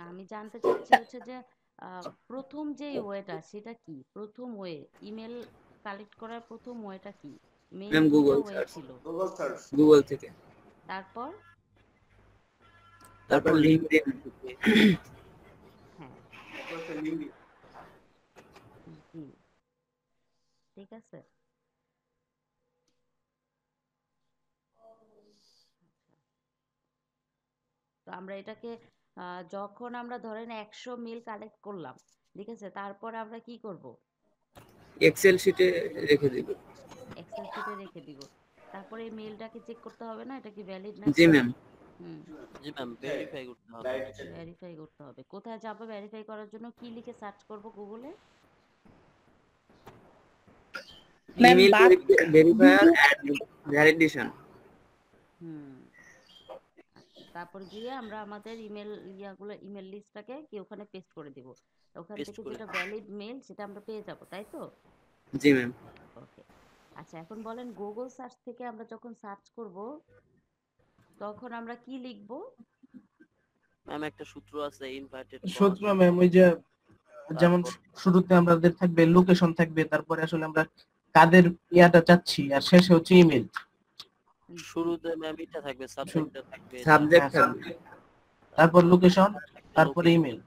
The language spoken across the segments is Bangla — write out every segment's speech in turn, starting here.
না, আমি জানতে চাচ্ছি হচ্ছে যে প্রথম যে ওয়েটা সেটা কি? প্রথম ওয়ে ইমেল কালেক্ট করার প্রথম ওয়েটা কি? মেইন ম্যাম দুইটা গুগল ওয়ে সার্চ, ছিল। গুগল থেকে, তারপর তারপর লিঙ্কডইন। হ্যাঁ, জি, ঠিক আছে। তো আমরা এটাকে যখন আমরা ধরেন 100 মেল কালেক্ট করলাম, ঠিক আছে, তারপর আমরা কি করব? এক্সেল শিটে রেখে দিব। এক্সেল শিটে রেখে দিব। তারপরে এই মেলটাকে চেক করতে হবে না, এটা কি ভ্যালিড জি নাকি? ম্যাম। হুম, জি ম্যাম, ভেরিফাই করতে হবে। ভেরিফাই করতে হবে। কোথায় যাব ভেরিফাই করার জন্য? কি লিখে সার্চ করব গুগলে? Ma'am email but verifier and validation. হুম, আচ্ছা, তারপর গিয়ে আমরা আমাদের ইমেল ইয়াগুলো ইমেল লিস্টটাকে কি ওখানে পেস্ট করে দিব। ওখান পেস্ট থেকে করে যেটা ভ্যালিড মেল সেটা আমরা পেয়ে যাব, তাই তো? জি ম্যাম। ওকে। আচ্ছা, এখন বলেন গুগল সার্চ থেকে আমরা যখন সার্চ করব তখন আমরা কি লিখব? ম্যাম একটা সূত্র আছে, ইনভার্টেড কমা সূত্র ম্যাম ওই যে যেমন তারপর শুরুতে আমাদের থাকবে লোকেশন থাকবে, তারপরে আসলে আমরা কাদের ইয়াটা চাচ্ছি, আর শেষে হচ্ছে ইমেল। জি, শুরুতে ম্যাম এটা থাকবে, সাবজেক্টটা থাকবে, সাবজেক্ট হ্যাঁ থাকবে। তারপর লোকেশন, থাকবে তারপরে লোকেশন, ইমেল।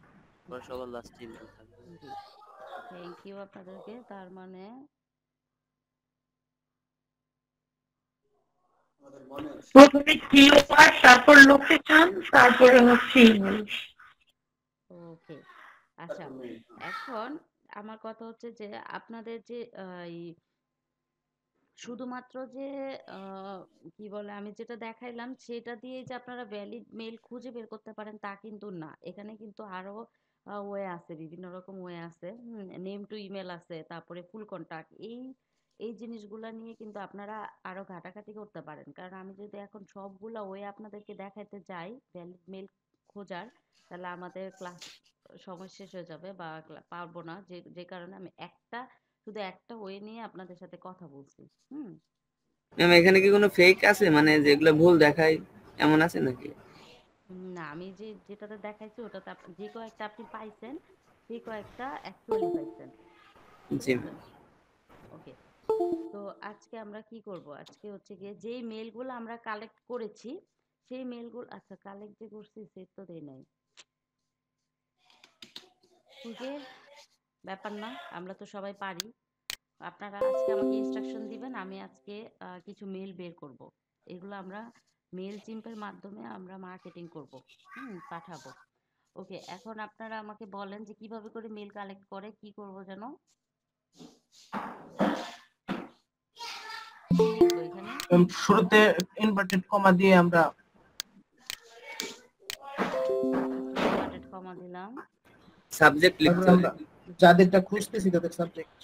তারপর সবার লাস্ট ইমেল থাকবে। জি, থ্যাংক ইউ আপনাদেরকে। তার মানে প্রথমে কিওয়ার্ড, তারপর লোকেশন, তারপরে হচ্ছে ইমেল। ওকে। আচ্ছা, এখন আমার কথা হচ্ছে যে আপনাদের যে এই শুধুমাত্র যে কি বলে আমি যেটা দেখাইলাম সেটা দিয়ে যে আপনারা ভ্যালিড মেল খুঁজে বের করতে পারেন তা কিন্তু না। এখানে কিন্তু আরো ওয়ে আছে, বিভিন্ন রকম ওয়ে আছে। নেম টু ইমেল আছে, তারপরে ফুল কন্টাক্ট, এই জিনিসগুলা নিয়ে কিন্তু আপনারা আরো ঘাটাঘাটি করতে পারেন। কারণ আমি যদি এখন সবগুলা ওয়ে আপনাদেরকে দেখাইতে যাই ভ্যালিড মেল খোঁজার, তাহলে আমাদের ক্লাস সময় শেষ হয়ে যাবে বা পারবো না। যে যে কারণে আমি শুধু একটা ওয়ে নিয়ে আপনাদের সাথে কথা বলছি। হুম। ম্যাম এখানে কি কোনো ফেক আছে, মানে যেগুলো ভুল দেখায় এমন আছে নাকি? না, আমি যেটাতে দেখাইছি ওটাতে যে কয়েকটা আপনি পাইছেন সেই কয়েকটা অ্যাকচুয়ালি পাইছেন, ঠিক জি আছে? ম্যাম। ওকে। তো আজকে আমরা কি করব? আজকে হচ্ছে গিয়ে যেই মেলগুলো আমরা কালেক্ট করেছি সেই মেলগুলো, আচ্ছা কালেক্ট যে করছি সেট তো দেই নাই। ওকে, ব্যাপার না, আমরা তো সবাই পারি। আপনারা আজকে আমাকে ইনস্ট্রাকশন দিবেন, আমি আজকে কিছু মেল বের করব। এগুলো আমরা মেল চিম্পের মাধ্যমে আমরা মার্কেটিং করব। পাঠাবো। ওকে, এখন আপনারা আমাকে বলেন যে কিভাবে করে মেল কালেক্ট করে, কি করব যেন? কি লিখবো এখানে? শুরুতে ইনভার্টেড কমা দিয়ে আমরা আচ্ছা, ইনভার্টেড কমা দিলাম। সাবজেক্ট তারপরে লিখতে হয়। আমরা যাদেরটা খুঁজতেছি তাদের সাবজেক্ট।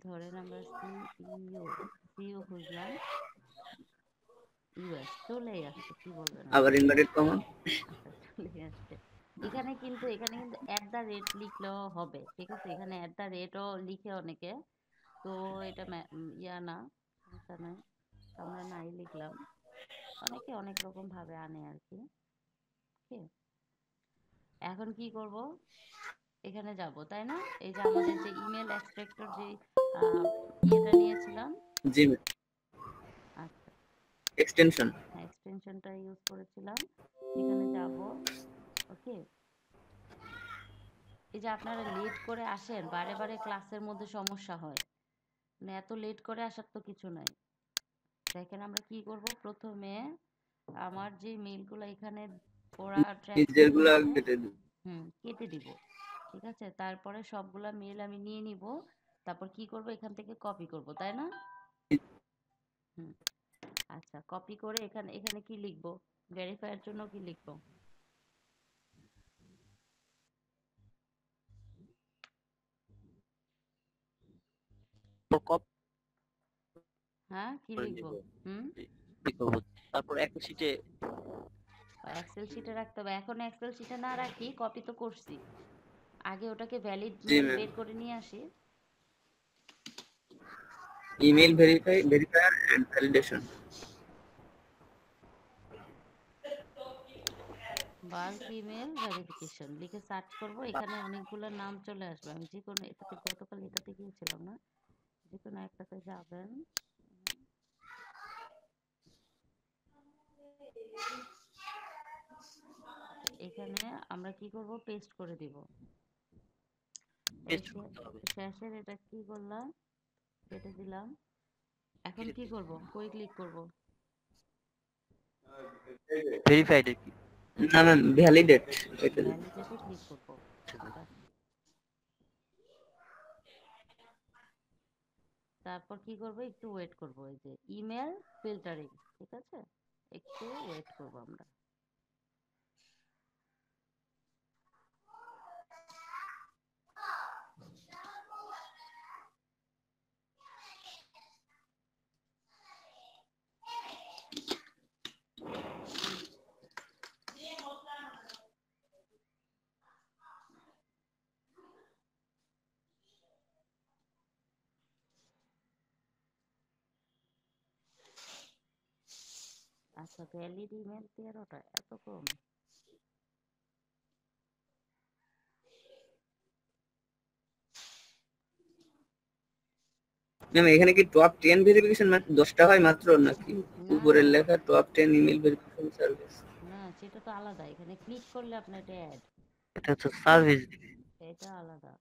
ধরেন আমরা সিইও খুঁজলাম, ইউএস চলেই আসছে, কি বলবেন আর। আবার ইনভার্টেড কমা। আচ্ছা, চলে আসছে। এখানে কিন্তু এট দ্য রেট লিখলেও হবে, ঠিক আছে? এখানে এট দ্য রেটও লিখে অনেকে, তো এটা ইয়া না, সমস্যা নাই। তো আমরা নাই লিখলাম, অনেকে অনেক রকম ভাবে আনে আর কি। ওকে, এখন কি করব? এখানে যাব, তাই না? এই যে আমাদের যে ইমেল এক্সট্রাক্টর যে ইয়েটা নিয়েছিলাম, জি ম্যাম। আচ্ছা, এক্সটেনশন। হ্যাঁ, এক্সটেনশনটা ইউজ করেছিলাম। এখানে যাব। ওকে, এই যে আপনারা লেট করে আসেন, বারে বারে ক্লাসের মধ্যে সমস্যা হয়, মানে এত লেট করে আসার তো কিছু নাই। দেখেন আমরা কি করব, প্রথমে আমার যে মেইলগুলো এখানে ওরা ট্র্যাক যেগুলো নিয়েছে, কেটে দিই। কেটে দিব, ঠিক আছে? তারপরে সবগুলা মেল আমি নিয়ে নিব, তারপর কি করব, এখান থেকে কপি করব, তাই না? হুম, আচ্ছা, কপি করে এখানে এখানে কি লিখব? ভেরিফাইয়ের জন্য কি লিখব? কপি হ্যাঁ, কি করে লিখব? নিব, হুম, কি করব, তারপর একটা শিটে এক্সেল শিটে রাখতে হবে। এখন এক্সেল শিটে না রাখি, কপি তো করছি, আগে ওটাকে ভ্যালিড জি মেল ম্যাম। বের করে নিয়ে আসি। Email verifier and validation. Bulk email verification লিখে সার্চ করব, এখানে অনেকগুলো নাম চলে আসবে। আমি যে কোনো এটাতে, গতকাল এটাতে গিয়েছিলাম না, যে কোনো একটাতে যাবেন। এখানে আমরা কি করব, পেস্ট করে দিব। পেস্ট করতে হবে। শেষের এটা কি করলাম, কেটে দিলাম। এখন কি করব, কই ক্লিক করব? ভেরিফাইড কি? না ম্যাম, ভ্যালিডেট। ভ্যালিডেটে ক্লিক করব। তারপর কি করব, একটু ওয়েট করব। এই যে ইমেল ফিল্টারিং, ঠিক আছে, একটু ওয়েট করব আমরা। আচ্ছা, ভ্যালিড ইমেল 13টা, এত কম? ম্যাম এখানে কি টপ 10 ভেরিফিকেশন মাত্র 10টা হয় মাত্র, নাকি না উপরের না লেখা টপ 10 ইমেল ভেরিফিকেশন সার্ভিস? না, সেটা তো আলাদা। এখানে ক্লিক করলে আপনার এটা অ্যাড, এটা হচ্ছে সার্ভিস দিবে। এটা আলাদা।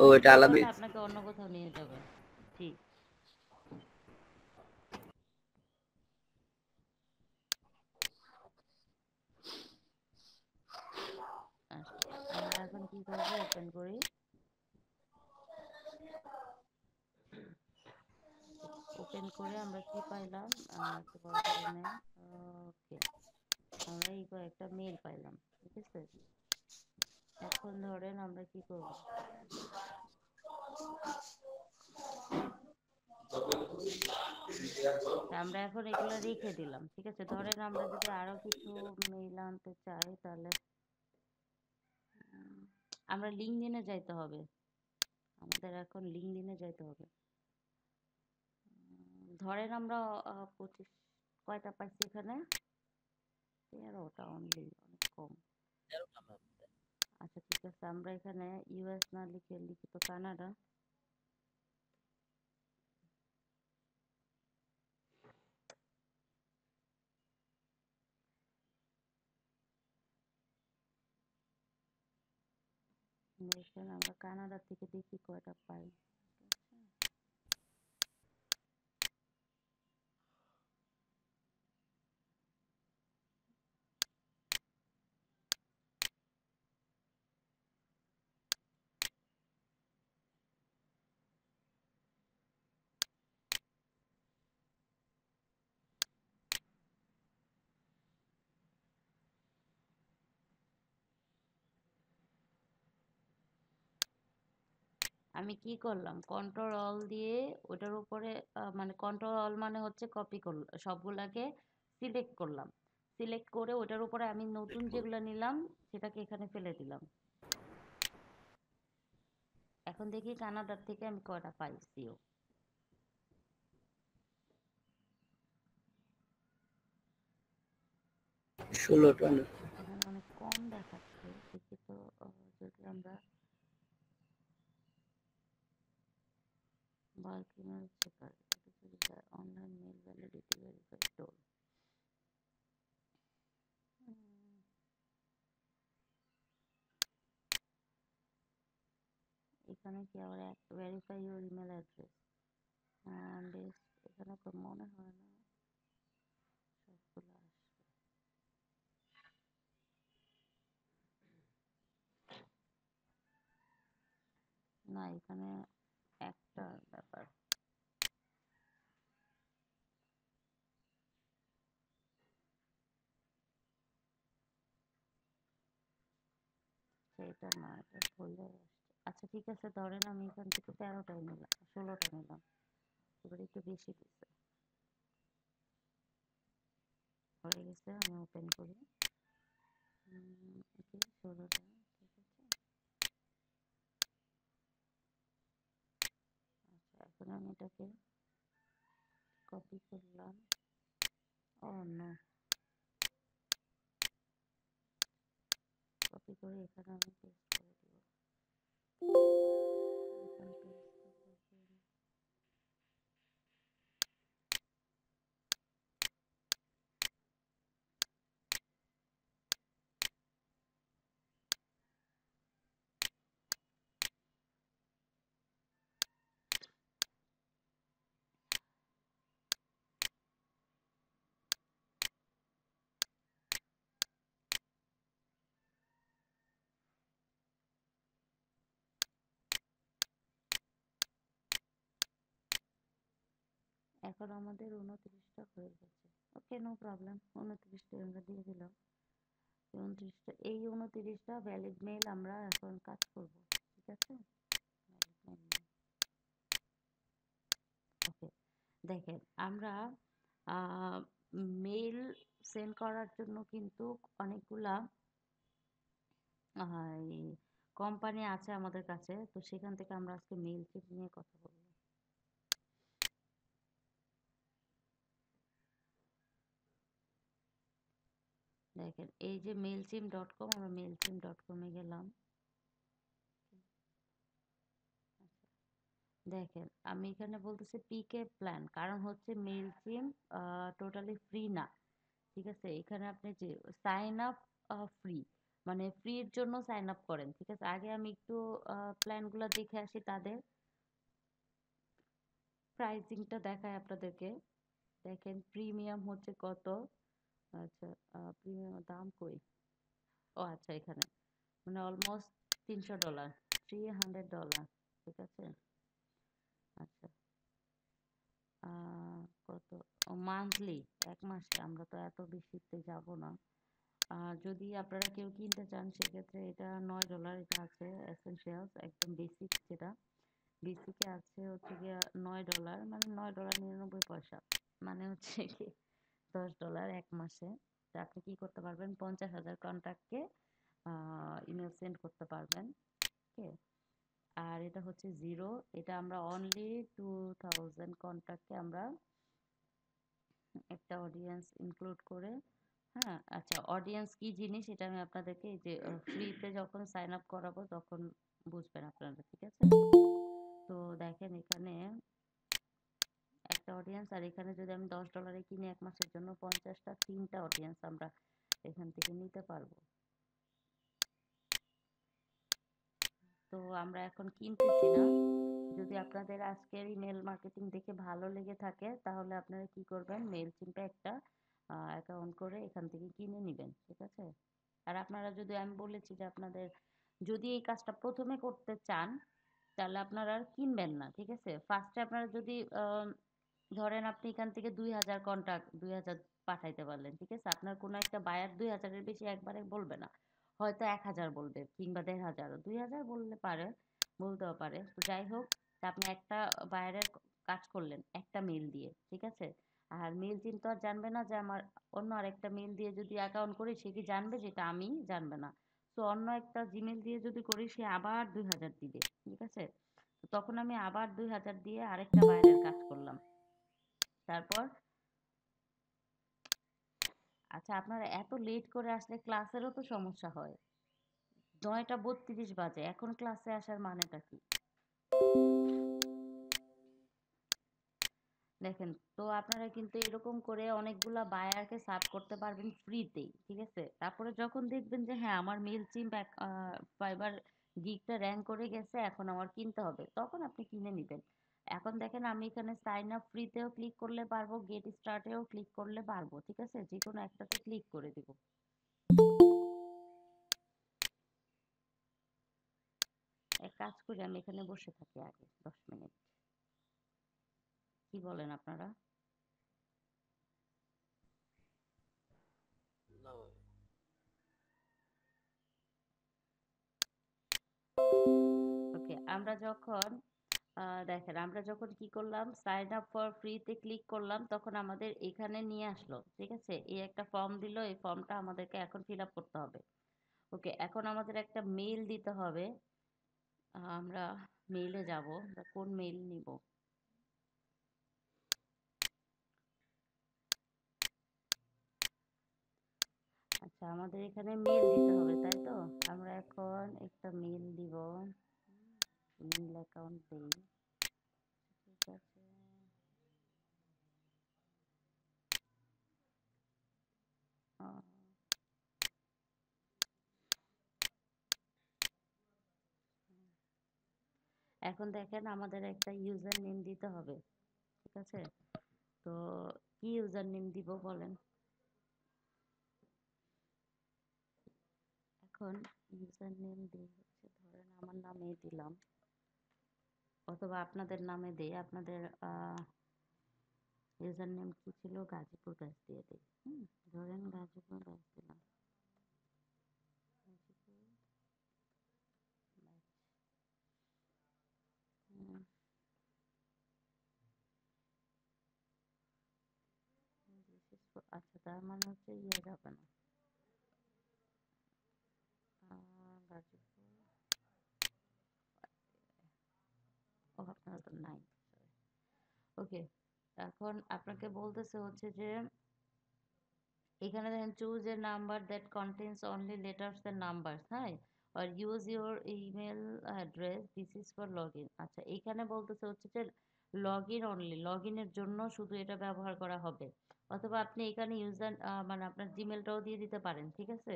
ও এখানে এটা ক্লিক আলাদা। করলে আপনাকে অন্য কোথাও নিয়ে যাবে। ঠিক। আচ্ছা, আমরা এখন কি করব, ওপেন করি। ওপেন করে আমরা কি পাইলাম, একটু বড় করে নেন। ওকে, আমরা এই কয়েকটা মেল পাইলাম, ঠিক আছে। এখন ধরেন আমরা কি করব, আমরা এখন এগুলো রেখে দিলাম, ঠিক আছে। ধরেন আমরা যদি আরো কিছু মেইল আনতে চাই, তাহলে আমরা লিঙ্কডইনে যাইতে হবে। আমাদের এখন লিঙ্কডইনে যাইতে হবে। ধরেন আমরা 25 কয়টা পাইছি এখানে, 13টা অনলি, অনেক কম। আচ্ছা ঠিক আছে, আমরা এখানে ইউএস না লিখে লিখি তো কানাডা। এখানে আমরা কানাডা থেকে দেখি কয়টা পাই। আমি কি করলাম, কন্ট্রোল অল দিয়ে ওটার উপরে মানে কন্ট্রোল অল মানে হচ্ছে কপি করলাম, সবগুলাকে সিলেক্ট করলাম। সিলেক্ট করে ওটার উপরে আমি নতুন যেগুলো নিলাম সেটাকে এখানে ফেলে দিলাম। এখন দেখি কানাডার থেকে আমি কয়টা পাইছিও। 16টা না? এখানে অনেক কম দেখাচ্ছে, দেখি তো। যদি আমরা বাল্ক ইমেল চেকার, এটা যদি অনলাইন মেল ভ্যালিডিটি ভেরিফাই টুল, এখানে কি আবার ভেরিফাই ইউর ইমেল অ্যাড্রেস, এখানে তো মনে হয় না সবগুলো আসবে। না, এখানে একটা ব্যাপার, সেটা না, এটা ভুলে আসছে। আচ্ছা ঠিক আছে, ধরেন আমি এখান থেকে 13টাই নিলাম, 16টা নিলাম, এবার একটু বেশি দিচ্ছে। হয়ে গেছে, আমি ওপেন করি। ওকে, 16টা, ঠিক আছে। আচ্ছা, এখন আমি এটাকে কপি করলাম। ও না, করে এখানে আমি পেস্ট করে দিব। এখন paste করব। এখন আমাদের 29টা হয়ে গেছে। ওকে, নো প্রবলেম, 29টা আমরা দিয়ে দিলাম। 29টা, এই 29টা ভ্যালিড মেল আমরা এখন কাজ করব, ঠিক আছে? ওকে, দেখেন আমরা মেল সেন্ড করার জন্য কিন্তু অনেকগুলা কোম্পানি আছে আমাদের কাছে, তো সেখান থেকে আমরা আজকে মেল চিপ নিয়ে কথা বলবো। দেখেন এই যে mailchimp.com, আমরা mailchimp.com-এ গেলাম। দেখেন আমি এখানে বলতেছি পিকে প্ল্যান, কারণ হচ্ছে মেলচিম্প টোটালি ফ্রি না, ঠিক আছে? এখানে আপনি যে সাইন আপ ফ্রি, মানে ফ্রির জন্য সাইন আপ করেন, ঠিক আছে? আগে আমি একটু প্ল্যানগুলো দেখে আসি, তাদের প্রাইসিংটা দেখায় আপনাদেরকে। দেখেন প্রিমিয়াম হচ্ছে কত। আচ্ছা, প্রিমিয়াম দাম কই? ও আচ্ছা, এখানে মানে অলমোস্ট $300, $300, ঠিক আছে? আচ্ছা, কত মান্থলি, এক মাসে? আমরা তো এত বেশিতে যাব না। যদি আপনারা কেউ কিনতে চান সেক্ষেত্রে এটা $9, এটা আছে এসেনশিয়ালস, একদম বেসিক, যেটা বেসিকে আছে হচ্ছে গিয়ে $9, মানে $9.99, মানে হচ্ছে কি $10 এক মাসে। তা আপনি কি করতে পারবেন, 50,000 কন্ট্যাক্টকে ইমেল সেন্ড করতে পারবেন, ওকে? আর এটা হচ্ছে জিরো, এটা আমরা অনলি 2000 কন্ট্যাক্টকে আমরা একটা অডিয়েন্স ইনক্লুড করে, হ্যাঁ। আচ্ছা, অডিয়েন্স কি জিনিস এটা আমি আপনাদেরকে এই যে ফ্রিতে যখন সাইন আপ করাবো তখন বুঝবেন আপনারা, ঠিক আছে? তো দেখেন এখানে একটা অডিয়েন্স, আর এখানে যদি আমি $10 কিনি এক মাসের জন্য 50টা, 3টা অডিয়েন্স আমরা এখান থেকে নিতে পারবো। তো আমরা এখন কিনতেছি না। যদি আপনাদের আজকের ইমেল মার্কেটিং দেখে ভালো লেগে থাকে তাহলে আপনারা কি করবেন, মেইলচিম্পে একটা অ্যাকাউন্ট করে এখান থেকে কিনে নেবেন, ঠিক আছে? আর আপনারা যদি, আমি বলেছি যে আপনাদের যদি এই কাজটা প্রথমে করতে চান তাহলে আপনারা আর কিনবেন না, ঠিক আছে? ফার্স্টে আপনারা যদি ধরেন আপনি এখান থেকে 2000 কন্টাক্ট 2000 পাঠাইতে পারলেন, ঠিক আছে? আপনার কোনো একটা বায়ার 2000-এর বেশি একবারে বলবে না, হয়তো 1000 বলবে কিংবা 1500, 2000 বললে পারে, বলতেও পারে। তো যাই হোক, তা আপনি একটা বায়ারের কাজ করলেন একটা মেল দিয়ে, ঠিক আছে? আর মেল চিন্তা আর জানবে না যে আমার অন্য আরেকটা মেল দিয়ে যদি অ্যাকাউন্ট করি, সে কি জানবে যেটা আমি, জানবে না। তো অন্য একটা জিমেল দিয়ে যদি করি সে আবার 2000 দিবে, ঠিক আছে? তো তখন আমি আবার 2000 দিয়ে আরেকটা বায়ারের কাজ করলাম। তারপর আচ্ছা, আপনারা এত লেট করে আসলে ক্লাসেরও তো সমস্যা হয়। 9টা 32 বাজে, এখন ক্লাসে আসার মানেটা কি? দেখেন, তো আপনারা কিন্তু এরকম করে অনেকগুলা বায়ারকে সার্ভ করতে পারবেন ফ্রিতেই, ঠিক আছে? তারপরে যখন দেখবেন যে হ্যাঁ আমার মেইলচিম্প ফাইবার গিগটা র্যাঙ্ক করে গেছে, এখন আমার কিনতে হবে, তখন আপনি কিনে নেবেন। এখন দেখেন আমি এখানে সাইন আপ ফ্রিতেও ক্লিক করলে পারবো, গেট স্টার্টেও ক্লিক করলে পারবো, ঠিক আছে? যে কোনো একটাতে ক্লিক করে দিব। এক কাজ করি, আমি এখানে বসে থাকি আগে 10 মিনিট, কি বলেন আপনারা? না ভাই। ওকে, আমরা যখন দেখেন আমরা যখন কি করলাম, সাইন আপ ফর ফ্রিতে ক্লিক করলাম, তখন আমাদের এখানে নিয়ে আসলো, ঠিক আছে? এই একটা ফর্ম দিল, এই ফর্মটা আমাদেরকে এখন ফিল আপ করতে হবে। ওকে, এখন আমাদের একটা মেইল দিতে হবে। আমরা মেইলে যাব, আমরা কোন মেইল নিব? আচ্ছা, আমাদের এখানে মেইল দিতে হবে, তাই তো? আমরা এখন দেখেন আমাদের একটা ইউজার নেম দিতে হবে, ঠিক আছে? তো কি ইউজার নেম দিব বলেন? এখন ইউজার নেম দিই হচ্ছে, ধরেন আমার নামে দিলাম, অথবা আপনাদের নামে দিই। আপনাদের ইউজার নেম কি ছিল? গাজীপুর ব্যাচ দিয়ে দিই। ধরেন গাজীপুর ব্যাচ দিলাম। গাজীপুর ব্যাচ। আচ্ছা, তার মানে হচ্ছে ইয়ে যাবে না, গাজীপুর। ও, আপনারা তো নাই। ওকে, এখন আপনাকে বলতেছে হচ্ছে যে এখানে দেখেন choose a number that contains only letters and numbers, হ্যাঁ, আর use your email address, this is for log in. আচ্ছা, এখানে বলতেছে হচ্ছে যে লগ ইন অনলি, লগ ইনের জন্য শুধু এটা ব্যবহার করা হবে। অথবা আপনি এখানে ইউজার মানে আপনার জিমেলটাও দিয়ে দিতে পারেন, ঠিক আছে?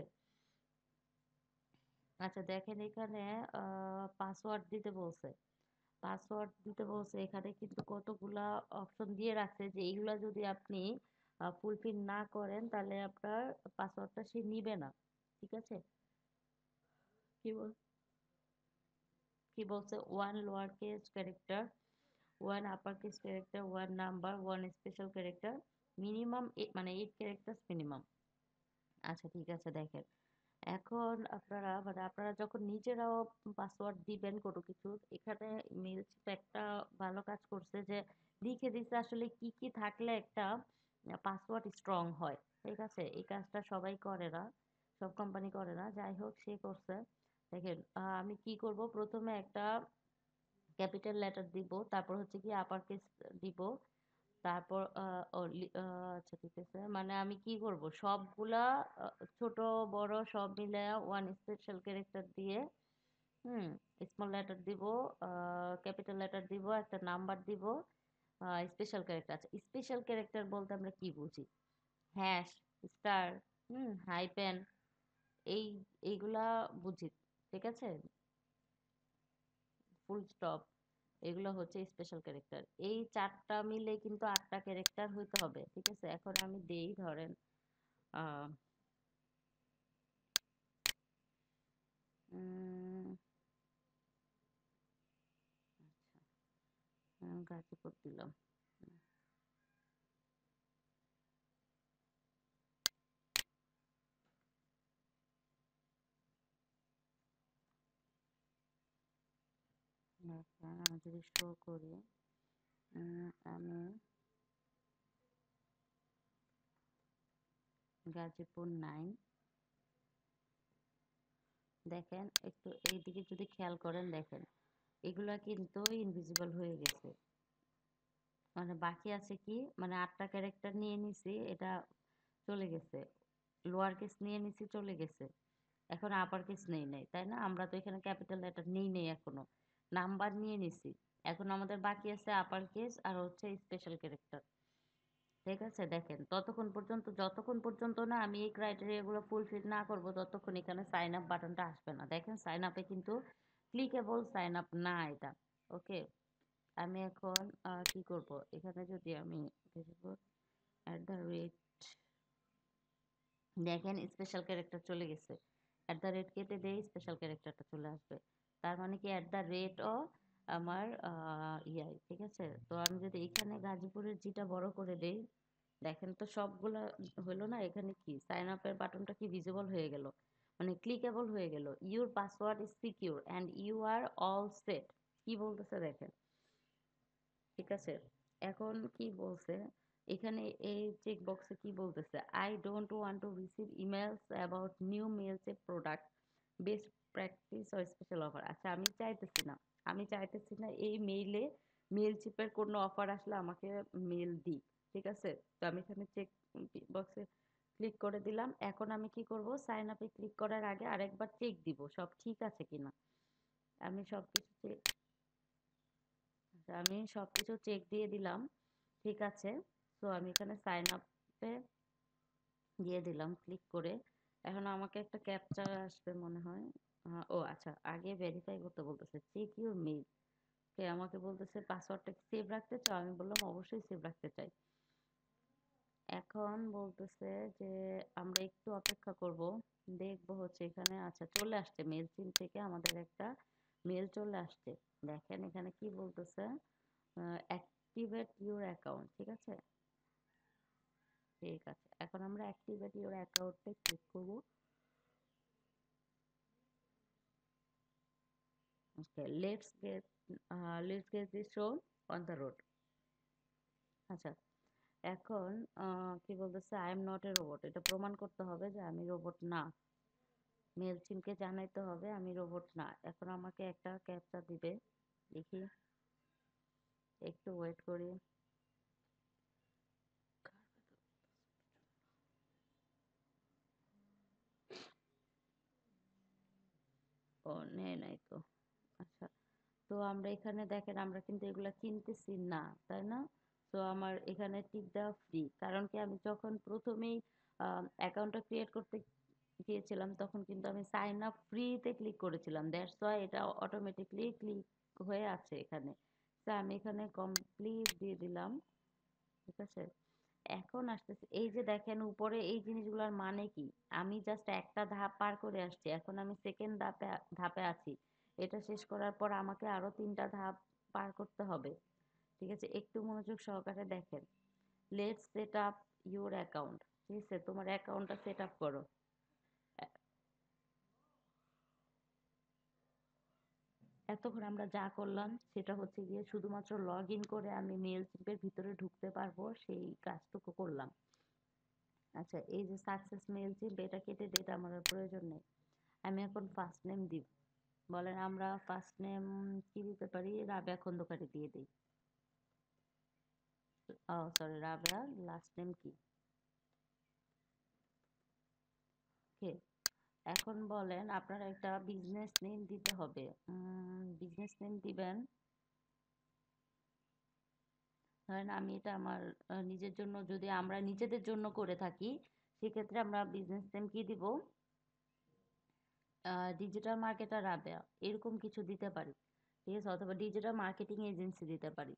আচ্ছা, দেখেন এখানে পাসওয়ার্ড দিতে বলছে। পাসওয়ার্ড দিতে বলছে, এখানে কিন্তু কতগুলা অপশন দিয়ে রাখছে যে এইগুলা যদি আপনি ফুলফিল না করেন তাহলে আপনার পাসওয়ার্ডটা সে নিবে না, ঠিক আছে? কি বল কি বলছে? One lower case character, one upper case character, one number, one special character, minimum মানে 8 ক্যারেক্টার্স মিনিমাম। আচ্ছা, ঠিক আছে, দেখেন এখন আপনারা যখন নিজেরাও পাসওয়ার্ড দিবেন কোনো কিছুর, এখানে মেল একটা ভালো কাজ করছে যে লিখে দিচ্ছে আসলে কি কি থাকলে একটা পাসওয়ার্ড স্ট্রং হয়, ঠিক আছে? এই কাজটা সবাই করে না, সব কোম্পানি করে না, যাই হোক সে করছে। দেখেন আমি কি করব, প্রথমে একটা ক্যাপিটাল লেটার দিব, তারপর হচ্ছে কি আপার কেস দিব, তারপর আচ্ছা, ঠিক আছে, মানে আমি কি করব সবগুলা ছোট বড় সব মিলে ওয়ান স্পেশাল ক্যারেক্টার দিয়ে, হুম, স্মল লেটার দিব, ক্যাপিটাল লেটার দিব, একটা নাম্বার দিব, স্পেশাল ক্যারেক্টার। আচ্ছা, স্পেশাল ক্যারেক্টার বলতে আমরা কি বুঝি? হ্যাশ, স্টার, হাইপেন, এই এইগুলা বুঝি, ঠিক আছে? ফুল স্টপ, এগুলো হচ্ছে স্পেশাল ক্যারেক্টার। এই চারটা মিলে কিন্তু 8টা ক্যারেক্টার হইতে হবে, ঠিক আছে? এখন আমি দেই, ধরেন আহ উম, গাজীপুর দিলাম। দেখেন আমি যদি শো করি, আমি গাজীপুর 9, দেখেন একটু এইদিকে যদি খেয়াল করেন, দেখেন এগুলা কিন্তু ইনভিজিবল হয়ে গেছে। মানে বাকি আছে কি, মানে 8টা ক্যারেক্টার নিয়ে নিছি, এটা চলে গেছে। লোয়ার কেস নিয়ে নিছি, চলে গেছে। এখন আপার কেস নেই নাই, তাই না? আমরা তো এখানে ক্যাপিটাল লেটার নেই নেই এখনো। নাম্বার নিয়ে নিছি, এখন আমাদের বাকি আছে আপার কেস আর হচ্ছে স্পেশাল ক্যারেক্টার, ঠিক আছে? দেখেন যতক্ষণ পর্যন্ত না আমি এই ক্রাইটেরিয়া গুলো ফুলফিল না করব, ততক্ষণ এখানে সাইন আপ বাটনটা আসবে না। দেখেন সাইন আপে কিন্তু ক্লিকেবল সাইন আপ না এটা। ওকে, আমি এখন কি করব, এখানে যদি আমি @ দেখেন স্পেশাল ক্যারেক্টার চলে গেছে, @ কেটে দেই, স্পেশাল ক্যারেক্টারটা চলে আসবে। তার মানে কি ও আমার ইয়াই, ঠিক আছে? তো আমি যদি এখানে গাজীপুরের জিটা বড় করে দেই, দেখেন তো সবগুলা হলো না? এখানে কি সাইন আপের বাটনটা কি ভিজিবল হয়ে গেল, মানে ক্লিকেবল হয়ে গেল। Your password is secure and you are all set, কি বলতেছে দেখেন, ঠিক আছে? এখন কি বলছে এখানে, এই চেক বক্সে কি বলতেছে? I don't want to receive emails about new mails a product, best practice or special offer. আচ্ছা, আমি চাইতেছি না এই মেল চিপের কোনো অফার আসলে আমাকে মেল দিক, ঠিক আছে? তো আমি এখানে চেক বক্সে ক্লিক করে দিলাম। এখন আমি কি করব, সাইন আপে ক্লিক করার আগে আরেকবার চেক দিব সব ঠিক আছে কিনা। আমি সবকিছু চেক আমি সবকিছু চেক দিয়ে দিলাম, ঠিক আছে? তো আমি এখানে সাইন আপে দিয়ে দিলাম ক্লিক করে। এখন আমাকে একটা ক্যাপচা আসবে মনে হয়। ও আচ্ছা, আগে ভেরিফাই করতে বলতেছে, চেক ইউর মেইল। আমাকে বলতেছে পাসওয়ার্ডটা সেভ রাখতে চাও, আমি বললাম অবশ্যই সেভ রাখতে চাই। এখন বলতেছে যে আমরা একটু অপেক্ষা করব, দেখবো হচ্ছে এখানে। আচ্ছা, চলে আসছে মেল চিন থেকে আমাদের একটা মেল চলে আসছে। দেখেন এখানে কি বলতেছে, অ্যাক্টিভেট ইউর অ্যাকাউন্ট। ঠিক আছে, ঠিক আছে, এখন আমরা অ্যাক্টিভেট ইউর অ্যাকাউন্টে ক্লিক করব। Okay, let's get this show on the road. আচ্ছা, এখন কি বলতেছে, I am not a robot, এটা প্রমাণ করতে হবে যে আমি রোবট না। মেলচিনকে জানাইতে হবে আমি রোবট না। এখন আমাকে একটা ক্যাপচা দিবে, দেখি, একটু ওয়েট করি। ও নেয় নাই তো। আচ্ছা, তো আমরা এখানে দেখেন আমরা কিন্তু এগুলা চিনতেছি না, তাই না? তো আমার এখানে টিক দেওয়া ফ্রি, কারণ কি আমি যখন প্রথমেই অ্যাকাউন্টটা ক্রিয়েট করতে গিয়েছিলাম তখন কিন্তু আমি সাইন আপ ফ্রিতে ক্লিক করেছিলাম, দ্যাটস ওয়াই এটা অটোমেটিকলি ক্লিক হয়ে আছে এখানে। তো আমি এখানে কমপ্লিট দিয়ে দিলাম। ঠিক আছে, এখন আসতেছে এই যে দেখেন উপরে এই জিনিসগুলোর মানে কি, আমি জাস্ট একটা ধাপ পার করে আসছি, এখন আমি সেকেন্ড ধাপে ধাপে আছি। এটা শেষ করার পর আমাকে আরো 3টা ধাপ পার করতে হবে। ঠিক আছে, একটু মনোযোগ সহকারে দেখেন। Let's set up your account. ঠিক আছে, তোমার অ্যাকাউন্টটা সেট আপ করো। এতক্ষণ আমরা যা করলাম সেটা হচ্ছে গিয়ে শুধুমাত্র লগ ইন করে আমি মেল চিপের ভিতরে ঢুকতে পারবো, সেই কাজটুকু করলাম। আচ্ছা, এই যে সাকসেস মেল চিপ, এটা কেটে দিয়ে এটা আমার আর প্রয়োজন নেই। আমি এখন ফার্স্ট নেম দিব। বলেন আমরা ফার্স্ট নেম কি দিতে পারি, রাবেয়া খন্দকারি দিয়ে দিই। ও সরি, রাবেয়া। লাস্ট নেম কি? ওকে, এখন বলেন আপনার একটা বিজনেস নেম দিতে হবে। বিজনেস নেম দিবেন, ধরেন আমি এটা আমার নিজের জন্য, যদি আমরা নিজেদের জন্য করে থাকি সেক্ষেত্রে আমরা বিজনেস নেম কি দিব, ডিজিটাল মার্কেটার রাবেয়া, এরকম কিছু দিতে পারি। ঠিক আছে, অথবা ডিজিটাল মার্কেটিং এজেন্সি দিতে পারি।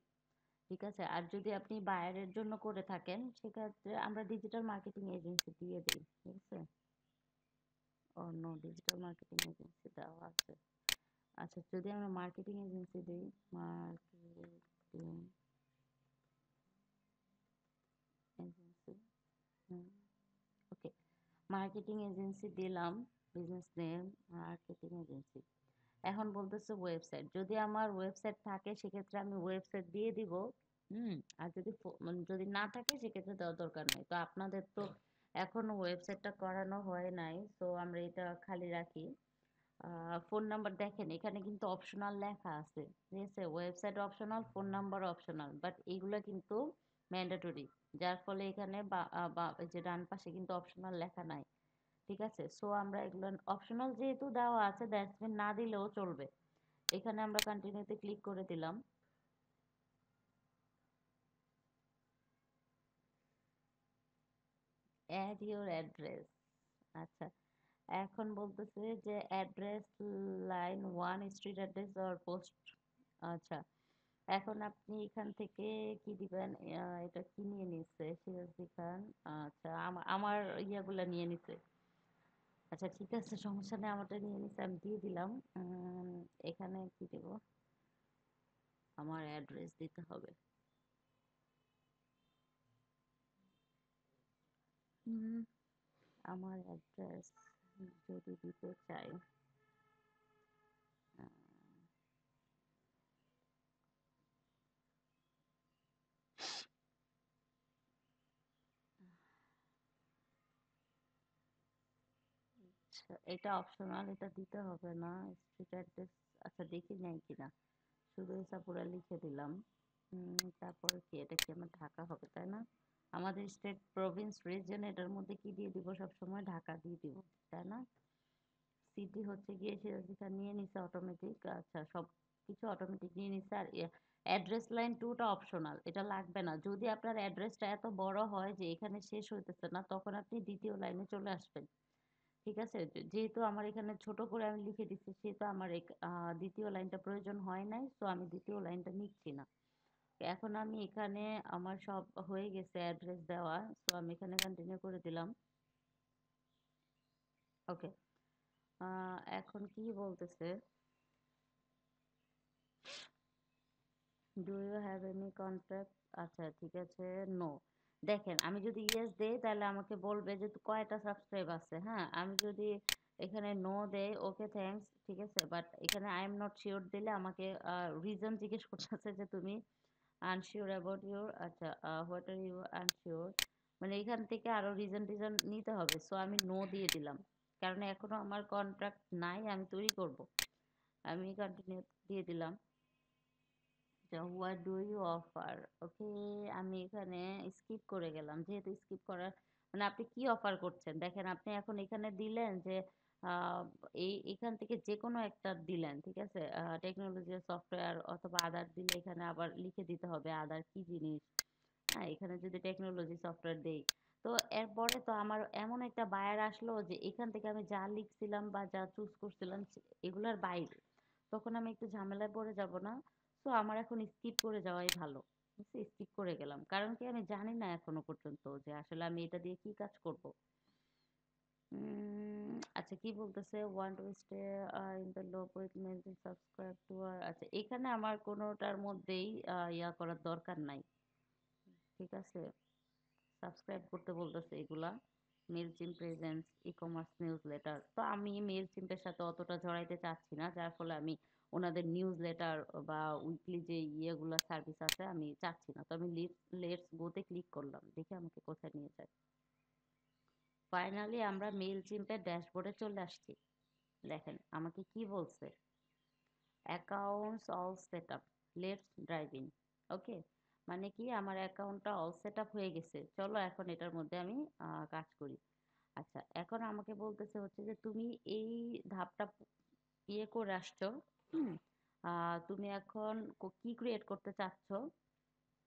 ঠিক আছে, আর যদি আপনি বায়ারের জন্য করে থাকেন সেক্ষেত্রে আমরা ডিজিটাল মার্কেটিং এজেন্সি দিয়ে দিই। ঠিক আছে, অন্য ডিজিটাল মার্কেটিং এজেন্সি দেওয়া আছে। আচ্ছা, যদি আমরা মার্কেটিং এজেন্সি দিই, মার্কেটিং এজেন্সি, ওকে, মার্কেটিং এজেন্সি দিলাম, বিজনেস নেম মার্কেটিং এজেন্সি। এখন বলতেছে ওয়েবসাইট, যদি আমার ওয়েবসাইট থাকে সেক্ষেত্রে আমি ওয়েবসাইট দিয়ে দিব। আর যদি যদি না থাকে সেক্ষেত্রে দেওয়ার দরকার নেই। তো আপনাদের তো এখনো ওয়েবসাইটটা করানো হয় নাই, তো আমরা এটা খালি রাখি। ফোন নাম্বার দেখেন এখানে কিন্তু অপশনাল লেখা আছে। ঠিক আছে, website optional, phone number optional, but এইগুলা কিন্তু ম্যান্ডেটরি, যার ফলে এখানে এই যে ডান পাশে কিন্তু অপশনাল লেখা নাই। ঠিক আছে, সো আমরা এগুলো অপশনাল যেহেতু দেওয়া আছে, দ্যাটস মিন না দিলেও চলবে। এখানে আমরা কন্টিনিউতে ক্লিক করে দিলাম। Add your address. আচ্ছা, এখন বলতেছে যে address, line 1 street address or post. আচ্ছা, এখন আপনি এখান থেকে কি দিবেন, এটা কি নিয়ে নিচ্ছে সিরাজদি খান। আচ্ছা, আমার ইয়াগুলা নিয়ে নিছে। আচ্ছা ঠিক আছে, সমস্যা নেই, আমারটা নিয়ে নিচ্ছে, আমি দিয়ে দিলাম। এখানে কি দেব, আমার অ্যাড্রেস দিতে হবে। হুম, আমার অ্যাড্রেস যদি দিতে চাই, আহ, আচ্ছা, এটা অপশনাল, এটা দিতে হবে না। স্ট্রিট অ্যাড্রেস, আচ্ছা দেখি নাই কিনা, শুধু ইসাপুরা লিখে দিলাম। তারপরে কি, এটা কি আমার ঢাকা হবে তাই না? আমাদের স্টেট, প্রভিন্স, রিজন, এটার মধ্যে কি দিয়ে দিব, সবসময় ঢাকা দিয়ে দিব, তাই না? সিটি হচ্ছে গিয়ে সিরাজদি খান নিয়ে নিছে অটোমেটিক। আচ্ছা, সব কিছু অটোমেটিক নিয়ে নিছে। আর অ্যাড্রেস লাইন 2টা অপশনাল, এটা লাগবে না। যদি আপনার অ্যাড্রেসটা এত বড় হয় যে এখানে শেষ হইতেছে না, তখন আপনি দ্বিতীয় লাইনে চলে আসবেন। ঠিক আছে, যেহেতু আমার এখানে ছোট করে আমি লিখে দিচ্ছি সেহেতু আমার দ্বিতীয় লাইনটা প্রয়োজন হয় নাই, তো আমি দ্বিতীয় লাইনটা নিচ্ছি না। এখন আমি এখানে আমার সব হয়ে গেছে অ্যাড্রেস দেওয়া, তো আমি এখানে কন্টিনিউ করে দিলাম। ওকে, এখন কি বলতেছে, do you have any contact? আচ্ছা ঠিক আছে, নো। দেখেন আমি যদি ইয়েস দেই তাহলে আমাকে বলবে যে কয়টা সাবস্ক্রাইব আছে। হ্যাঁ, আমি যদি এখানে নো দেই, ওকে থ্যাঙ্কস, ঠিক আছে, বাট এখানে আই এম নট শিওর দিলে আমাকে রিজন জিজ্ঞেস করতেছে যে তুমি আনশিওর অ্যাবাউট ইউর, আচ্ছা হোয়াট আর ইউ আনশিওর, মানে এখান থেকে আরো রিজন টিজন নিতে হবে। সো আমি নো দিয়ে দিলাম, কারণ এখনো আমার কন্ট্রাক্ট নাই, আমি তৈরি করব। আমি কন্টিনিউ দিয়ে দিলাম। হোয়াট ডু ইউ অফার, ওকে, আমি এখানে স্কিপ করে গেলাম, যেহেতু স্কিপ করার মানে আপনি কি অফার করছেন দেখেন, আপনি এখন এখানে দিলেন যে আহ, এখান থেকে যে কোনো একটা দিলেন, ঠিক আছে, টেকনোলজি সফটওয়্যার অথবা আদার দিলে এখানে আবার লিখে দিতে হবে আদার কি জিনিস। হ্যাঁ, এখানে যদি টেকনোলজি সফটওয়্যার দেই, তো এরপরে তো আমার এমন একটা বায়ার আসলো যে এখান থেকে আমি যা লিখছিলাম বা যা চুজ করছিলাম এগুলার বাইরে, তখন আমি একটু ঝামেলায় পড়ে যাব না? তো আমার এখন স্কিপ করে যাওয়াই ভালো। স্কিপ করে গেলাম, কারণ কি আমি জানি না এখনো পর্যন্ত যে আসলে আমি এটা দিয়ে কি কাজ করব। আচ্ছা কি বলতেছে, want to stay in the loop with mention subscribe to our, আচ্ছা এখানে আমার কোনোটার মধ্যেই ইয়া করার দরকার নাই, ঠিক আছে, সাবস্ক্রাইব করতে বলতেছে এগুলা। Mailchimp presents, e commerce newsletter, তো আমি মেলচিম্পের সাথে অতটা জড়াইতে চাচ্ছি না, যার ফলে আমি ওনাদের নিউজ লেটার বা উইকলি যে ইয়েগুলো সার্ভিস আছে আমি চাচ্ছি না। তো আমি লেটস গোতে ক্লিক করলাম, দেখে আমাকে কোথায় নিয়ে যায়। ফাইনালি আমরা মেলচিম্পের ড্যাশবোর্ডে চলে আসছি। দেখেন আমাকে কি বলছে, accounts all set up, let's drive in. Okay, মানে কি আমার অ্যাকাউন্টটা অল সেট আপ হয়ে গেছে, চলো এখন এটার মধ্যে আমি কাজ করি। আচ্ছা এখন আমাকে বলতেছে হচ্ছে যে তুমি এই ধাপটা ইয়ে করে আসছো, হুম, তুমি এখন কি ক্রিয়েট করতে চাচ্ছ,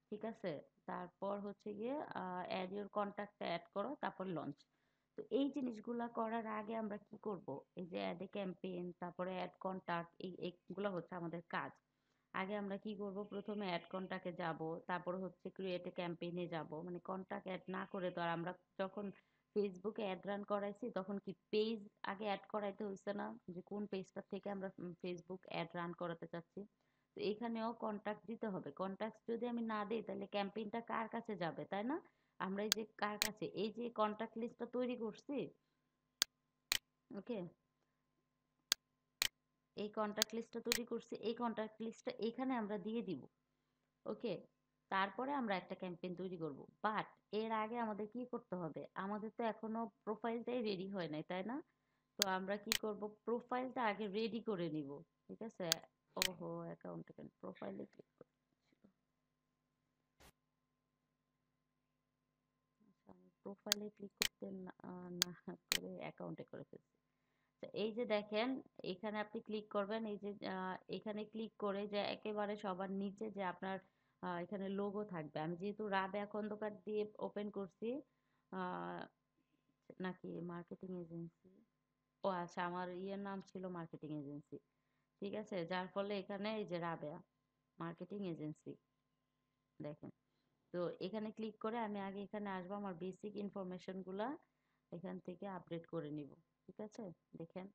ঠিক আছে, তারপর হচ্ছে গিয়ে অ্যাড ইউর কন্ট্যাক্ট অ্যাড করো, তারপর লঞ্চ। তো এই জিনিসগুলা করার আগে আমরা কি করব, এই যে অ্যাড এ ক্যাম্পেইন, তারপরে অ্যাড কন্ট্যাক্ট, এইগুলো হচ্ছে আমাদের কাজ। আগে আমরা কি করব, প্রথমে অ্যাড কন্ট্যাক্টে যাব, তারপর হচ্ছে ক্রিয়েট এ ক্যাম্পেইনে যাব, মানে কন্ট্যাক্ট অ্যাড না করে তো আর আমরা যখন ফেসবুকে অ্যাড রান করাইছি তখন কি পেজ আগে অ্যাড করাইতে হয়েছে না, যে কোন পেজটা থেকে আমরা ফেসবুক অ্যাড রান করাতে চাচ্ছি। তো এখানেও কন্টাক্ট দিতে হবে, কন্টাক্ট যদি আমি না দিই তাহলে ক্যাম্পেইনটা কার কাছে যাবে, তাই না? আমরা এই যে কার কাছে এই যে কন্টাক্ট লিস্টটা তৈরি করছি, ওকে, এই কন্টাক্ট লিস্টটা তৈরি করছি, এই কন্টাক্ট লিস্টটা এখানে আমরা দিয়ে দিব। ওকে, তারপরে আমরা একটা ক্যাম্পেইন তৈরি করব, বাট এর আগে আমাদের কি করতে হবে, আমাদের তো এখনো প্রোফাইলটাই রেডি হয় নাই, তাই না? তো আমরা কি করব, প্রোফাইলটা আগে রেডি করে নিব, ঠিক আছে। ওহো, অ্যাকাউন্ট প্রোফাইলে ক্লিক করছি, আচ্ছা আমি প্রোফাইলে ক্লিক করতে না করে অ্যাকাউন্টে করে ফেলছি। আচ্ছা এই যে দেখেন, এখানে আপনি ক্লিক করবেন, এই যে এখানে ক্লিক করে যে একেবারে সবার নিচে যে আপনার এখানে লোগো থাকবে। আমি যেহেতু রাবেয়া খন্দকার দিয়ে ওপেন করছি, আহ, নাকি মার্কেটিং এজেন্সি, ও আচ্ছা আমার ইয়ের নাম ছিল মার্কেটিং এজেন্সি, ঠিক আছে, যার ফলে এখানে এই যে রাবেয়া মার্কেটিং এজেন্সি, দেখেন। তো এখানে ক্লিক করে আমি আগে এখানে আসবো, আমার বেসিক ইনফরমেশন গুলা এখান থেকে আপডেট করে নিব, ঠিক আছে। দেখেন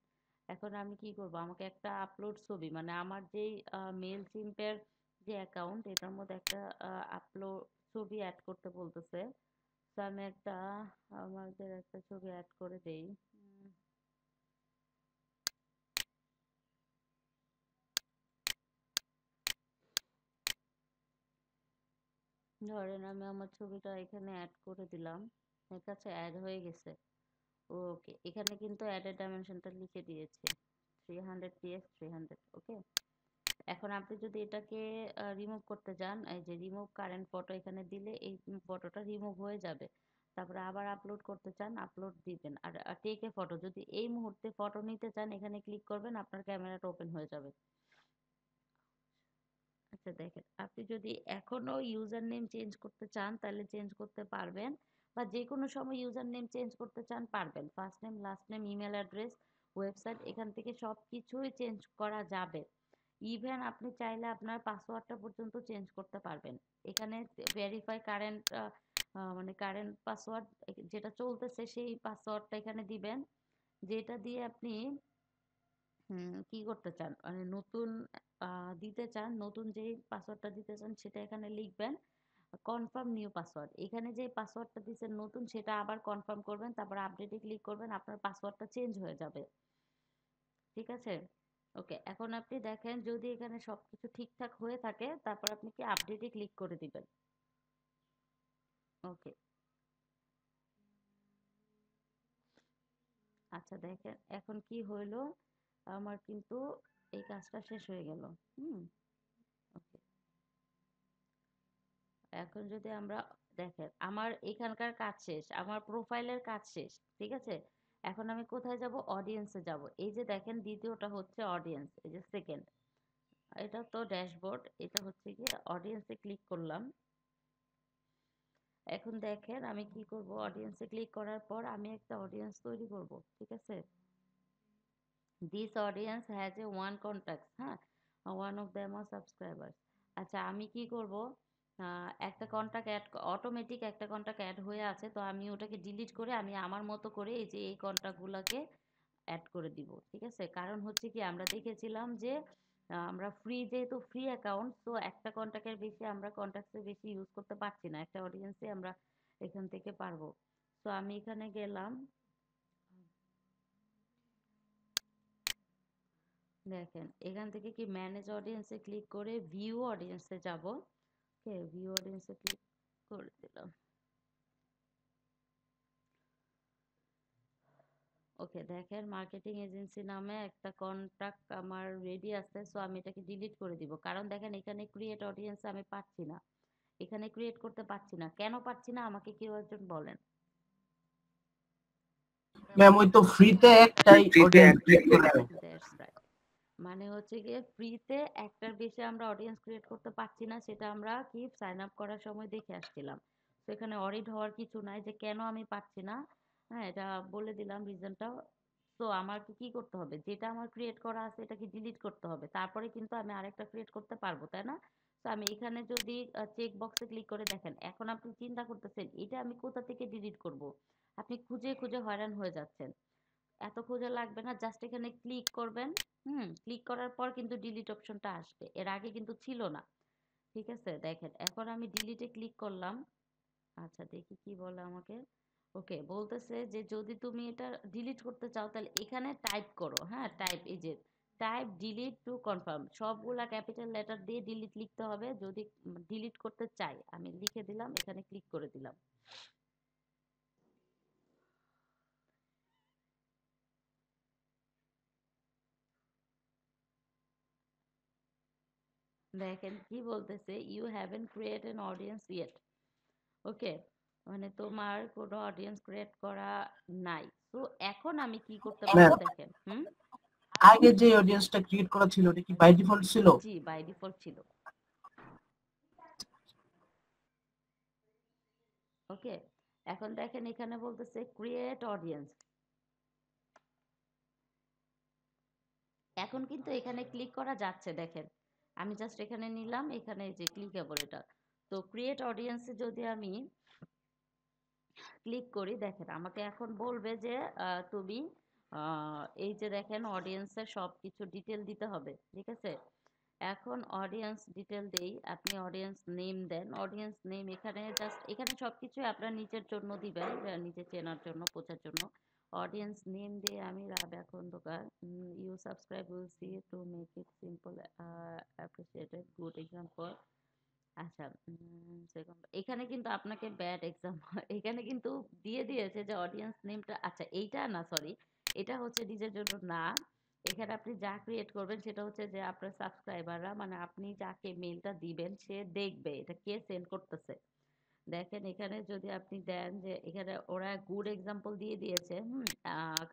এখন আমি কি করব, আমাকে একটা আপলোড ছবি, মানে আমার যেই মেল সিম্পের যে অ্যাকাউন্ট এটার মধ্যে একটা আপলোড ছবি অ্যাড করতে বলতেছে। তো আমি একটা আমাদের একটা ছবি অ্যাড করে দেই। ধরেন আমি আমার ছবিটা এখানে অ্যাড করে দিলাম, ঠিক আছে, অ্যাড হয়ে গেছে। ওকে, এখানে কিন্তু অ্যাডের ডাইমেনশনটা লিখে দিয়েছে 300 px 300, ওকে। এখন আপনি যদি এটাকে রিমুভ করতে চান, এই যে রিমুভ কারেন্ট ফটো এখানে দিলে এই ফটোটা রিমুভ হয়ে যাবে। তারপরে আবার আপলোড করতে চান, আপলোড দিবেন। আর টেক এ ফটো, যদি এই মুহূর্তে ফটো নিতে চান এখানে ক্লিক করবেন, আপনার ক্যামেরাটা ওপেন হয়ে যাবে। আচ্ছা দেখেন, আপনি যদি এখনো ইউজার নেম চেঞ্জ করতে চান তাহলে চেঞ্জ করতে পারবেন, বা যে কোনো সময় ইউজার নেম চেঞ্জ করতে চান পারবেন। First name, last name, email address, website, এখান থেকে সব কিছুই চেঞ্জ করা যাবে। ইভেন আপনি চাইলে আপনার পাসওয়ার্ডটা পর্যন্ত চেঞ্জ করতে পারবেন। এখানে ভেরিফাই কারেন্ট মানে কারেন্ট পাসওয়ার্ড যেটা চলতেছে সেই পাসওয়ার্ডটা এখানে দিবেন, যেটা দিয়ে আপনি কি করতে চান মানে নতুন দিতে চান, নতুন যেই পাসওয়ার্ডটা দিতে চান সেটা এখানে লিখবেন। কনফার্ম নিউ পাসওয়ার্ড, এখানে যে পাসওয়ার্ডটা দিচ্ছেন নতুন সেটা আবার কনফার্ম করবেন, তারপর আপডেটে ক্লিক করবেন, আপনার পাসওয়ার্ডটা চেঞ্জ হয়ে যাবে। ঠিক আছে? ওকে, এখন আপনি দেখেন যদি এখানে সবকিছু ঠিকঠাক হয়ে থাকে তারপর আপনি কি আপডেটে ক্লিক করে দিবেন। ওকে, আচ্ছা দেখেন এখন কি হইলো, আমার কিন্তু এই কাজটা শেষ হয়ে গেল। ওকে, এখন যদি আমরা দেখেন আমার এখানকার কাজ শেষ, আমার প্রোফাইলের কাজ শেষ। ঠিক আছে, এখন আমি কোথায় যাব? অডিয়েন্সে যাব। এই যে দেখেন দ্বিতীয়টা হচ্ছে অডিয়েন্স, এই যে সেকেন্ড, এটা তো ড্যাশবোর্ড, এটা হচ্ছে গিয়ে অডিয়েন্সে ক্লিক করলাম। এখন দেখেন আমি কি করব, অডিয়েন্সে ক্লিক করার পর আমি একটা অডিয়েন্স তৈরি করব। ঠিক আছে, this audience has a one contact, হ্যাঁ, one of them are subscribers. আচ্ছা আমি কি করব, একটা কন্ট্যাক্ট অ্যাড, অটোমেটিক একটা কন্ট্যাক্ট অ্যাড হয়ে আছে, তো আমি ওটাকে ডিলিট করে আমি আমার মতো করে এই যে এই কন্ট্যাক্টগুলোকে অ্যাড করে দিব। ঠিক আছে, কারণ হচ্ছে কি আমরা দেখেছিলাম যে আমরা ফ্রি, যেহেতু ফ্রি অ্যাকাউন্ট, তো একটা কন্ট্যাক্টের বেশি আমরা কন্ট্যাক্টের বেশি ইউজ করতে পারছি না, একটা অডিয়েন্সে আমরা এখান থেকে পারবো। তো আমি এখানে গেলাম, দেখেন এখান থেকে কি ম্যানেজ অডিয়েন্সে ক্লিক করে ভিউ অডিয়েন্সে যাব। ওকে, ভিউ অডিয়েন্সে ক্লিক করে দিলাম। ওকে, দেখেন মার্কেটিং এজেন্সি নামে একটা কন্ট্যাক্ট আমার রেডি আছে, সো আমি এটাকে ডিলিট করে দিব। কারণ দেখেন এখানে ক্রিয়েট অডিয়েন্স আমি পাচ্ছি না, এখানে ক্রিয়েট করতে পারছি না। কেন পাচ্ছি না আমাকে কেউ একজন বলেন। ম্যাম ওই তো ফ্রিতে একটাই ফ্রিতে অডিয়েন্স একটাই ক্রিয়েট করা create যায়। দ্যাটস রাইট, মানে হচ্ছে গিয়ে ফ্রিতে একটার বেশি আমরা অডিয়েন্স ক্রিয়েট করতে পারছি না, সেটা আমরা কি সাইন আপ করার সময় দেখে আসছিলাম। তো এখানে অডিট হওয়ার কিছু নাই যে কেন আমি পাচ্ছি না, হ্যাঁ এটা বলে দিলাম রিজনটা। তো আমার কি কি করতে হবে, যেটা আমার ক্রিয়েট করা আছে এটাকে ডিলিট করতে হবে, তারপরে কিন্তু আমি আরেকটা ক্রিয়েট করতে পারবো, তাই না? তো আমি এখানে যদি চেক বক্সে ক্লিক করে দেখেন, এখন আপনি চিন্তা করতেছেন এটা আমি কোথা থেকে ডিলিট করব, আপনি খুঁজে খুঁজে হয়রান হয়ে যাচ্ছেন। এত খোঁজা লাগবে না, জাস্ট এখানে ক্লিক করবেন। ক্লিক করার পর কিন্তু ডিলিট অপশনটা আসবে, এর আগে কিন্তু ছিল না। ঠিক আছে, দেখেন এখন আমি ডিলিটে ক্লিক করলাম। আচ্ছা দেখি কি বলে আমাকে। ওকে, বলতেছে যে যদি তুমি এটা ডিলিট করতে চাও তাহলে এখানে টাইপ করো, হ্যাঁ টাইপ, এই যে টাইপ ডিলিট টু কনফার্ম, সবগুলা ক্যাপিটাল লেটার দিয়ে ডিলিট লিখতে হবে যদি ডিলিট করতে চাই। আমি লিখে দিলাম, এখানে ক্লিক করে দিলাম। দেখেন কি বলতেছে, you haven't create an audience yet. Okay, মানে তোমার কোনো অডিয়েন্স ক্রিয়েট করা নাই। তো এখন আমি কি করতে ম্যাম পারবো দেখেন। আগে যে অডিয়েন্সটা ক্রিয়েট করা ছিল ওটা কি বাই ডিফল্ট ছিল? জি বাই ডিফল্ট ছিল। ওকে, এখন দেখেন এখানে বলতেছে ক্রিয়েট অডিয়েন্স। এখন কিন্তু এখানে ক্লিক করা যাচ্ছে, দেখেন আমি জাস্ট এখানে নিলাম, এখানে যে ক্লিকেবল এটা। তো ক্রিয়েট অডিয়েন্সে যদি আমি ক্লিক করি, দেখেন আমাকে এখন বলবে যে তুমি এই যে দেখেন অডিয়েন্সের সব কিছু ডিটেল দিতে হবে। ঠিক আছে, এখন অডিয়েন্স ডিটেল দেই, আপনি অডিয়েন্স নেম দেন। অডিয়েন্স নেম এখানে জাস্ট, এখানে সবকিছু আপনার নিজের জন্য দিবেন, নিজে চেনার জন্য, বোঝার জন্য। অডিয়েন্স নেম দিয়ে আমি Rabeya Khandakar, you subscribe will see to make it simple appreciated, good example. আচ্ছা, সেকেন্ড এখানে কিন্তু আপনাকে ব্যাড এক্সাম্পল এখানে কিন্তু দিয়ে দিয়েছে যে অডিয়েন্স নেমটা, আচ্ছা এইটা না, সরি, এটা হচ্ছে নিজের জন্য না। এখানে আপনি যা ক্রিয়েট করবেন সেটা হচ্ছে যে আপনার সাবস্ক্রাইবাররা, মানে আপনি যাকে মেলটা দিবেন সে দেখবে এটা কে সেন্ড করতেছে। দেখেন এখানে যদি আপনি দেন যে এখানে ওরা গুড এক্সাম্পল দিয়ে দিয়েছে,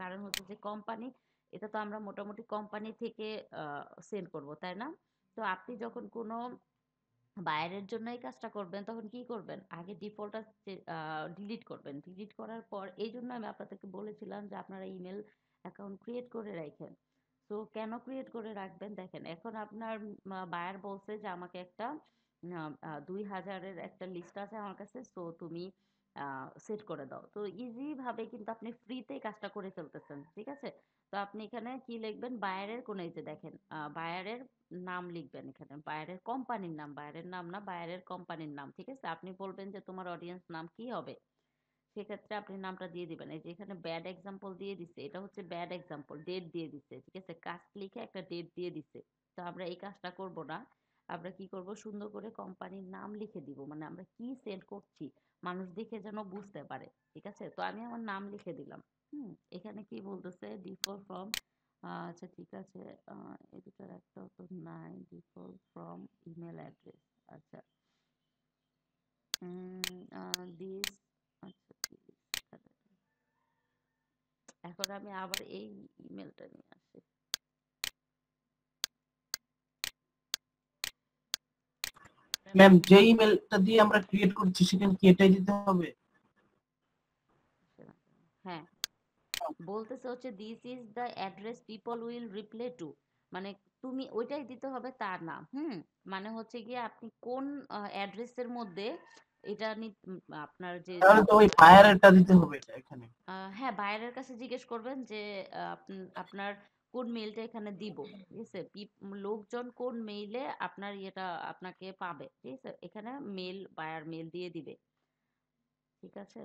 কারণ হচ্ছে যে কোম্পানি, এটা তো আমরা মোটামুটি কোম্পানি থেকে সেন্ড করব, তাই না? তো আপনি যখন কোনো বাইরের জন্য এই কাজটা করবেন, তখন কি করবেন? আগে ডিফল্টটা ডিলিট করবেন। ডিলিট করার পর এই জন্য আমি আপনাদেরকে বলেছিলাম যে আপনারা ইমেল অ্যাকাউন্ট ক্রিয়েট করে রাখেন। তো কেন ক্রিয়েট করে রাখবেন? দেখেন, এখন আপনার বায়ার বলছে যে আমাকে একটা 2000-এর একটা লিস্ট আছে আমার কাছে, সো তুমি সেট করে দাও। তো ইজি ভাবে কিন্তু আপনি ফ্রিতে কাজটা করে ফেলতেছেন, ঠিক আছে? তো আপনি এখানে কি লিখবেন? বায়ারের কোন, এই যে দেখেন, বায়ারের নাম লিখবেন এখানে, বায়ারের কোম্পানির নাম, বায়ারের নাম না, বায়ারের কোম্পানির নাম, ঠিক আছে? আপনি বলবেন যে তোমার অডিয়েন্স নাম কি হবে, সেক্ষেত্রে আপনি নামটা দিয়ে দিবেন। এই যে এখানে ব্যাড এক্সাম্পল দিয়ে দিচ্ছে, এটা হচ্ছে ব্যাড এক্সাম্পল, ডেট দিয়ে দিচ্ছে, ঠিক আছে? কাস্ট লিখে একটা ডেট দিয়ে দিচ্ছে। তো আমরা এই কাজটা করব না, আমরা কি করব, সুন্দর করে কোম্পানির নাম লিখে দিব, মানে আমরা কি সেল করছি মানুষ দেখে যেন বুঝতে পারে, ঠিক আছে? তো আমি আমার নাম লিখে দিলাম। এখানে কি বলতেছে, ডিফল্ট ফ্রম, আচ্ছা ঠিক আছে, এই দুটার একটা তো নাই, ডিফল্ট ফ্রম ইমেল অ্যাড্রেস, আচ্ছা দিস, আচ্ছা এখন আমি আবার এই ইমেলটা নিয়ে আসি। ম্যাম, যে ইমেলটা দিয়ে আমরা ক্রিয়েট করছি সেখানে কি এটাই দিতে হবে? হ্যাঁ, বলতেছে হচ্ছে this is the address people will reply to, মানে তুমি ওইটাই দিতে হবে তা না। মানে হচ্ছে গিয়ে আপনি কোন অ্যাড্রেসের মধ্যে এটা আপনার যে তাহলে তো ওই বায়ারেরটা দিতে হবে এটা এখানে। হ্যাঁ, বায়ারের কাছে জিজ্ঞেস করবেন যে আপনার কোন মেইলটা এখানে দিব, ঠিক আছে? লোকজন কোন মেইলে আপনার ইয়েটা আপনাকে পাবে, ঠিক আছে? এখানে মেল, বায়ার মেল দিয়ে দিবে, ঠিক আছে?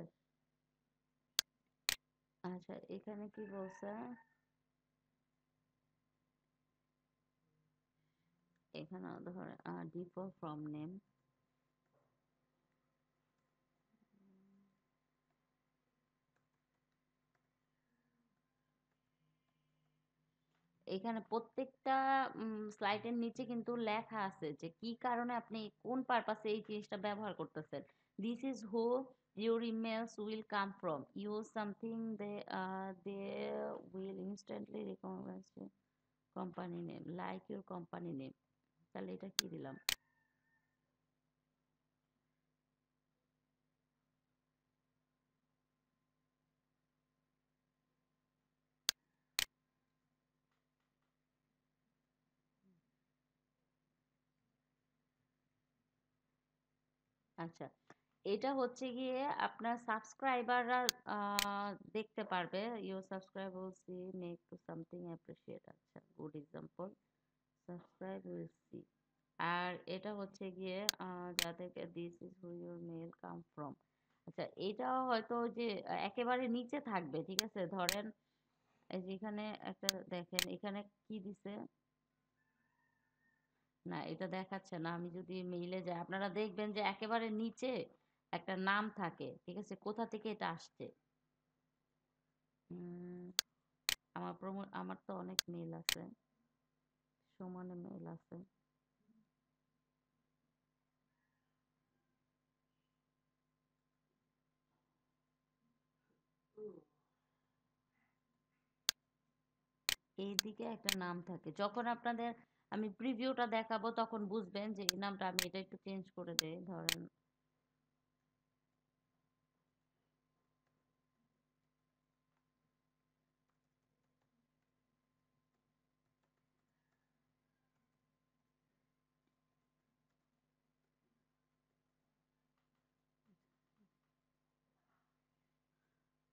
আচ্ছা, এখানে কি বলছে, এখানে ধরে ডিফল্ট ফ্রম নেম, এখানে প্রত্যেকটা স্লাইডের নিচে কিন্তু লেখা আছে যে কি কারণে আপনি কোন পারপাসে এই জিনিসটা ব্যবহার করতেছেন। This is who your emails will come from, use something they will instantly recognise company name, like your company name. তাহলে এটা কি দিলাম? আচ্ছা, এটা হচ্ছে গিয়ে আপনার সাবস্ক্রাইবাররা দেখতে পারবে, your subscriber see make to something appreciate, আচ্ছা good example, subscribe will see. আর এটা হচ্ছে গিয়ে যাদেরকে this is who your mail come from, আচ্ছা এটাও হয়তো যে একেবারে নিচে থাকবে, ঠিক আছে? ধরেন এই যে এখানে একটা দেখেন, এখানে কি দিছে, না এটা দেখাচ্ছে না। আমি যদি মেইলে যাই, আপনারা দেখবেন যে একেবারে নিচে একটা নাম থাকে, ঠিক আছে? কোথা থেকে এটা আসছে? উম, আমার তো অনেক মেল আছে, সমানে মেল আছে। এইদিকে একটা নাম থাকে, যখন আপনাদের আমি প্রিভিউটা দেখাবো তখন বুঝবেন যে এই নামটা, আমি এটা একটু চেঞ্জ করে দেই, ধরেন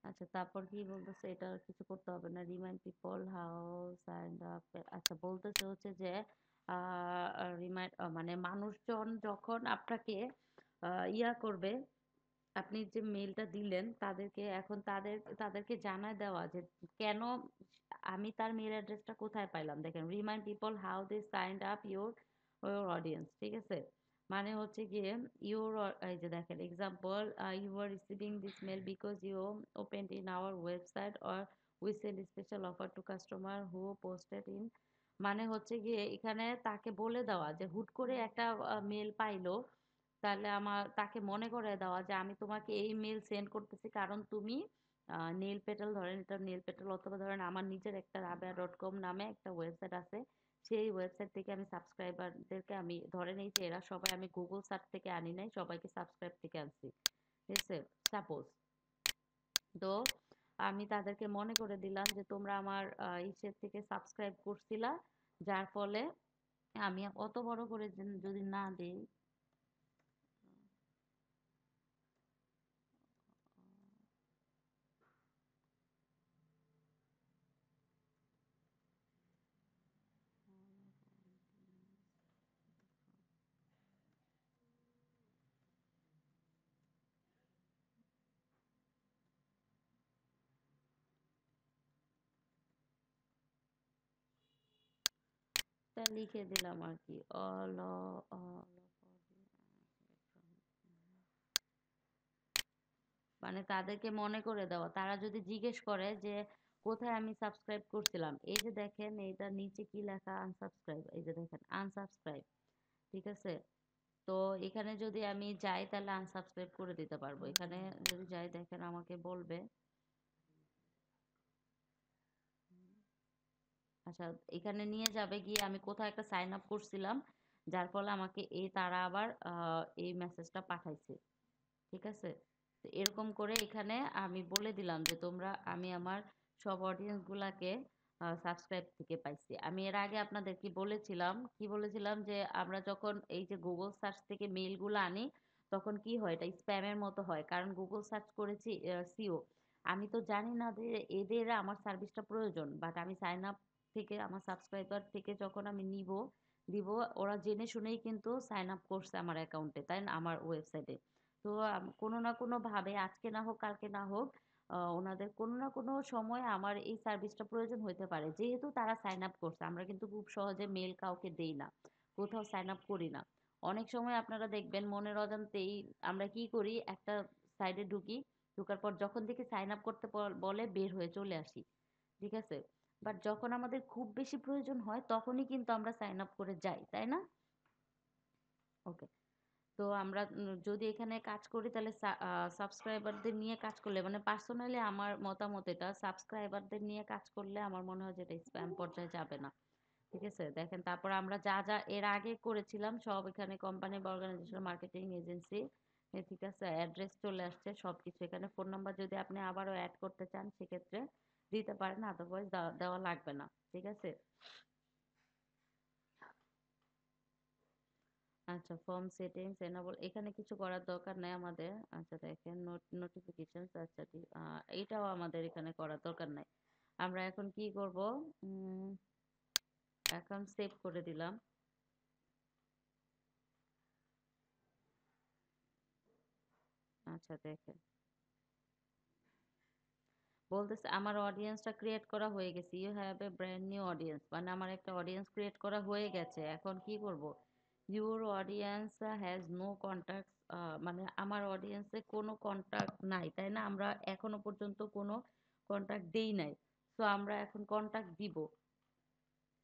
আচ্ছা তারপর কি বলতেছে, এটা আর কিছু করতে হবে না, remind people how sign up, আচ্ছা বলতেছে হচ্ছে যে রিমাইন্ড, মানে মানুষজন যখন আপনাকে ইয়া করবে, আপনি যে মেইলটা দিলেন তাদেরকে, এখন তাদেরকে জানায় দেওয়া যে কেন আমি তার মেইল অ্যাড্রেসটা কোথায় পাইলাম। দেখেন, remind people how they signed up your audience, ঠিক আছে? মানে হচ্ছে গিয়ে ইউর, এই যে দেখেন example, you are receiving this mail because you opened in our website or we sell special offer to customer who posted in, মানে হচ্ছে গিয়ে এখানে তাকে বলে দেওয়া যে হুট করে একটা মেল পাইলো, তাহলে আমার তাকে মনে করে দেওয়া যে আমি তোমাকে এই মেল সেন্ড করতেছি কারণ তুমি নেল পেটাল, ধরেন এটা নেল পেটাল, অথবা ধরেন আমার নিজের একটা রাবেয়া.com নামে একটা ওয়েবসাইট আছে, সেই ওয়েবসাইট থেকে আমি সাবস্ক্রাইবারদেরকে আমি ধরে নিই যে এরা সবাই আমি গুগল সার্চ থেকে আনি নাই, সবাইকে সাবস্ক্রাইব থেকে আনছি, ঠিক আছে, সাপোজ। তো আমি তাদেরকে মনে করে দিলাম যে তোমরা আমার ইসের থেকে সাবস্ক্রাইব করছিলা, যার ফলে আমি অত বড় করে যদি না দেই, তা লিখে দিলাম আর কি, মানে তাদেরকে মনে করে দেওয়া। তারা যদি জিজ্ঞেস করে যে কোথায় আমি সাবস্ক্রাইব করছিলাম, এই যে দেখেন এইটা নিচে কি লেখা, আনসাবস্ক্রাইব, এই যে দেখেন আনসাবস্ক্রাইব, ঠিক আছে। তো এখানে যদি আমি যাই তাহলে আনসাবস্ক্রাইব করে দিতে পারবো। এখানে যদি যাই দেখেন আমাকে বলবে, আচ্ছা এখানে নিয়ে যাবে গিয়ে আমি কোথাও একটা সাইন আপ করছিলাম, যার ফলে আমাকে তারা আবার এই মেসেজটা পাঠাইছে, ঠিক আছে। তো এরকম করে এখানে আমি বলে দিলাম যে তোমরা, আমি আমার সব অডিয়েন্স গুলাকে সাবস্ক্রাইব থেকে পাইছি। আমি এর আগে আপনাদের কি বলেছিলাম যে আমরা যখন এই যে গুগল সার্চ থেকে মেইল গুলো আনি, তখন কি হয়, এটা স্প্যামের মতো হয়, কারণ গুগল সার্চ করেছি সিও। আমি তো জানি না যে এদের আমার সার্ভিসটা প্রয়োজন, বাট আমি সাইন আপ থেকে আমার সাবস্ক্রাইবার থেকে যখন আমি দিব, ওরা জেনে শুনেই কিন্তু সাইন আপ করছে আমার অ্যাকাউন্টে, তাই না, আমার ওয়েবসাইটে। তো কোনো না কোনো ভাবে, আজকে না হোক কালকে না হোক, ওনাদের কোনো না কোনো সময় আমার এই সার্ভিসটা প্রয়োজন হতে পারে, যেহেতু তারা সাইন আপ করছে। আমরা কিন্তু খুব সহজে মেল কাউকে দেই না, কোথাও সাইন আপ করি না। অনেক সময় আপনারা দেখবেন মনের অজান্তেই আমরা কি করি, একটা সাইডে ঢুকি, ঢোকার পর যখন দেখি সাইন আপ করতে বলে বের হয়ে চলে আসি, ঠিক আছে। বাট যখন আমাদের খুব বেশি প্রয়োজন হয় তখনই কিন্তু আমরা সাইন আপ করে যাই, তাই না? ওকে। তো আমরা যদি এখানে কাজ করি তাহলে সাবস্ক্রাইবারদের নিয়ে কাজ করলে, মানে পার্সোনালি আমার মতামত, এটা সাবস্ক্রাইবারদের নিয়ে কাজ করলে আমার মনে হয় যে এটা স্প্যাম পর্যায়ে যাবে না, ঠিক আছে। দেখেন তারপর আমরা যা যা এর আগে করেছিলাম সব এখানে কোম্পানি বা অর্গানাইজেশন মার্কেটিং এজেন্সি, ঠিক আছে, অ্যাড্রেস চলে আসছে সবকিছু এখানে। ফোন নাম্বার যদি আপনি আবারও অ্যাড করতে চান সেক্ষেত্রে দিতে পারেন, আদারওয়াইজ দেওয়া লাগবে না, ঠিক আছে। আচ্ছা, ফর্ম সেটিংস এনেবল, এখানে কিছু করার দরকার নাই আমাদের। আচ্ছা দেখেন নোটিফিকেশন, আচ্ছা এইটাও আমাদের এখানে করার দরকার নাই। আমরা এখন কি করব, এখন সেভ করে দিলাম। আচ্ছা দেখেন বলতেছে আমার অডিয়েন্সটা ক্রিয়েট করা হয়ে গেছে, you have a brand new audience, মানে আমার একটা অডিয়েন্স ক্রিয়েট করা হয়ে গেছে। এখন কি করব, your audience has no contact, মানে আমার অডিয়েন্সে কোনো কন্ট্যাক্ট নাই, তাই না, আমরা এখনো পর্যন্ত কোনো কন্ট্যাক্ট দেই নাই। তো আমরা এখন কন্ট্যাক্ট দিব,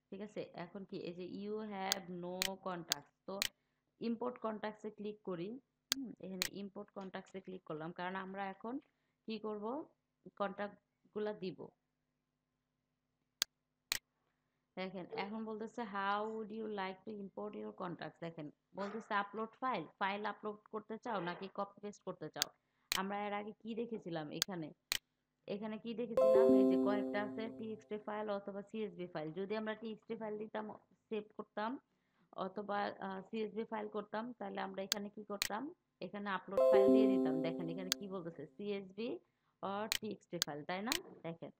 ঠিক আছে। এখন কি, এই যে ইউ হ্যাভ নো কন্ট্যাক্ট, তো ইম্পোর্ট কন্ট্যাক্টসে ক্লিক করি। এখানে ইম্পোর্ট কন্ট্যাক্টসে ক্লিক করলাম, কারণ আমরা এখন কি করব, কন্ট্যাক্ট গুলা দিব। দেখেন এখন বলতেছে how would you like to import your contacts, দেখেন বলতেছে আপলোড ফাইল আপলোড করতে চাও নাকি কপি পেস্ট করতে চাও। আমরা এর আগে কি দেখেছিলাম, এখানে এখানে কি দেখেছিলাম, এই যে কয়েকটা আছে, টিএক্সটি ফাইল অথবা সিএসভি ফাইল। যদি আমরা টিএক্সটি ফাইল দিতাম, সেভ করতাম, অথবা সিএসভি ফাইল করতাম, তাহলে আমরা এখানে কি করতাম, এখানে আপলোড ফাইল দিয়ে দিতাম। দেখেন এখানে কি বলতেছে, সিএসভি অর টিএক্সটি ফাইল, তাই না। দেখেন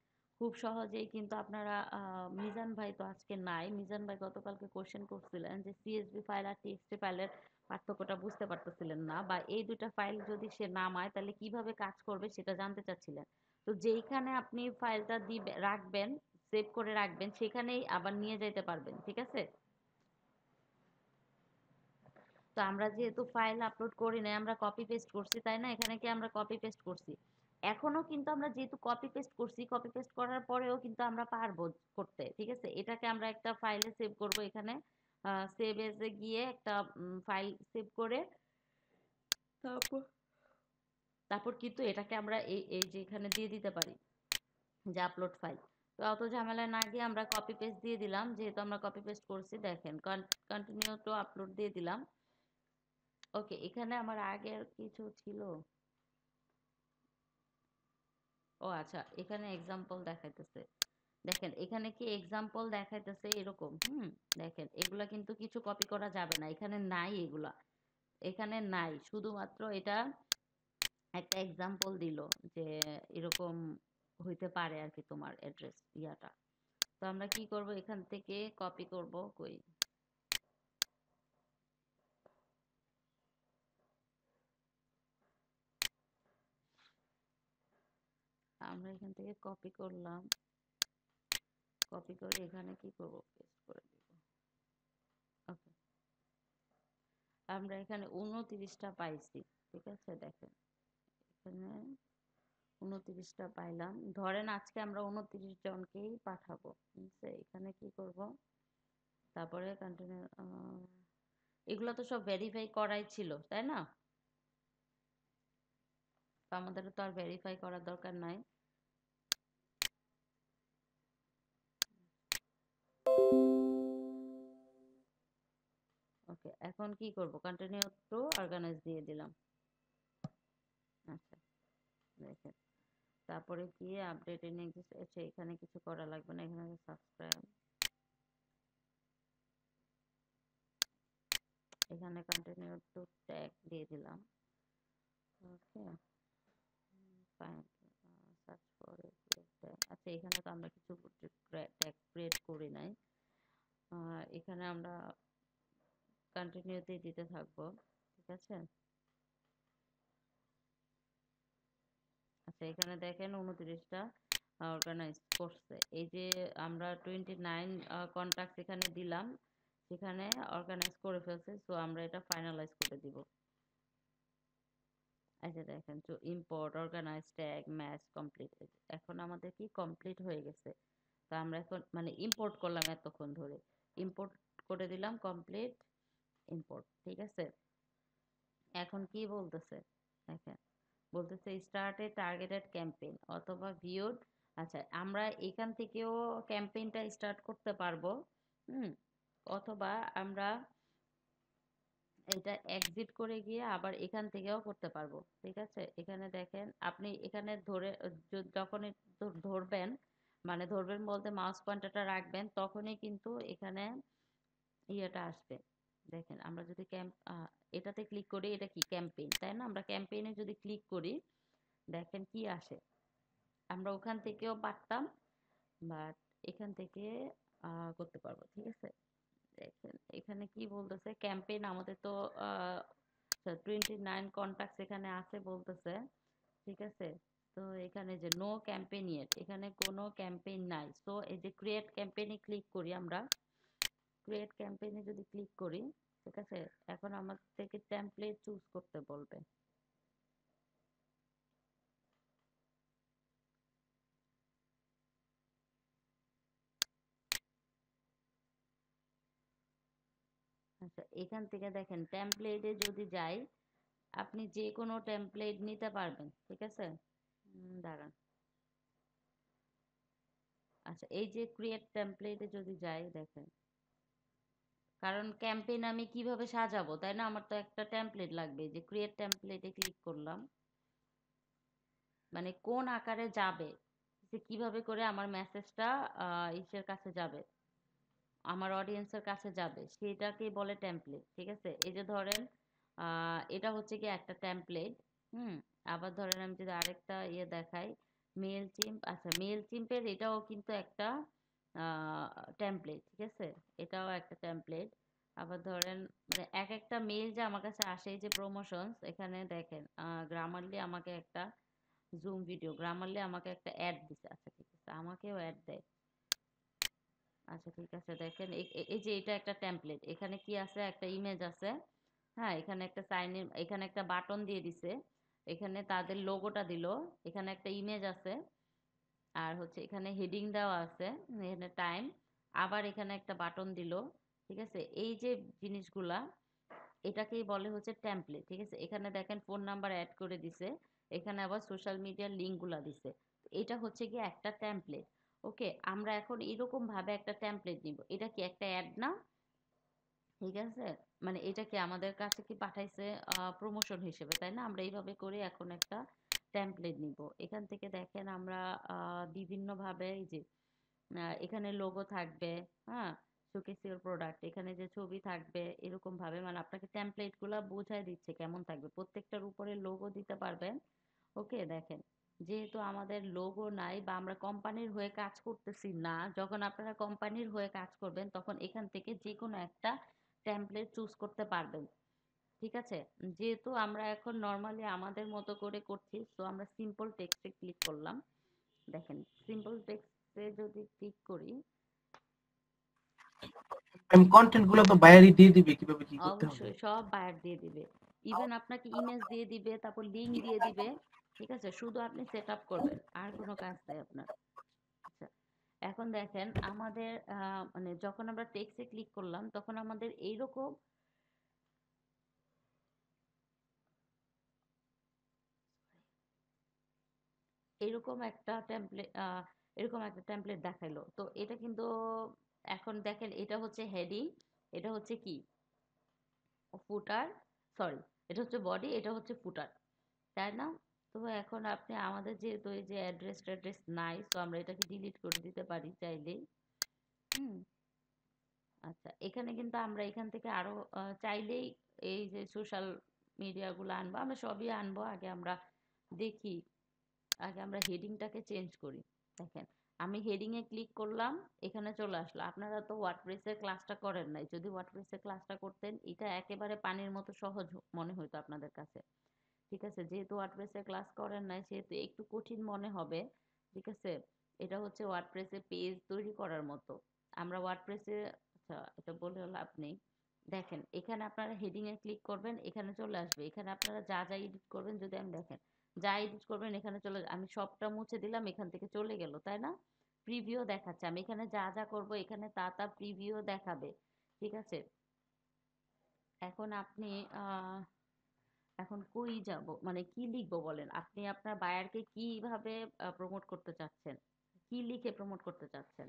খুব সহজেই কিন্তু আপনারা, মিজান ভাই তো আজকে নাই, মিজান ভাই গতকালকে কোশ্চেন করছিলেন যে সিএসভি ফাইল আর টিএক্সটি ফাইলের পার্থক্যটা বুঝতে পারতেছিলেন না, বা এই দুটা ফাইল যদি সে নামায় তাহলে কিভাবে কাজ করবে সেটা জানতে চাচ্ছিলেন। তো যেইখানে আপনি ফাইলটা রাখবেন, সেভ করে রাখবেন, সেখানেই আবার নিয়ে যেতে পারবেন, ঠিক আছে। তো আমরা যেহেতু ফাইল আপলোড করি নাই, আমরা কপি পেস্ট করছি, তাই না, এখানে কি আমরা কপি পেস্ট করছি। এখনো কিন্তু আমরা যেহেতু কপি পেস্ট করছি, কপি পেস্ট করার পরেও কিন্তু আমরা পারবো করতে, ঠিক আছে। এটাকে আমরা একটা ফাইলে সেভ করব, এখানে সেভ এজে গিয়ে একটা ফাইল সেভ করে, তারপর তারপর কিন্তু এটাকে আমরা এই এই যে এখানে দিয়ে দিতে পারি যে আপলোড ফাইল। তো অত ঝামেলায় না গিয়ে আমরা কপি পেস্ট দিয়ে দিলাম, যেহেতু আমরা কপি পেস্ট করছি। দেখেন কন্টিনিউ টু আপলোড দিয়ে দিলাম। ওকে, এখানে আমার আগের কিছু ছিল। ও আচ্ছা, এখানে এক্সাম্পল দেখাইতেছে। দেখেন এখানে কি এক্সাম্পল দেখাইতেছে এরকম। দেখেন এগুলা কিন্তু কিছু কপি করা যাবে না, এখানে নাই এগুলা, এখানে নাই। শুধুমাত্র এটা একটা এক্সাম্পল দিল যে এরকম হইতে পারে আর কি তোমার অ্যাড্রেস ইয়াটা। তো আমরা কি করব, এখান থেকে কপি করব। কই, আমরা এখান থেকে কপি করলাম, কপি করে এখানে কি করব, পেস্ট করে দিব। ওকে, আমরা এখানে 29টা পাইছি। ঠিক আছে, দেখেন এখানে 29টা পাইলাম। ধরেন আজকে আমরা 29 জনকেই পাঠাবো। ঠিক আছে, এখানে কি করব, তারপরে কন্টিনিউ। এগুলো তো সব ভেরিফাই করাই ছিল, তাই না? তো আমাদের তো আর ভেরিফাই করার দরকার নাই। ওকে, এখন কি করব, কন্টিনিউ টু অর্গানাইজ দিয়ে দিলাম। আচ্ছা, দেখেন তারপরে কি আপডেট ইন এক্সিস্ট। আচ্ছা, এখানে কিছু করা লাগবে না, এখানে সাবস্ক্রাইব, এখানে কন্টিনিউ টু ট্যাগ দিয়ে দিলাম। ওকে, ফাইন, সার্চ করে ট্যাগ। আচ্ছা, এখানে তো আমরা কিছু ট্যাগ ক্রিয়েট করি নাই। এখানে আমরা কন্টিনিউতে দিতে থাকবো। ঠিক আছে, আচ্ছা এখানে দেখেন 29টা অর্গানাইজ করছে। এই যে আমরা 29 কন্ট্যাক্ট এখানে দিলাম, সেখানে অর্গানাইজ করে ফেলছে। সো আমরা এটা ফাইনালাইজ করে দিব। আচ্ছা দেখেন, তো import organise tag match complete. এখন আমাদের কি কমপ্লিট হয়ে গেছে। তো আমরা এখন মানে ইম্পোর্ট করলাম এতক্ষণ ধরে, ইম্পোর্ট করে দিলাম, কমপ্লিট ইম্পোর্ট। ঠিক আছে, এখন কি বলতেছে দেখেন, বলতেছে স্টার্ট এ টার্গেটেড ক্যাম্পেইন অথবা ভিউড। আচ্ছা, আমরা এখান থেকেও ক্যাম্পেইনটা স্টার্ট করতে পারবো। অথবা আমরা এটা এক্সিট করে গিয়ে আবার এখান থেকেও করতে পারবো। ঠিক আছে, এখানে দেখেন আপনি এখানে ধরে যখনই ধরবেন, মানে ধরবেন বলতে মাউস পয়েন্টারটা রাখবেন, তখনই কিন্তু এখানে ইয়েটা আসবে। দেখেন আমরা যদি এটাতে ক্লিক করি, এটা কি ক্যাম্পেইন, তাই না? আমরা ক্যাম্পেইনে যদি ক্লিক করি, দেখেন কি আসে। আমরা ওখান থেকেও পারতাম, বাট এখান থেকে করতে পারবো। ঠিক আছে, দেখেন এখানে কি বলতেছে, ক্যাম্পেইন আমাদের তো 29 কন্টাক্টস এখানে আছে বলতেছে। ঠিক আছে, তো এখানে যে নো ক্যাম্পেইন ইয়েট, এখানে কোনো ক্যাম্পেইন নাই। সো এই যে ক্রিয়েট ক্যাম্পেইনে ক্লিক করি, আমরা ক্রিয়েট ক্যাম্পেইনে যদি ক্লিক করি, ঠিক আছে, এখন আমার থেকে টেমপ্লেট চুজ করতে বলবে। আচ্ছা, এখান থেকে দেখেন টেমপ্লেটে যদি যাই, আপনি যে কোনো টেমপ্লেট নিতে পারবেন। ঠিক আছে, দাঁড়ান। আচ্ছা, এই যে ক্রিয়েট টেমপ্লেটে যদি যাই, দেখেন কারণ ক্যাম্পেইন আমি কিভাবে সাজাবো, তাই না? আমার তো একটা টেমপ্লেট লাগবে। যে ক্রিয়েট টেমপ্লেটে ক্লিক করলাম, মানে কোন আকারে যাবে, যে কিভাবে করে আমার মেসেজটা ইসের কাছে যাবে, আমার অডিয়েন্সের কাছে যাবে, সেটাকেই বলে টেমপ্লেট। ঠিক আছে, এই যে ধরেন এটা হচ্ছে কি একটা টেমপ্লেট। আবার ধরেন আমি যদি আরেকটা ইয়ে দেখাই, মেল চিম্প। আচ্ছা, মেল চিম্পের এটাও কিন্তু একটা টেমপ্লেট। ঠিক আছে, এটাও একটা টেমপ্লেট। আবার ধরেন মানে এক একটা মেল যে আমার কাছে আসে, এই যে প্রমোশনস, এখানে দেখেন গ্রামারলি আমাকে একটা জুম ভিডিও, গ্রামারলি আমাকে একটা অ্যাড দিছে। আচ্ছা ঠিক আছে, আমাকেও অ্যাড দেয়। আচ্ছা ঠিক আছে, দেখেন এই যে এটা একটা টেমপ্লেট, এখানে কি আছে, একটা ইমেজ আছে। হ্যাঁ, এখানে একটা সাইন ইন, এখানে একটা বাটন দিয়ে দিছে, এখানে তাদের লোগোটা দিল, এখানে একটা ইমেজ আছে, আর হচ্ছে এখানে হেডিং দেওয়া আছে, এখানে টাইম, আবার এখানে একটা বাটন দিল। ঠিক আছে, এই যে জিনিসগুলা, এটাকেই বলে হচ্ছে টেমপ্লেট। ঠিক আছে, এখানে দেখেন ফোন নাম্বার অ্যাড করে দিছে, এখানে আবার সোশ্যাল মিডিয়ার লিঙ্কগুলা দিছে। এটা হচ্ছে কি একটা টেমপ্লেট। ওকে, আমরা এখন এরকম ভাবে একটা টেমপ্লেট নিব। এটা কি একটা অ্যাড না? ঠিক আছে, মানে এটা কি আমাদের কাছে কি পাঠাইছে প্রমোশন হিসেবে, তাই না? আমরা এইভাবে করে এখন একটা টেমপ্লেট নিব। এখান থেকে দেখেন আমরা বিভিন্ন ভাবে এই যে এখানে লোগো থাকবে, হ্যাঁ, শোকেস ইওর প্রোডাক্ট, এখানে যে ছবি থাকবে এরকম ভাবে, মানে আপনাকে টেমপ্লেট গুলা বোঝাই দিচ্ছে কেমন থাকবে। প্রত্যেকটার উপরে লোগো দিতে পারবেন। ওকে, দেখেন যেহেতু আমাদের লোগো নাই বা আমরা কোম্পানির হয়ে কাজ করতেছি না, যখন আপনারা কোম্পানির হয়ে কাজ করবেন তখন এখান থেকে যে কোনো একটা টেমপ্লেট চুজ করতে পারবেন। ঠিক আছে, যেহেতু আমরা এখন নর্মালি আমাদের মতো করে করছি, তো আমরা সিম্পল টেক্সটে ক্লিক করলাম। দেখেন সিম্পল টেক্সটে যদি ক্লিক করি, কন্টেন্ট গুলো তো বাইরেই দিয়ে দিবে, কিভাবে কি করতে হবে? অবশ্যই সব বায়ার দিয়ে দিবে। ইভেন আপনাকে ইমেজ দিয়ে দিবে, তারপর লিঙ্ক দিয়ে দিবে। ঠিক আছে, শুধু আপনি সেট আপ করবেন, আর কোনো কাজ নেই আপনার। আচ্ছা, এখন দেখেন আমাদের মানে যখন আমরা টেক্সটে ক্লিক করলাম তখন আমাদের এইরকম এরকম একটা টেমপ্লেট এরকম একটা টেমপ্লেট দেখাইলো। তো এটা কিন্তু এখন দেখেন এটা হচ্ছে হেডিং, এটা হচ্ছে কি ফুটার, সরি, এটা হচ্ছে বডি, এটা হচ্ছে ফুটার, তাই না? তো এখন আপনি আমাদের যেহেতু এই যে অ্যাড্রেস ট্যাড্রেস নাই, তো আমরা এটাকে ডিলিট করে দিতে পারি চাইলেই। হুম, আচ্ছা, এখানে কিন্তু আমরা এখান থেকে আরো চাইলেই এই যে সোশ্যাল মিডিয়াগুলো আনবো, আমরা সবই আনবো। দেখি আগে আমরা হেডিংটাকে চেঞ্জ করি। দেখেন আমি হেডিং এ ক্লিক করলাম, এখানে চলে আসলো। আপনারা তো ওয়ার্ডপ্রেসের ক্লাসটা করেন নাই, যদি ওয়ার্ডপ্রেসের ক্লাসটা করতেন এটা একেবারে পানির মতো সহজ মনে হতো আপনাদের কাছে। ঠিক আছে, যেহেতু ওয়ার্ডপ্রেসের ক্লাস করেন নাই সেহেতু একটু কঠিন মনে হবে। ঠিক আছে, এটা হচ্ছে ওয়ার্ডপ্রেসে পেজ তৈরি করার মতো। আমরা ওয়ার্ডপ্রেসে, আচ্ছা এটা বলে লাভ নেই। দেখেন এখানে আপনারা হেডিং এ ক্লিক করবেন, এখানে চলে আসবে। এখানে আপনারা যা যা এডিট করবেন, যদি আমি দেখেন যা এডিট করবেন এখানে চলে, আমি সবটা মুছে দিলাম, এখান থেকে চলে গেল, তাই না? প্রিভিউ দেখাচ্ছে, আমি এখানে যা যা করব এখানে তা তা প্রিভিউ দেখাবে। ঠিক আছে, এখন আপনি এখন কই যাব, মানে কি লিখবো বলেন? আপনি আপনার বায়ারকে কিভাবে প্রমোট করতে চাচ্ছেন, কি লিখে প্রমোট করতে চাচ্ছেন?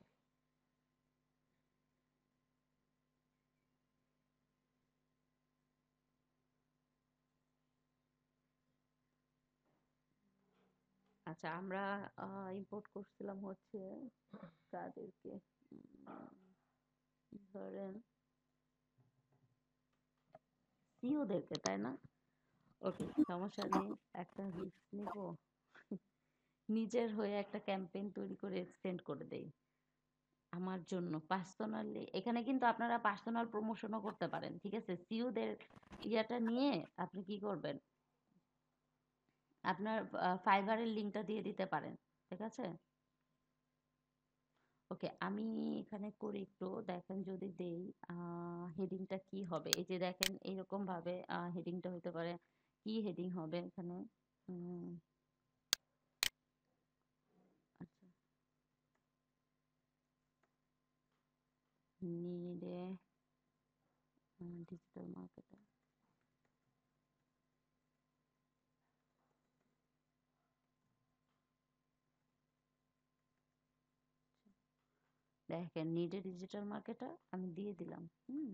আচ্ছা, আমরা ইম্পোর্ট করছিলাম হচ্ছে কাদেরকে, ধরেন সিওদেরকে, তাই না? ওকে, সমস্যা নেই, একটা রিস্ক নিব, নিজের হয়ে একটা ক্যাম্পেইন তৈরি করে এক্সটেন্ড করে দেই আমার জন্য পার্সোনালি। এখানে কিন্তু আপনারা পার্সোনাল প্রমোশনও করতে পারেন। ঠিক আছে, সিওদের ইয়াটা নিয়ে আপনি কি করবেন, আপনার ফাইবারের লিঙ্কটা দিয়ে দিতে পারেন। ঠিক আছে, ওকে, আমি এখানে করি একটু, দেখেন যদি দেই হেডিংটা কি হবে। এই যে দেখেন এইরকম ভাবে হেডিংটা হতে পারে। কি হেডিং হবে এখানে? উম, আচ্ছা, নিডে ডিজিটাল মার্কেটার। দেখেন নিডে ডিজিটাল মার্কেটার আমি দিয়ে দিলাম। হুম,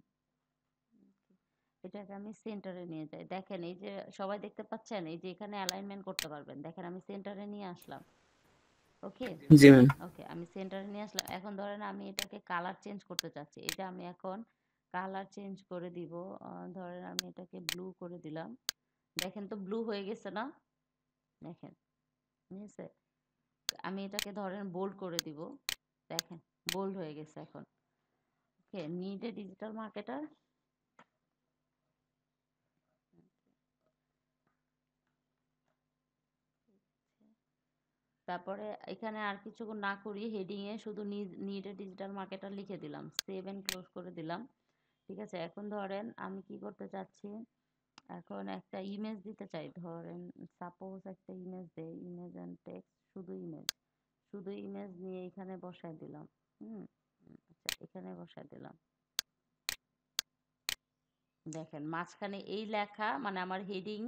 এটাকে আমি সেন্টারে নিয়ে যাই। দেখেন এই যে সবাই দেখতে পাচ্ছেন, এই যে এখানে অ্যালাইনমেন্ট করতে পারবেন। দেখেন আমি সেন্টারে নিয়ে আসলাম। ওকে, জি ম্যাম। ওকে, আমি সেন্টারে নিয়ে আসলাম। এখন ধরেন আমি এটাকে কালার চেঞ্জ করতে চাচ্ছি, এটা আমি এখন কালার চেঞ্জ করে দিব। ধরেন আমি এটাকে ব্লু করে দিলাম। দেখেন তো ব্লু হয়ে গেছে না? দেখেন, ঠিক আছে, আমি এটাকে ধরেন বোল্ড করে দিব। দেখেন বোল্ড হয়ে গেছে এখন। ওকে, নিড এ ডিজিটাল মার্কেটার। তারপরে এখানে আর কিছু না করি, হেডিং এ শুধু নিড এ ডিজিটাল মার্কেটার লিখে দিলাম, সেভ এন্ড ক্লোজ করে দিলাম। ঠিক আছে, এখন ধরেন আমি কি করতে চাচ্ছি, এখন একটা ইমেজ দিতে চাই। ধরেন সাপোজ একটা ইমেজ দেই, ইমেজ এন্ড টেক্সট, শুধু ইমেজ নিয়ে এখানে বসায় দিলাম। হুম, আচ্ছা এখানে বসায় দিলাম। দেখেন মাঝখানে এই লেখা, মানে আমার হেডিং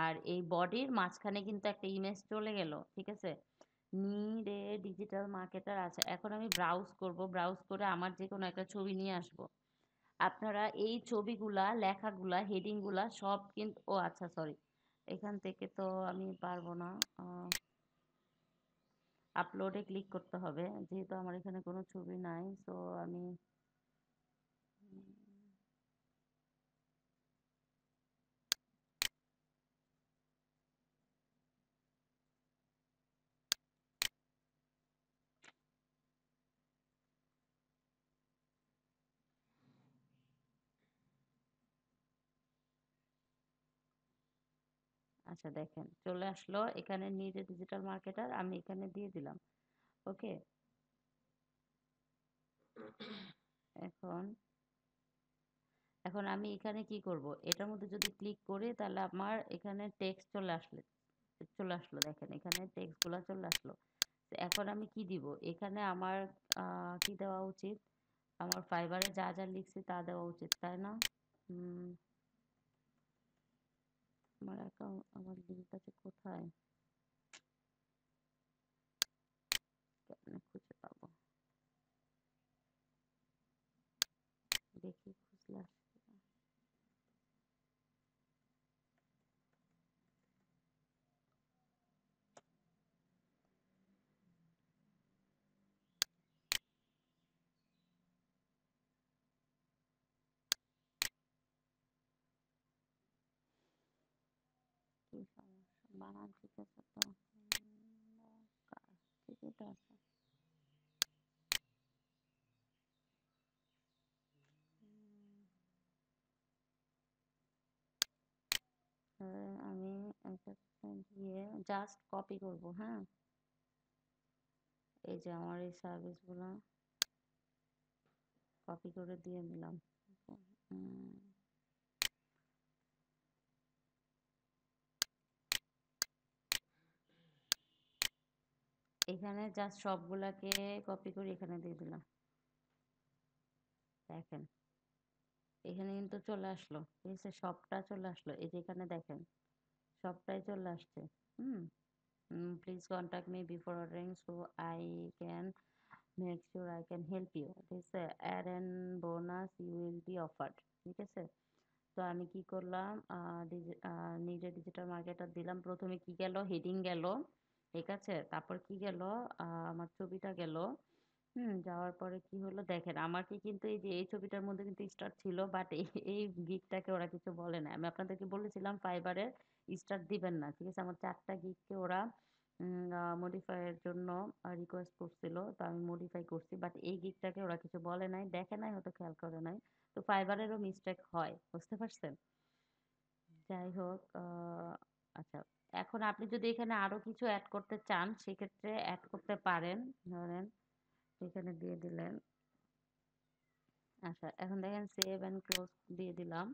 আর এই বডির মাঝখানে কিন্তু একটা ইমেজ চলে গেল। ঠিক আছে, নিড এ ডিজিটাল মার্কেটার আছে। এখন আমি ব্রাউজ করব, ব্রাউজ করে আমার যে কোনো একটা ছবি নিয়ে আসব। আপনারা এই ছবিগুলা, লেখাগুলা, হেডিংগুলা সব কিন্তু, ও আচ্ছা সরি, এখান থেকে তো আমি পারবো না। আপলোডে ক্লিক করতে হবে, যেহেতু আমার এখানে কোনো ছবি নাই। সো আমি আচ্ছা দেখেন চলে আসলো এখানে নিড এ ডিজিটাল মার্কেটার, আমি এখানে দিয়ে দিলাম। ওকে, এখন এখন আমি এখানে কি করব, এটার মধ্যে যদি ক্লিক করি তাহলে আমার এখানে টেক্সট চলে আসলো, দেখেন এখানে টেক্সট গুলা চলে আসলো। তো এখন আমি কি দিব, এখানে আমার কি দেওয়া উচিত, আমার ফাইবারে যা যা লিখছি তা দেওয়া উচিত, তাই না? আমার অ্যাকাউন্ট, আমার লিঙ্ক আছে কোথায়, কেমনে খুঁজে পাবো, দেখি খুঁজলে আসবে। কি সমস্যা, বানান ঠিক আছে তো? ঠিকই তো আছে। আমি একটা গিয়ে জাস্ট কপি করব, হ্যাঁ, এই যে আমার এই সার্ভিসগুলো কপি করে দিয়ে দিলাম। এখানে জাস্ট সবগুলাকে কপি করে এখানে দিয়ে দিলাম, দেখেন এখানে কিন্তু চলে আসলো, ঠিক আছে, সবটা চলে আসলো, এই যে এখানে দেখেন সবটাই চলে আসছে। Please contact me before ordering so I can make sure I can help you, ঠিক আছে, add and bonus you will be offered, ঠিক আছে। তো আমি কি করলাম, নিজে ডিজিটাল মার্কেটার দিলাম, প্রথমে কি গেল, হেডিং গেল, ঠিক আছে, তারপর কি গেল, আমার ছবিটা গেল। যাওয়ার পরে কি হলো দেখেন, আমাকে কিন্তু এই যে এই ছবিটার মধ্যে কিন্তু স্টার ছিল, বাট এই গিগটাকে ওরা কিছু বলে না। আমি আপনাদেরকে বলেছিলাম ফাইবারে স্টার দিবেন না, ঠিক আছে, আমার 4টা গিগকে ওরা মডিফাইয়ের জন্য রিকোয়েস্ট করছিল, তো আমি মডিফাই করছি, বাট এই গিগটাকে ওরা কিছু বলে নাই, দেখে নাই, হয়তো খেয়াল করে নাই। তো ফাইবারেরও মিস্টেক হয়, বুঝতে পারছেন? যাই হোক, আচ্ছা, এখন আপনি যদি এখানে আরো কিছু অ্যাড করতে চান সেক্ষেত্রে অ্যাড করতে পারেন, ধরেন এখানে দিয়ে দিলেন। আচ্ছা, এখন দেখেন সেভ এন্ড ক্লোজ দিয়ে দিলাম।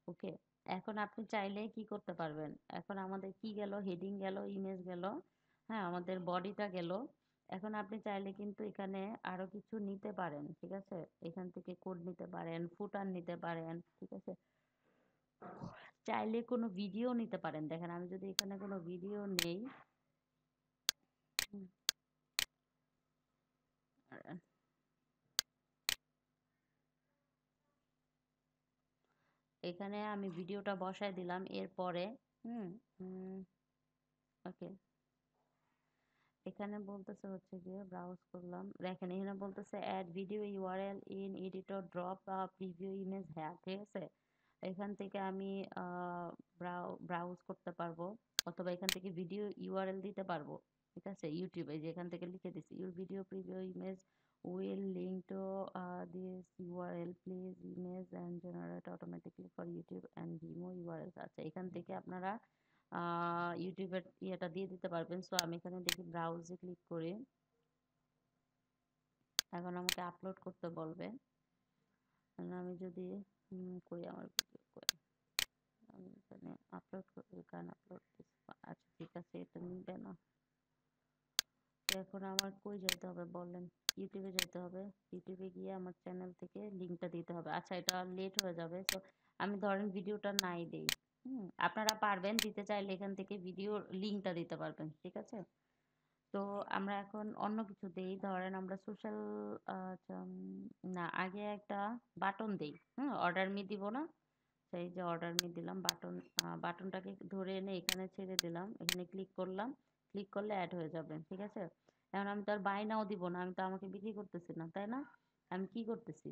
ওকে, এখন আপনি চাইলে কি করতে পারবেন, এখন আমাদের কি গেল, হেডিং গেল, ইমেজ গেল, হ্যাঁ, আমাদের বডিটা গেল। এখন আপনি চাইলে কিন্তু এখানে আরো কিছু নিতে পারেন, ঠিক আছে, এখান থেকে কোড নিতে পারেন, ফুটার নিতে পারেন, ঠিক আছে, চাইলে কোনো ভিডিও নিতে পারেন। দেখেন আমি যদি এখানে কোনো ভিডিও নেই, হুম, আর এখানে আমি ভিডিওটা বসায় দিলাম, এরপরে হুম ওকে, এখানে বলতেছে হচ্ছে গিয়ে ব্রাউজ করলাম, দেখেন এখানে বলতেছে add video URL in editor drop preview image, হ্যাঁ ঠিক আছে। এখান থেকে আমি ব্রাউজ করতে পারবো, অথবা এখান থেকে ভিডিও ইউআরএল দিতে পারবো, ঠিক আছে, ইউটিউবে যে এখান থেকে লিখে দিচ্ছি your video preview image will link to this URL, please image and generate automatically for YouTube and Vimeo URL. আচ্ছা, এখান থেকে আপনারা ইউটিউবের ইয়েটা দিয়ে দিতে পারবেন। সো আমি এখানে দেখি ব্রাউজে ক্লিক করি, এখন আমাকে আপলোড করতে বলবে। আমি যদি কই আমার ভিডিও কই, আমি এখানে আপলোড করি, কারণ আপলোড, আচ্ছা ঠিক আছে, এটা নিবে না। তো এখন আমার কই যেতে হবে বলেন, ইউটিউবে যেতে হবে, ইউটিউবে গিয়ে আমার চ্যানেল থেকে লিঙ্কটা দিতে হবে। আচ্ছা, এটা লেট হয়ে যাবে, তো আমি ধরেন ভিডিওটা নাই দেই, আপনারা পারবেন দিতে চাইলে এখান থেকে ভিডিও লিঙ্কটা দিতে পারবেন, ঠিক আছে। তো আমরা এখন অন্য কিছু দেই, ধরেন আমরা সোশ্যাল, না আগে একটা বাটন দেই, অর্ডার মি দিব না, সেই যে অর্ডার মি দিলাম, বাটনটাকে ধরে এনে এখানে ছেড়ে দিলাম, এখানে ক্লিক করলাম, ক্লিক করলে অ্যাড হয়ে যাবে, ঠিক আছে। এখন আমি তো আর বাই নাও দিব না, আমি তো আমাকে বিক্রি করতেছি না, তাই না? আমি কি করতেছি,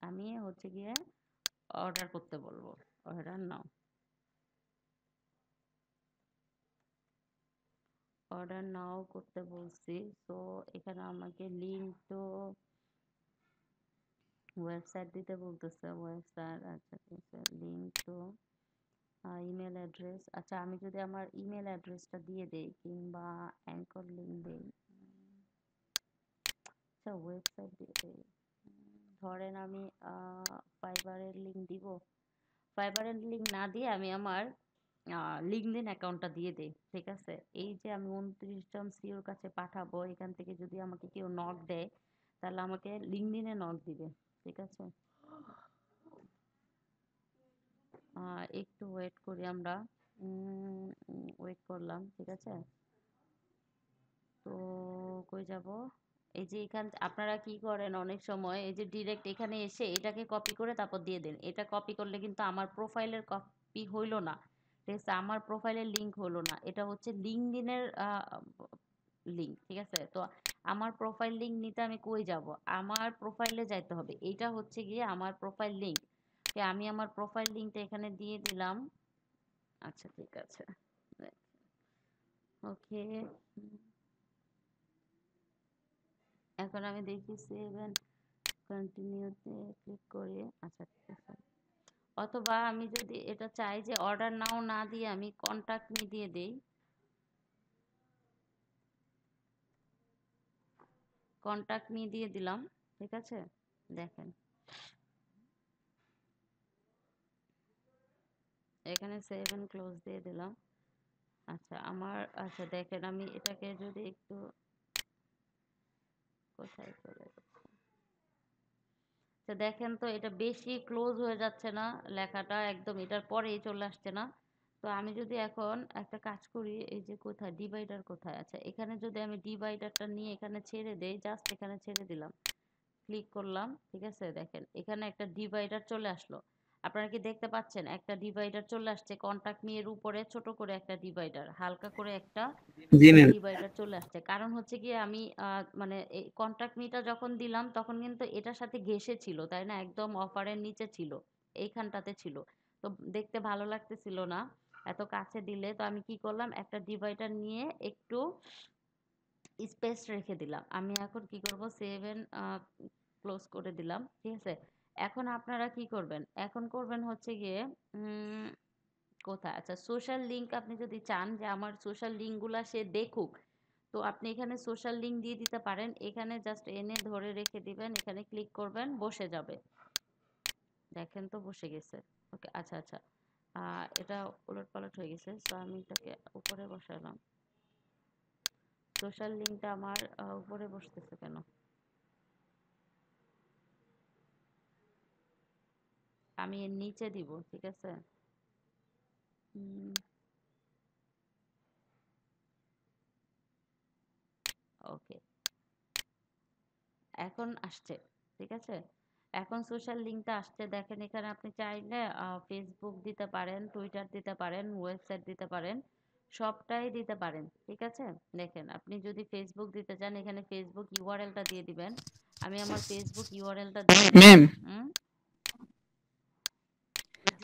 আমি হচ্ছে গিয়ে অর্ডার করতে বলবো, অর্ডার নাও, অর্ডার নাও করতে বলছি। তো এখানে আমাকে লিঙ্ক তো ওয়েবসাইট দিতে বলতেছে, ওয়েবসাইট, আচ্ছা ঠিক আছে, লিঙ্ক তো ইমেল অ্যাড্রেস, আচ্ছা আমি যদি আমার ইমেল অ্যাড্রেসটা দিয়ে দেই কিংবা অ্যাঙ্কর লিঙ্ক দেই, আচ্ছা ওয়েবসাইট দিয়ে দেই, ধরেন আমি ফাইবারের লিঙ্ক দিব, ফাইবারের লিঙ্ক না দিয়ে আমি আমার লিঙ্কডইন অ্যাকাউন্টটা দিয়ে দেই, ঠিক আছে। এই যে আমি 29 জন সিওর কাছে পাঠাবো, এখান থেকে যদি আমাকে কেউ নক দেয় তাহলে আমাকে লিঙ্কডইনে নক দিবে, ঠিক আছে। একটু ওয়েট করি আমরা, ওয়েট করলাম, ঠিক আছে। তো কই যাব, এই যে এখান আপনারা কি করেন অনেক সময়, এই যে ডিরেক্ট এখানে এসে এটাকে কপি করে তারপর দিয়ে দেন, এটা কপি করলে কিন্তু আমার প্রোফাইলের কপি হইলো না, ঠিক আছে, আমার প্রোফাইলের লিঙ্ক হলো না, এটা হচ্ছে লিঙ্কডইনের লিঙ্ক, ঠিক আছে। তো আমার প্রোফাইল লিঙ্ক নিতে আমি কই যাব, আমার প্রোফাইলে যাইতে হবে, এইটা হচ্ছে গিয়ে আমার প্রোফাইল লিঙ্ক, আমি আমার প্রোফাইল লিঙ্কটা এখানে দিয়ে দিলাম, আচ্ছা ঠিক আছে, ওকে। এখন আমি দেখি সেভ এন্ড কন্টিনিউতে ক্লিক করি, আচ্ছা ঠিক আছে। অথবা আমি যদি এটা চাই যে অর্ডার নাও না দিয়ে আমি কন্টাক্ট মি দিয়ে দেই, কন্টাক্ট মি দিয়ে দিলাম, ঠিক আছে। দেখেন এখানে সেভ এন্ড ক্লোজ দিয়ে দিলাম, আচ্ছা আমার, আচ্ছা দেখেন আমি এটাকে যদি একটু, কোথায় চলে যাচ্ছে, আচ্ছা দেখেন তো এটা বেশি ক্লোজ হয়ে যাচ্ছে না, লেখাটা একদম এটার পরেই চলে আসছে না। তো আমি যদি এখন একটা কাজ করি, এই যে কোথায় ডিভাইডার কোথায়, আচ্ছা এখানে যদি আমি ডিভাইডারটা নিয়ে এখানে ছেড়ে দেই, জাস্ট এখানে ছেড়ে দিলাম, ক্লিক করলাম, ঠিক আছে। দেখেন এখানে একটা ডিভাইডার চলে আসলো, আপনারা কি দেখতে পাচ্ছেন একটা ডিভাইডার চলে আসছে, কন্টাক্ট মি এর উপরে ছোট করে একটা ডিভাইডার, হালকা করে একটা জি ম্যাম। ডিভাইডার চলে আসছে, কারণ হচ্ছে গিয়ে আমি মানে এই কন্টাক্ট মিটা যখন দিলাম তখন কিন্তু এটার সাথে ঘেঁষে ছিল, তাই না, একদম অফারের নিচে ছিল, এইখানটাতে ছিল, তো দেখতে ভালো লাগতেছিল না এত কাছে দিলে। তো আমি কি করলাম, একটা ডিভাইডার নিয়ে একটু স্পেস রেখে দিলাম, আমি এখন কি করব, সেভ এন্ড ক্লোজ করে দিলাম, ঠিক আছে। এখন আপনারা কি করবেন, এখন করবেন হচ্ছে গিয়ে কোথায়, আচ্ছা সোশ্যাল লিঙ্ক, আপনি যদি চান যে আমার সোশ্যাল লিঙ্কগুলা সে দেখুক, তো আপনি এখানে সোশ্যাল লিঙ্ক দিয়ে দিতে পারেন, এখানে জাস্ট এনে ধরে রেখে দিবেন, এখানে ক্লিক করবেন, বসে যাবে, দেখেন তো বসে গেছে, ওকে আচ্ছা আচ্ছা, এটা উলট পালট হয়ে গেছে, তো আমি এটাকে উপরে বসালাম, সোশ্যাল লিঙ্কটা আমার উপরে বসতেছে কেন, আমি এর নিচে দিব, ঠিক আছে। ওকে এখন আসছে, ঠিক আছে, এখন সোশ্যাল লিঙ্কটা আসছে, দেখেন এখানে আপনি চাইলে ফেসবুক দিতে পারেন, টুইটার দিতে পারেন, ওয়েবসাইট দিতে পারেন, সবটাই দিতে পারেন, ঠিক আছে। দেখেন আপনি যদি ফেসবুক দিতে চান এখানে ফেসবুক ইউআরএলটা দিয়ে দিবেন, আমি আমার ফেসবুক ইউআরএলটা দিয়ে ম্যাম হুম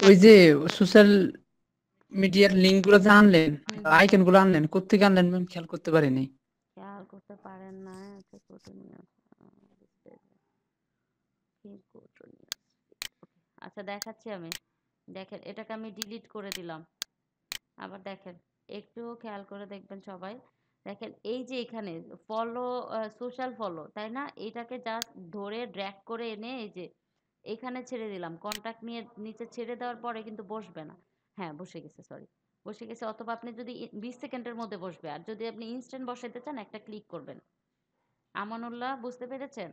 ওই যে সোশ্যাল মিডিয়ার লিংক গুলো যে আনলেন, হুম আইকন গুলো আনলেন, কোত্থেকে আনলেন ম্যাম খেয়াল করতে পারিনি। খেয়াল করতে পারেন না, আচ্ছা আচ্ছা দেখাচ্ছি আমি, দেখেন এটাকে আমি ডিলিট করে দিলাম, আবার দেখেন একটু খেয়াল করে দেখবেন সবাই, দেখেন এই যে এখানে ফলো, সোশ্যাল ফলো, তাই না, এটাকে জাস্ট ধরে ড্র্যাগ করে এনে এই যে এখানে ছেড়ে দিলাম, কন্টাক্ট নিয়ে নিচে ছেড়ে দেওয়ার পরে কিন্তু বসবে না, হ্যাঁ বসে গেছে, সরি বসে গেছে, অথবা আপনি যদি 20 সেকেন্ডের মধ্যে বসবে, আর যদি আপনি ইনস্ট্যান্ট বসাতে চান একটা ক্লিক করবেন। আমানুল্লাহ বুঝতে পেরেছেন?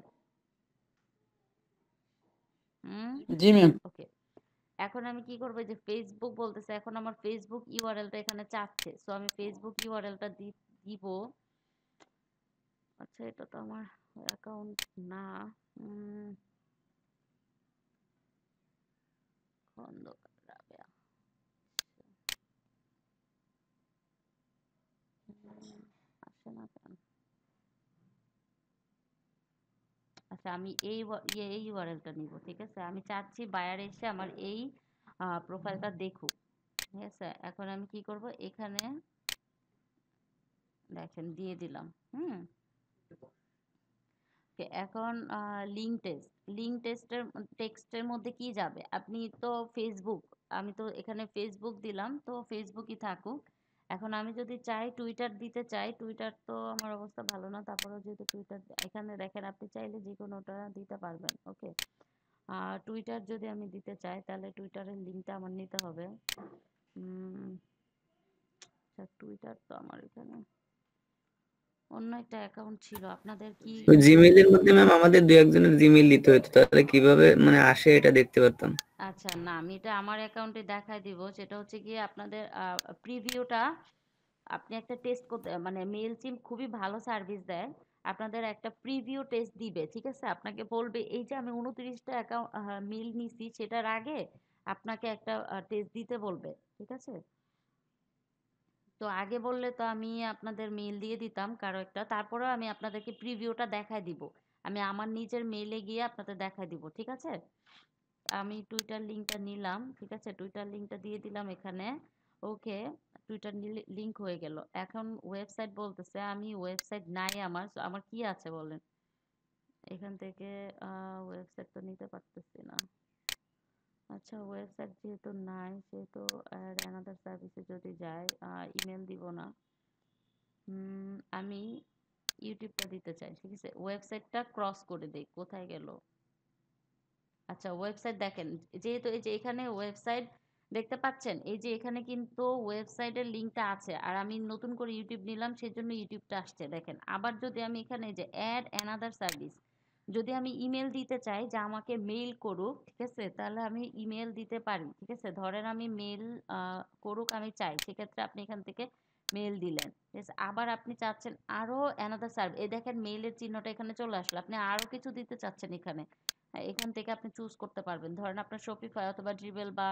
জি ম্যাম। ওকে এখন আমি কি করবো, যে ফেসবুক বলতেছে, এখন আমার ফেসবুক ইউআরএলটা এখানে চাচ্ছে, সো আমি ফেসবুক ইউআরএলটা দিব, আচ্ছা এটা তো আমার অ্যাকাউন্ট না। উম, খন্দকার রাবেয়া। আসে না কেন? আচ্ছা আমি এই ইউআরএলটা নিব, ঠিক আছে? আমি চাচ্ছি বায়ার এসে আমার এই প্রোফাইলটা দেখুক, ঠিক আছে? এখন আমি কি করব, এখানে দেখেন দিয়ে দিলাম। হুম। এখন লিঙ্ক টেক্সটের মধ্যে কি যাবে? আপনি তো ফেসবুক, আমি তো এখানে ফেসবুক দিলাম, তো ফেসবুকই থাকুক। এখন আমি যদি চাই টুইটার দিতে চাই, টুইটার তো আমার অবস্থা ভালো না, তারপরেও যেহেতু টুইটার এখানে দেখেন, আপনি চাইলে যে কোনোটা দিতে পারবেন। ওকে, আর টুইটার যদি আমি দিতে চাই তাহলে টুইটারের লিঙ্কটা আমার নিতে হবে। আচ্ছা টুইটার তো আমার এখানে অন্য একটা অ্যাকাউন্ট ছিল, আপনাদের কি? ওই জিমেইলের মধ্যে ম্যাম আমাদের দুই একজনের জিমেইল দিতে হতো, তাহলে কিভাবে মানে আসে এটা দেখতে পারতাম। আচ্ছা না, আমি এটা আমার অ্যাকাউন্টে দেখাই দিব। সেটা হচ্ছে গিয়ে আপনাদের প্রিভিউটা, আপনি একটা টেস্ট করতে, মানে মেইলচিম খুবই ভালো সার্ভিস দেয়। আপনাদের একটা প্রিভিউ টেস্ট দিবে, ঠিক আছে? আপনাকে বলবে এই যে আমি 29টা অ্যাকাউন্ট মেইল নিছি, সেটার আগে আপনাকে একটা টেস্ট দিতে বলবে, ঠিক আছে? তো আগে বললে তো আমি আপনাদের মেইল দিয়ে দিতাম কারো একটা, তারপরেও আমি আপনাদেরকে প্রিভিউটা দেখাই দিব। আমি আমার নিজের মেইলে গিয়ে আপনাদের দেখাই দিব, ঠিক আছে? আমি টুইটার লিঙ্কটা নিলাম, ঠিক আছে? টুইটার লিঙ্কটা দিয়ে দিলাম এখানে। ওকে, টুইটার লিঙ্ক হয়ে গেল। এখন ওয়েবসাইট বলতেছে, আমি ওয়েবসাইট নাই আমার। So, আমার কি আছে বলেন? এখান থেকে ওয়েবসাইট তো নিতে পারতেছি না। আচ্ছা ওয়েবসাইট যেহেতু নাই, সেহেতু অ্যাড অ্যানাদার সার্ভিসে যদি যাই, ইমেল দিব না। আমি ইউটিউবটা দিতে চাই, ঠিক আছে? ওয়েবসাইটটা ক্রস করে দেই, কোথায় গেল? আচ্ছা ওয়েবসাইট দেখেন, যেহেতু এই যে এখানে ওয়েবসাইট দেখতে পাচ্ছেন, এই যে এখানে কিন্তু ওয়েবসাইটের লিঙ্কটা আছে, আর আমি নতুন করে ইউটিউব নিলাম, সেজন্য ইউটিউবটা আসছে দেখেন। আবার যদি আমি এখানে যে অ্যাড অ্যানাদার সার্ভিস, যদি আমি ইমেল দিতে চাই যে আমাকে মেইল করুক, ঠিক আছে? তাহলে আমি ইমেল দিতে পারি, ঠিক আছে? ধরেন আমি মেইল করুক আমি চাই, সেক্ষেত্রে আপনি এখান থেকে মেইল দিলেন, ঠিক আছে? আবার আপনি চাচ্ছেন আরো অ্যানাদার সার্ভিস, এই দেখেন মেইলের চিহ্নটা এখানে চলে আসলো, আপনি আরো কিছু দিতে চাচ্ছেন এখানে, হ্যাঁ, এখান থেকে আপনি চুজ করতে পারবেন। ধরেন আপনার শপিফাই অথবা ড্রিবেল বা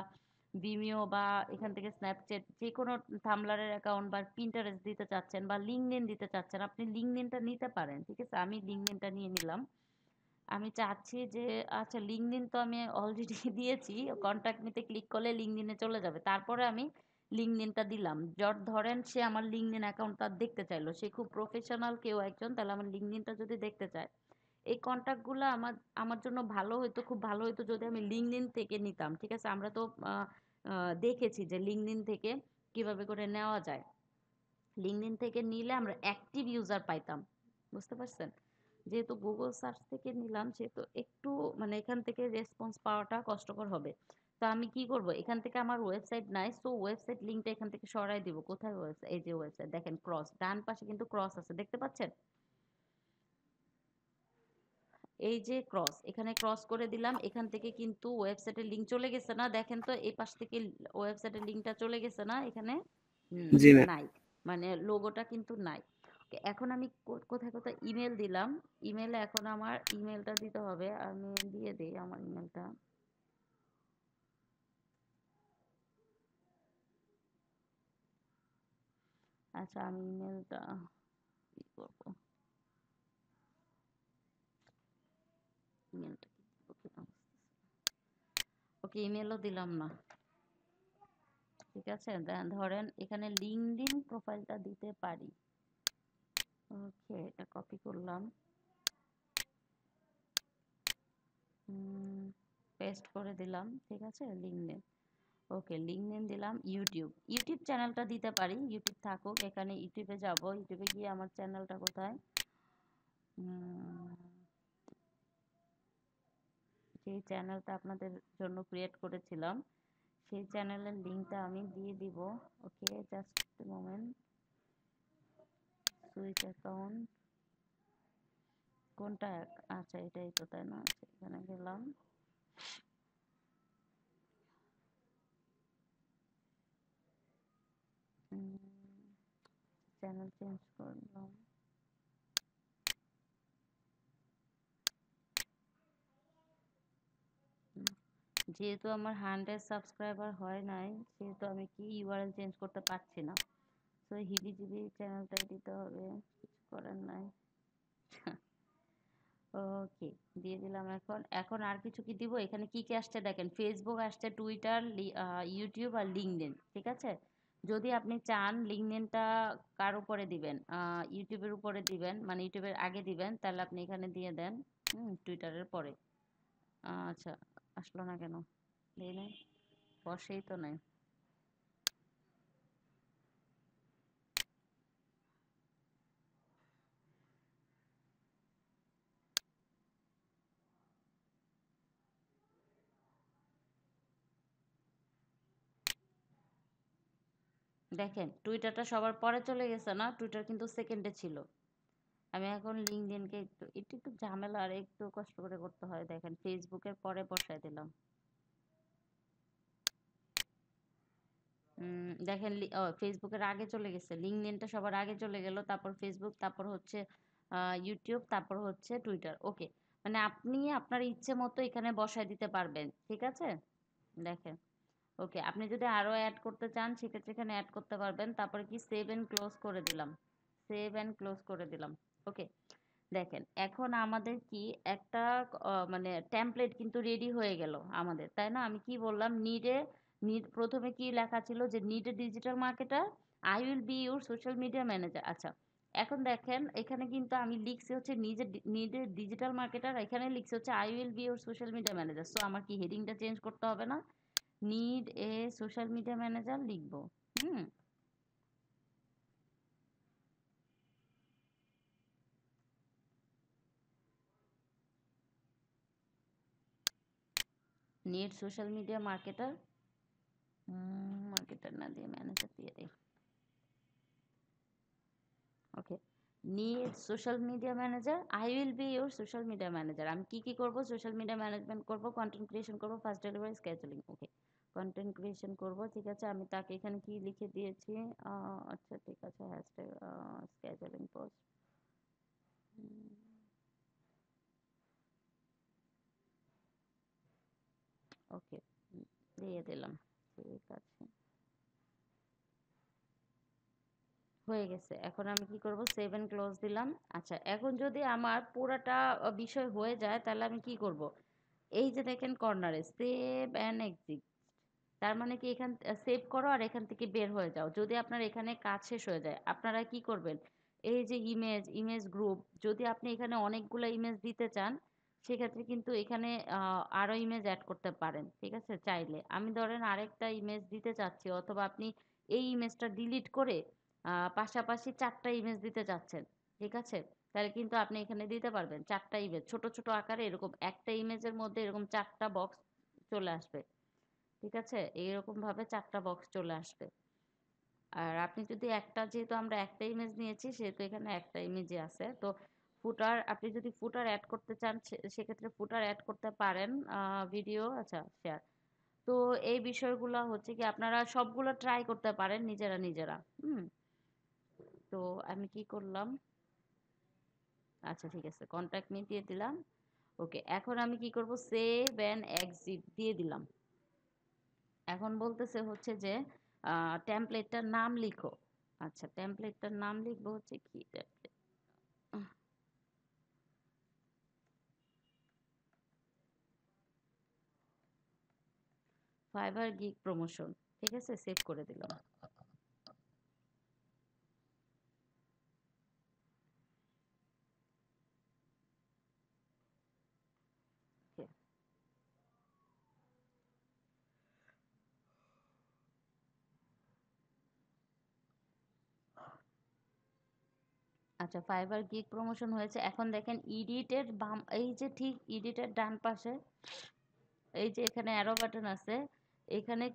ভিমিও বা এখান থেকে স্ন্যাপচ্যাট, যে কোনো থামলারের অ্যাকাউন্ট বা পিন্টারেস্ট দিতে চাচ্ছেন বা লিঙ্কডইন দিতে চাচ্ছেন, আপনি লিঙ্কডইনটা নিতে পারেন, ঠিক আছে? আমি লিঙ্কডইনটা নিয়ে নিলাম। আমি চাচ্ছি যে, আচ্ছা লিঙ্কডইন তো আমি অলরেডি দিয়েছি, কন্ট্যাক্ট মিতে ক্লিক করলে লিঙ্কডইনে চলে যাবে। তারপরে আমি লিঙ্কডইনটা দিলাম। ধরেন সে আমার লিঙ্কডইন অ্যাকাউন্টটা দেখতে চাইলো, সে খুব প্রফেশনাল কেউ একজন, তাহলে আমার লিঙ্কডইনটা যদি দেখতে চায়, এই কন্টাক্টগুলো আমার আমার জন্য ভালো হইতো, খুব ভালো হইতো যদি আমি লিঙ্কডইন থেকে নিতাম, ঠিক আছে? আমরা তো দেখেছি যে লিঙ্কডইন থেকে কিভাবে করে নেওয়া যায়। লিঙ্কডইন থেকে নিলে আমরা অ্যাক্টিভ ইউজার পাইতাম, বুঝতে পারছেন? যেহেতু গুগল সার্চ থেকে নিলাম, সেহেতু একটু মানে এখান থেকে রেসপন্স পাওয়াটা কষ্টকর হবে। তো আমি কি করব, এখান থেকে আমার ওয়েবসাইট নাই, সো ওয়েবসাইট লিঙ্কটা এখান থেকে সরাই দিব। কোথায় ওয়েবসাইট? এই যে ওয়েবসাইট দেখেন, ক্রস ডান পাশে কিন্তু ক্রস আছে, দেখতে পাচ্ছেন? এই যে ক্রস, এখানে ক্রস করে দিলাম, এখান থেকে কিন্তু ওয়েবসাইটের লিংক চলে গেছে না? দেখেন তো এই পাশ থেকে ওয়েবসাইটের লিংকটা চলে গেছে না এখানে? জি ম্যাম। নাই, মানে লোগোটা কিন্তু নাই। Okay, এখন আমি কোথায় কোথায় ইমেল দিলাম, ইমেলে এখন আমার ইমেলটা দিতে হবে। আমি দিয়ে দিই আমার ইমেলটা। আচ্ছা আমি ইমেলটা কি করবো, ইমেলটা কি দিব কিনা ওকে, ইমেলও দিলাম না, ঠিক আছে? ধরেন এখানে লিঙ্কডইন প্রোফাইলটা দিতে পারি। ওকে, এটা কপি করলাম, পেস্ট করে দিলাম, ঠিক আছে? লিঙ্কডইন। ওকে, লিঙ্কডইন দিলাম। ইউটিউব চ্যানেলটা দিতে পারি, ইউটিউব থাকুক এখানে। ইউটিউবে যাব, ইউটিউবে গিয়ে আমার চ্যানেলটা কোথায়, যে চ্যানেলটা আপনাদের জন্য ক্রিয়েট করেছিলাম, সেই চ্যানেলের লিঙ্কটা আমি দিয়ে দিব। ওকে, জাস্ট মোমেন্ট। সুইচ অ্যাকাউন্ট কোনটা? আচ্ছা এটাই তো, তাই না? আচ্ছা, এখানে গেলাম, চ্যানেল চেঞ্জ করলাম। যেহেতু আমার 100 সাবস্ক্রাইবার হয় নাই, সেহেতু আমি কি ইউআরএল চেঞ্জ করতে পারছি না। তো হিবিজিবি চ্যানেলটাই দিতে হবে, কিছু করার নাই। ওকে, দিয়ে দিলাম। এখন এখন আর কিছু কি দিব? এখানে কি কি আসছে দেখেন, ফেসবুক আসছে, টুইটার, ইউটিউব আর লিঙ্কডইন। ঠিক আছে, যদি আপনি চান লিঙ্কডইনটা কার উপরে দিবেন, ইউটিউবের উপরে দিবেন, মানে ইউটিউবের আগে দিবেন, তাহলে আপনি এখানে দিয়ে দেন টুইটারের পরে। আচ্ছা, আসলো না কেন? দিয়ে নেই, বসেই তো নাই। দেখেন টুইটারটা সবার পরে চলে গেছে না, টুইটার কিন্তু সেকেন্ডে ছিল। আমি এখন লিঙ্কডইনকে একটু একটু একটু ঝামেলা আর একটু কষ্ট করে করতে হয়। দেখেন ফেসবুকের পরে বসায় দিলাম। দেখেন ফেসবুকের আগে চলে গেছে, লিঙ্কডইনটা সবার আগে চলে গেল, তারপর ফেসবুক, তারপর হচ্ছে ইউটিউব, তারপর হচ্ছে টুইটার। ওকে, মানে আপনি আপনার ইচ্ছে মতো এখানে বসায় দিতে পারবেন। ঠিক আছে, দেখেন। ওকে, আপনি যদি আরো অ্যাড করতে চান সেক্ষেত্রে এখানে অ্যাড করতে পারবেন। তারপরে কি সেভ এন্ড ক্লোজ করে দিলাম, সেভ এন্ড ক্লোজ করে দিলাম। ওকে, দেখেন এখন আমাদের কি একটা মানে টেমপ্লেট কিন্তু রেডি হয়ে গেল আমাদের, তাই না? আমি কি বললাম, নিড প্রথমে কি লেখা ছিল যে need a digital marketer, I will be your social media manager. আচ্ছা, এখন দেখেন এখানে কিন্তু আমি লিখছি হচ্ছে নিড এ ডিজিটাল মার্কেটার, এখানে লিখছি হচ্ছে I will be your social media manager. So আমার কি হেডিংটা চেঞ্জ করতে হবে না? Need a social media manager লিখবো। হুম, need social media marketer, marketer না দিয়ে ম্যানেজার দিয়ে দিই। Okay, need social media manager, I will be your social media manager. আমি কি কি করব? সোশ্যাল মিডিয়া ম্যানেজমেন্ট করব, কন্টেন্ট ক্রিয়েশন করব, first delivery, scheduling. Okay, content creation করব। ঠিক আছে, আমি তাকে এখানে কি লিখে দিয়েছি? আচ্ছা ঠিক আছে, হ্যাশট্যাগ স্কেজুয়ালিং পোস্ট। ওকে, দিয়ে দিলাম। ঠিক আছে, হয়ে গেছে। এখন আমি কি করব? সেভ এন্ড ক্লোজ দিলাম। আচ্ছা, এখন যদি আমার পুরাটা বিষয় হয়ে যায় তাহলে আমি কি করব? এই যে দেখেন কর্নারে সেভ অ্যান্ড এক্সিট, তার মানে কি এখান সেভ করো আর এখান থেকে বের হয়ে যাও। যদি আপনার এখানে কাজ শেষ হয়ে যায়, আপনারা কি করবেন? এই যে ইমেজ গ্রুপ, যদি আপনি এখানে অনেকগুলো ইমেজ দিতে চান সেক্ষেত্রে কিন্তু এখানে আরো ইমেজ অ্যাড করতে পারেন। ঠিক আছে, চাইলে আমি ধরেন আরেকটা ইমেজ দিতে চাচ্ছি, অথবা আপনি এই ইমেজটা ডিলিট করে পাশাপাশি 4টা ইমেজ দিতে চাচ্ছেন। ঠিক আছে, তাহলে কিন্তু আপনি এখানে দিতে পারবেন 4টা ইমেজ, ছোট ছোট আকারে, এরকম একটা ইমেজের মধ্যে এরকম 4টা বক্স চলে আসবে। ঠিক আছে, এইরকম ভাবে 4টা বক্স চলে আসবে। আর আপনি যদি একটা, যেহেতু আমরা একটা ইমেজ নিয়েছি সেহেতু এখানে একটা ইমেজই আছে। তো ফুটার, আপনি যদি ফুটার অ্যাড করতে চান সেক্ষেত্রে ফুটার অ্যাড করতে পারেন। ভিডিও, আচ্ছা শেয়ার। তো এই বিষয়গুলো হচ্ছে কি আপনারা সবগুলো ট্রাই করতে পারেন নিজেরা নিজেরা। তো আমি কি করলাম? আচ্ছা ঠিক আছে, কন্ট্যাক্ট মি দিয়ে দিলাম। ওকে, এখন আমি কি করব? সেভ অ্যান্ড এক্সিট দিয়ে দিলাম। এখন বলতেছে হচ্ছে যে টেমপ্লেটটার নাম লিখো। আচ্ছা, টেমপ্লেটটার নাম লিখবো হচ্ছে কি, ফাইবার গিগ প্রমোশন। ঠিক আছে, সেভ করে দিলাম। Okay. আচ্ছা, ফাইবার গিগ প্রমোশন হয়েছে। এখন দেখেন ইডিটের বাম, এই যে ঠিক ইডিটের ডান পাশে এই যে এখানে অ্যারো বাটন আছে, এখানে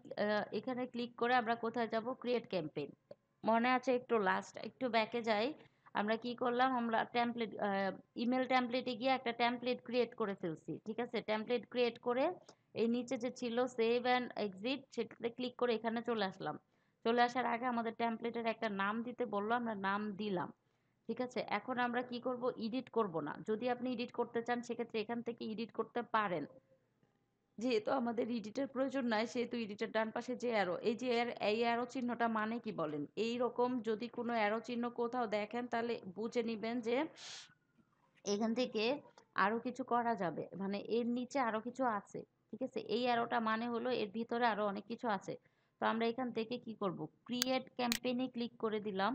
এখানে ক্লিক করে আমরা কোথায় যাব? Create campaign. মনে আছে? একটু লাস্ট একটু ব্যাকে যাই, আমরা কি করলাম? আমরা টেমপ্লেট, ইমেল টেমপ্লেটে গিয়ে একটা টেমপ্লেট ক্রিয়েট করে ফেলছি। ঠিক আছে, টেমপ্লেট ক্রিয়েট করে এই নিচে যে ছিল সেভ অ্যান্ড এক্সিট, সেটাতে ক্লিক করে এখানে চলে আসলাম। চলে আসার আগে আমাদের টেমপ্লেটের একটা নাম দিতে বললো, আমরা নাম দিলাম। ঠিক আছে, এখন আমরা কি করব? এডিট করব না। যদি আপনি এডিট করতে চান সেক্ষেত্রে এখান থেকে এডিট করতে পারেন। যেহেতু আমাদের এডিটের প্রয়োজন নাই সেহেতু এডিটের ডান পাশে যে অ্যারো এই যে এই অ্যারো চিহ্নটা মানে কি বলেন? এই রকম যদি কোনো অ্যারো চিহ্ন কোথাও দেখেন তাহলে বুঝে নিবেন যে এখান থেকে আরো কিছু করা যাবে, মানে এর নিচে আরো কিছু আছে। ঠিক আছে, এই অ্যারোটা মানে হলো এর ভিতরে আরো অনেক কিছু আছে। তো আমরা এখান থেকে কি করব, ক্রিয়েট ক্যাম্পেইনে ক্লিক করে দিলাম।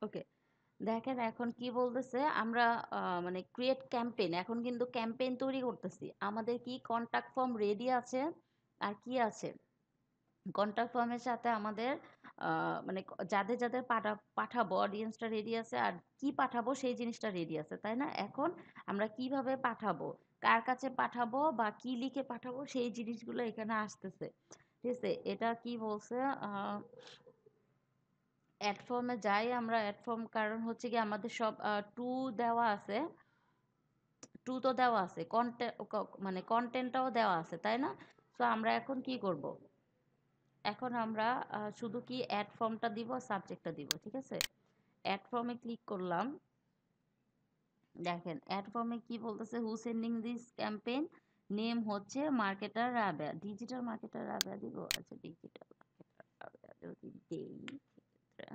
ওকে, দেখেন এখন কি বলতেছে, আমরা মানে ক্রিয়েট ক্যাম্পেইন, এখন কিন্তু ক্যাম্পেইন তৈরি করতেছি। আমাদের কি কন্টাক্ট ফর্ম রেডি আছে, আর কি আছে, কন্টাক্ট ফর্মের সাথে আমাদের মানে যাদের যাদের পাঠাবো অডিয়েন্সটা রেডি আছে, আর কি পাঠাবো সেই জিনিসটা রেডি আছে, তাই না? এখন আমরা কিভাবে পাঠাবো, কার কাছে পাঠাবো বা কি লিখে পাঠাবো সেই জিনিসগুলো এখানে আসতেছে। ঠিক আছে, এটা কি বলছে, অ্যাড ফর্মে যাই আমরা। অ্যাড ফর্ম কারণ হচ্ছে কি আমাদের সব টু দেওয়া আছে, টু তো দেওয়া আছে, মানে কন্টেন্টটাও দেওয়া আছে, তাই না? তো আমরা এখন কি করব, এখন আমরা শুধু কি অ্যাড ফর্মটা দিব, সাবজেক্টটা দিব। ঠিক আছে, অ্যাড ফর্মে ক্লিক করলাম। দেখেন অ্যাড ফর্মে কি বলতেছে, হু সেন্ডিং দিস ক্যাম্পেইন, নেম হচ্ছে marketer Rabeya, digital marketer Rabeya দিব। আচ্ছা, ডিজিটাল মার্কেটার রাবেয়া যদি দেই সেক্ষেত্রে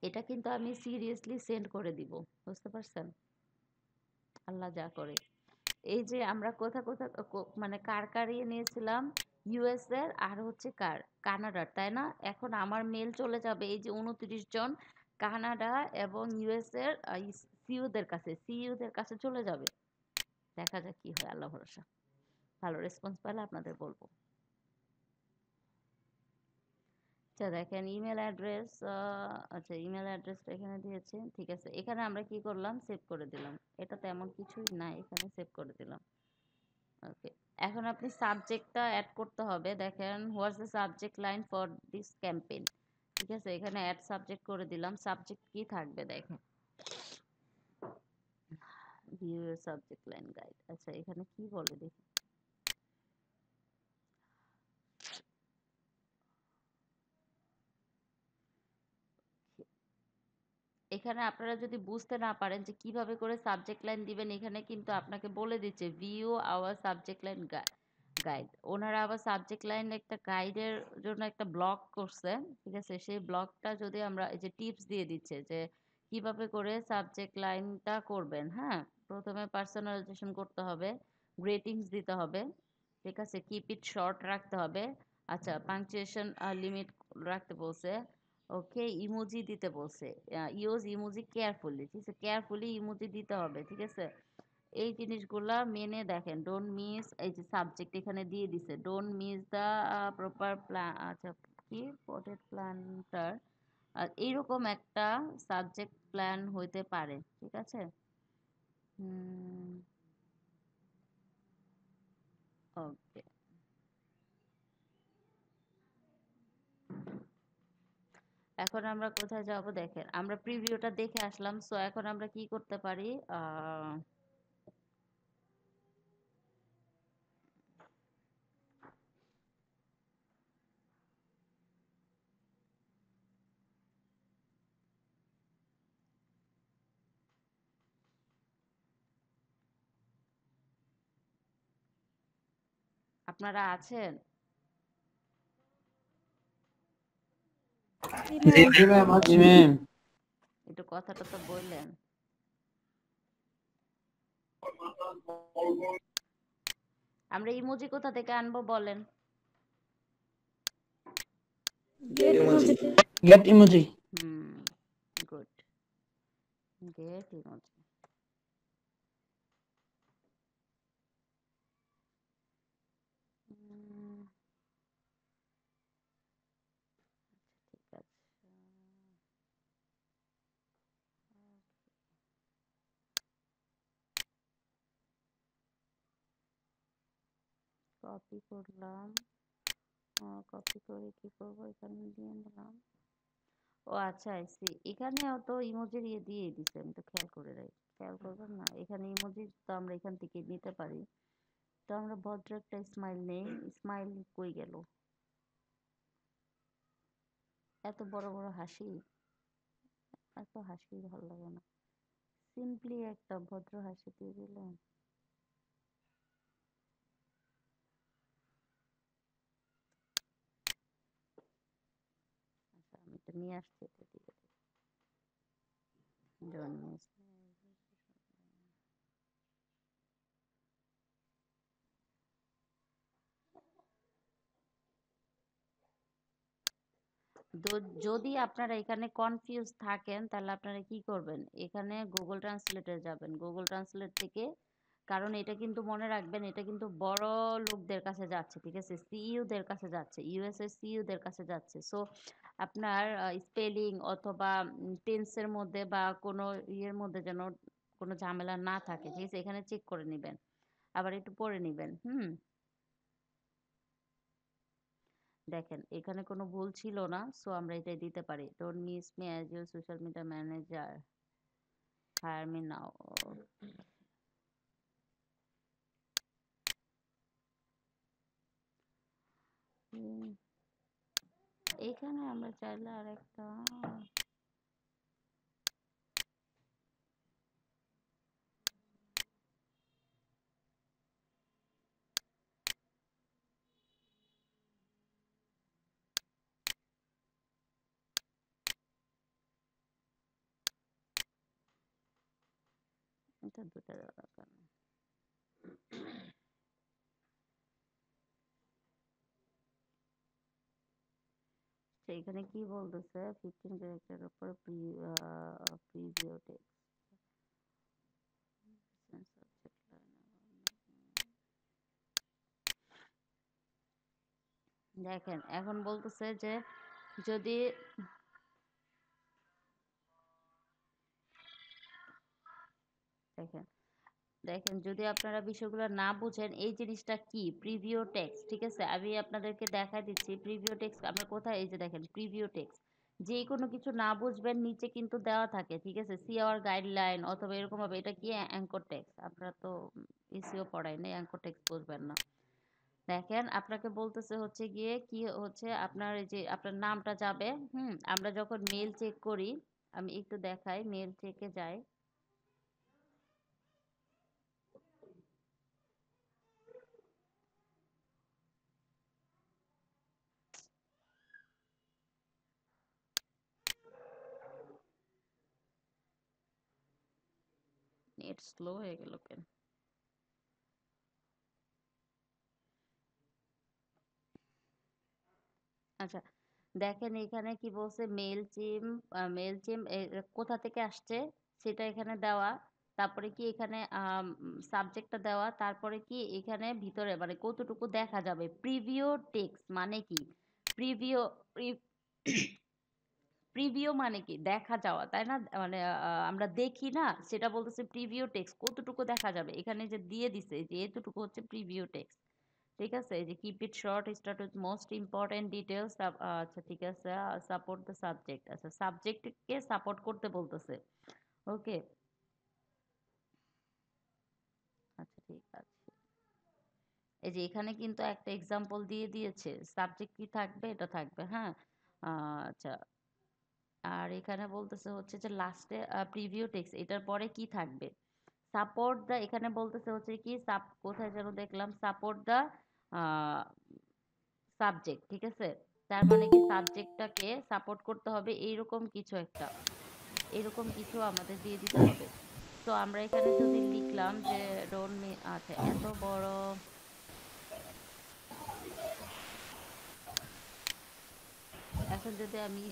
এটা কিন্তু আমি সিরিয়াসলি সেন্ড করে দিব, বুঝতে পারছেন? আল্লাহ যা করে। এই যে আমরা মানে কার কার ইয়ে নিয়েছিলাম, ইউএস এর আর হচ্ছে কার, কানাডার, তাই না? এখন আমার মেল চলে যাবে এই যে 29 জন কানাডা এবং ইউএস এর সিইও দের কাছে চলে যাবে। দেখা যাক কি হয়, আল্লাহ ভরসা। ভালো রেসপন্স পেলে আপনাদের বলবো। আচ্ছা দেখেন ইমেল অ্যাড্রেস, আচ্ছা ইমেল অ্যাড্রেসটা এখানে দিয়েছে। ঠিক আছে, এখানে আমরা কি করলাম, সেভ করে দিলাম। এটা তেমন কিছুই না, এখানে সেভ করে দিলাম। ওকে, এখন আপনি সাবজেক্টটা অ্যাড করতে হবে। দেখেন what's the subject line for this campaign. ঠিক আছে, এখানে অ্যাড সাবজেক্ট করে দিলাম। সাবজেক্ট কি থাকবে দেখেন, ভিউ সাবজেক্ট লাইন গাইড। আচ্ছা এখানে কি বলে দেখি, এখানে আপনারা যদি বুঝতে না পারেন যে কিভাবে করে সাবজেক্ট লাইন দিবেন, এখানে কিন্তু আপনাকে বলে দিচ্ছে view our subject line guide. ওনারা আবার সাবজেক্ট লাইন একটা গাইডের জন্য একটা ব্লগ করছে। ঠিক আছে, সেই ব্লগটা যদি আমরা, এই যে টিপস দিয়ে দিচ্ছে যে কিভাবে করে সাবজেক্ট লাইনটা করবেন। হ্যাঁ, প্রথমে পার্সোনালাইজেশন করতে হবে, গ্রেটিংস দিতে হবে। ঠিক আছে, কিপ ইট শর্ট রাখতে হবে। আচ্ছা, পাংচুয়েশন লিমিট রাখতে বলছে। ওকে, ইমোজি দিতে বলছে, ইউজ ইমোজি কেয়ারফুলি। ঠিক আছে, কেয়ারফুলি ইমোজি দিতে হবে। ঠিক আছে, এই জিনিসগুলা মেনে দেখেন। ডোন্ট মিস, এই যে সাবজেক্ট এখানে দিয়ে দিছে, don't miss the proper plan. আচ্ছা, কি পটেড প্ল্যান্টার, আর এইরকম একটা সাবজেক্ট প্ল্যান হইতে পারে। ঠিক আছে, ওকে, এখন আমরা কোথায় যাব দেখেন, আমরা প্রিভিউটা দেখে আসলাম। সো এখন আমরা কি করতে পারি, আপনারা আছেন? জি জি ম্যাম, জি ম্যাম। একটু কথাটা তো বললেন। আমরা ইমোজি কোথা থেকে আনবো বলেন? Get emoji. হুম, গুড, গেট ইমোজি। ঠিক আছে, কপি করলাম। কপি করে কি করব, এখানে দিয়ে দিলাম। ও আচ্ছা, আইসি, এখানেও তো ইমোজির ইয়ে দিয়ে দিছে, আমি তো খেয়াল করবেন না, এখানে ইমোজি তো আমরা এখান থেকে নিতে পারি। তো আমরা ভদ্র একটা স্মাইল নেই, স্মাইল কই গেল? এত বড় বড় হাসি, এত হাসি ভালো লাগে না, সিম্পলি একটা ভদ্র হাসি দিয়ে দিলাম। আচ্ছা, আমি এটা নিয়ে আসছি, এটা দিয়ে দিই। Don't miss me. যদি আপনারা এখানে কনফিউজ থাকেন তাহলে আপনারা কি করবেন, এখানে গুগল ট্রান্সলেটে যাবেন, গুগল ট্রান্সলেট থেকে, কারণ এটা কিন্তু মনে রাখবেন এটা কিন্তু বড় লোকদের কাছে যাচ্ছে, ঠিক আছে, সিইও দের কাছে যাচ্ছে, ইউএসএ সিইও দের কাছে যাচ্ছে। সো আপনার স্পেলিং অথবা টেন্সের মধ্যে বা কোনো ইয়ের মধ্যে যেন কোনো ঝামেলা না থাকে, ঠিক আছে, এখানে চেক করে নেবেন, আবার একটু পড়ে নেবেন। দেখেন এখানে কোনো ভুল ছিল না, সো আমরা এটাই দিতে পারি, don't miss me as your social media manager, higher me নাও। এখানে আমরা চাইলে আরেকটা এটা দুটা দেওয়া দরকার নেই। এখানে কি বলতেছে, 15 ক্যারেক্টার উপর প্রিভিউ টেক্সট, দেখেন এখন বলতেছে যে যদি দেখেন দেখেন যদি আপনারা বিষয়গুলো না বুঝেন, এই জিনিসটা কি প্রিভিউ টেক্সট, ঠিক আছে, আমি আপনাদেরকে দেখাই দিচ্ছি প্রিভিউ টেক্সট আমরা কোথায়, এই যে দেখেন প্রিভিউ টেক্সট, যে কোনো কিছু না বুঝবেন নিচে কিন্তু দেওয়া থাকে, ঠিক আছে, সি আওয়ার গাইডলাইন অথবা এরকম হবে, এটা কি অ্যাঙ্কর টেক্সট, আপনারা তো এসিও পড়াই নাই, অ্যাঙ্কর টেক্সট বুঝবেন না। দেখেন আপনাকে বলতেছে হচ্ছে গিয়ে কি হচ্ছে, আপনার এই যে আপনার নামটা যাবে, আমরা যখন মেল চেক করি, আমি একটু দেখাই, মেল চেকে যাই, নেট স্লো হয়ে গেল কেন? আচ্ছা, দেখেন এখানে কি বলছে, মেল চিম কোথা থেকে আসছে সেটা এখানে দেওয়া, তারপরে কি এখানে সাবজেক্টটা দেওয়া, তারপরে কি এখানে ভিতরে মানে কতটুকু দেখা যাবে, প্রিভিউ টেক্সট মানে কি, প্রিভিউ প্রিভিউ মানে কি দেখা যাওয়া, তাই না, মানে আমরা দেখি না, সেটা বলতেছে প্রিভিউ টেক্সট, কতটুকু দেখা যাবে, এখানে যে দিয়ে দিছে যে এতটুকু হচ্ছে প্রিভিউ টেক্সট, ঠিক আছে, এই যে keep it short, start with most important details, আচ্ছা ঠিক আছে, সাপোর্ট দ্য সাবজেক্ট, আচ্ছা সাবজেক্টকে সাপোর্ট করতে বলতেছে, ওকে, আচ্ছা ঠিক আছে, এই যে এখানে কিন্তু একটা এক্সাম্পল দিয়ে দিয়েছে, সাবজেক্ট কি থাকবে, এটা থাকবে, হ্যাঁ, আচ্ছা, আর এখানে বলতেছে হচ্ছে যে লাস্টে প্রিভিউ টেক্সট, এটার পরে কি থাকবে, সাপোর্ট দা, এখানে বলতেছে হচ্ছে কি কোথায় যেন দেখলাম, সাপোর্ট দা সাবজেক্ট, ঠিক আছে, তার মানে কি সাবজেক্টটাকে সাপোর্ট করতে হবে, এইরকম কিছু একটা, এরকম কিছু আমাদের দিয়ে দিতে হবে। তো আমরা এখানে যদি লিখলাম যে ডোন্ট মি, আচ্ছা এত বড়, এখন যদি আমি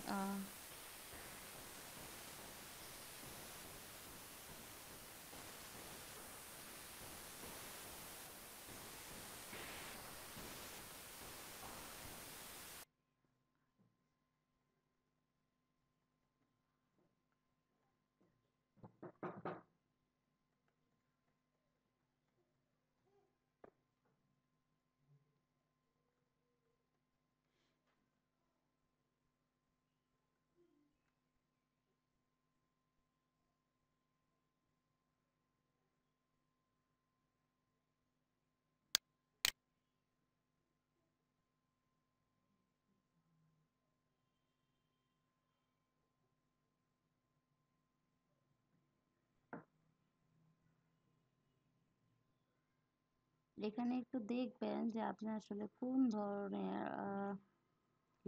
এখানে একটু দেখবেন যে আপনি আসলে কোন ধরনের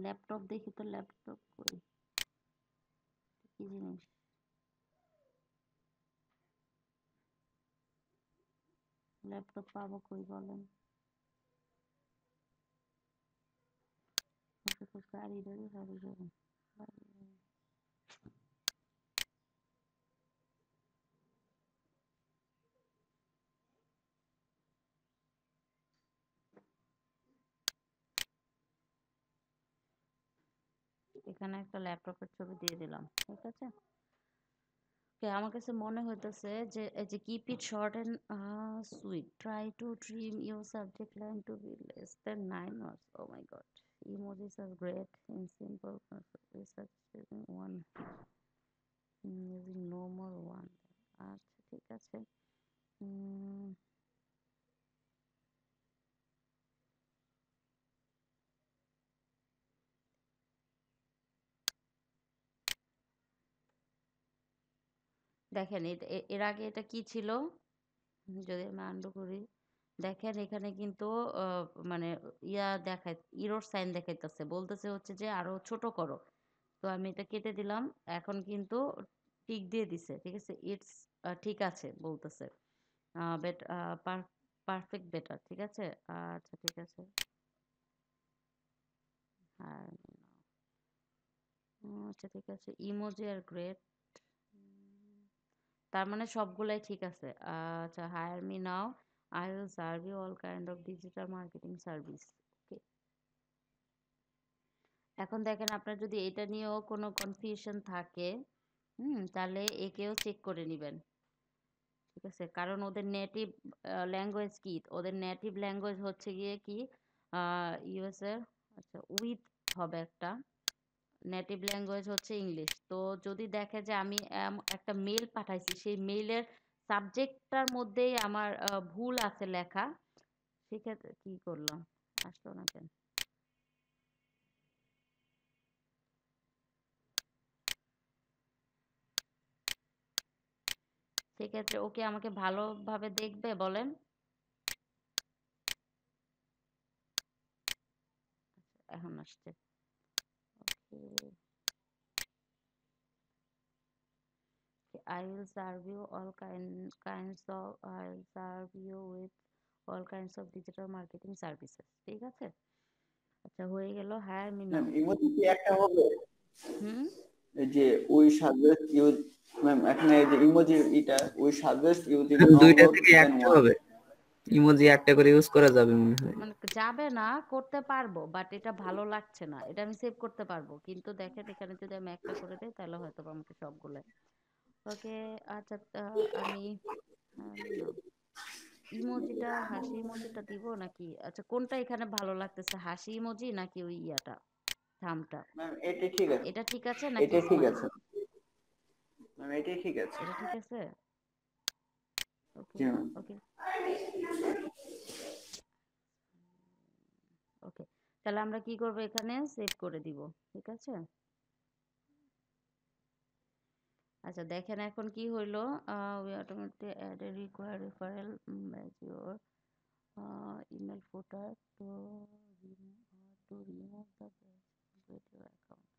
ল্যাপটপ, দেখি তো ল্যাপটপ কই, কি জিনিস, ল্যাপটপ পাবো কই বলেন। এটা তো গাড়ি গাড়ি যাবে। এখানে একটা ল্যাপটপের ছবি দিয়ে দিলাম, ঠিক আছে। আমার কাছে মনে হইতেছে যে এই যে keep it short and sweet, try to trim your subject line to be less than 9 words. Oh my god, emojis are great in simple research using one, using no more one. আচ্ছা ঠিক আছে। উম, দেখেন এর আগে এটা কি ছিল, যদি আমি আন্ডু করি, দেখেন এখানে কিন্তু মানে ইয়া দেখায়, ইরর সাইন দেখাইতেছে, বলতেছে হচ্ছে যে আরো ছোট করো। তো আমি এটা কেটে দিলাম, এখন কিন্তু টিক দিয়ে দিছে, ঠিক আছে, ইটস ঠিক আছে বলতেছে, বেট পারফেক্ট বেটার, ঠিক আছে। আচ্ছা ঠিক আছে, হ্যাঁ, আচ্ছা ঠিক আছে, ইমোজি আর গ্রেট, তার মানে সবগুলাই ঠিক আছে। আচ্ছা, hire me now, I will serve you all kind of digital marketing service. Okay, এখন দেখেন আপনার যদি এটা নিয়েও কোনো কনফিউশন থাকে, তাহলে একেও চেক করে নেবেন, ঠিক আছে। কারণ ওদের নেটিভ ল্যাঙ্গুয়েজ কি, ওদের নেটিভ ল্যাঙ্গুয়েজ হচ্ছে গিয়ে কি ইউএস এর, আচ্ছা উইথ হবে একটা, নেটিভ ল্যাঙ্গুয়েজ হচ্ছে ইংলিশ। তো যদি দেখে যে আমি একটা মেল পাঠাইছি, সেই মেইলের সাবজেক্টটার মধ্যেই আমার ভুল আছে লেখা, সেক্ষেত্রে কি করলাম, আসলো না কেন, সেক্ষেত্রে ওকে আমাকে ভালোভাবে দেখবে বলেন। এখন আসছে, ওকে, I will serve you all kinds of, I'll serve you with all kinds of digital marketing services, ঠিক আছে। আচ্ছা হয়ে গেল, হায়ার মি ম্যাম নাও। ইমোজি কি একটা হবে? হুম, এই যে উই সাজেস্ট ইউজ, ম্যাম এখানে এই যে ইমোজি এটা উই সাজেস্ট ইউজিং নো দুইটা মোর থেকে দেন একটা ওয়ান। হবে, ইমোজি একটা করে ইউজ করা যাবে মনে হয়। মানে যাবে না, করতে পারবো, বাট এটা ভালো লাগছে না, এটা আমি সেভ করতে পারবো, কিন্তু দেখেন এখানে যদি আমি একটা করে দেই তাহলে হয়তো বা আমাকে সবগুলো, ওকে। আচ্ছা আমি ইমোজিটা, হাসি ইমোজিটা দিব নাকি, আচ্ছা কোনটা এখানে ভালো লাগতেছে, হাসি ইমোজি নাকি ওই ইয়াটা, থামটা, ম্যাম এটাই ঠিক আছে, এটা ঠিক আছে নাকি এটাই ঠিক স্মাইল, আছে ম্যাম, এটাই ঠিক আছে। এটা ঠিক আছে, ওকে জি ম্যাম। ওকে ওকে। তাহলে আমরা কি করব, এখানে সেভ করে দিব, ঠিক আছে। আচ্ছা দেখেন এখন কি হইলো, we automatically add a require referral as your email footer to remove the page with your account.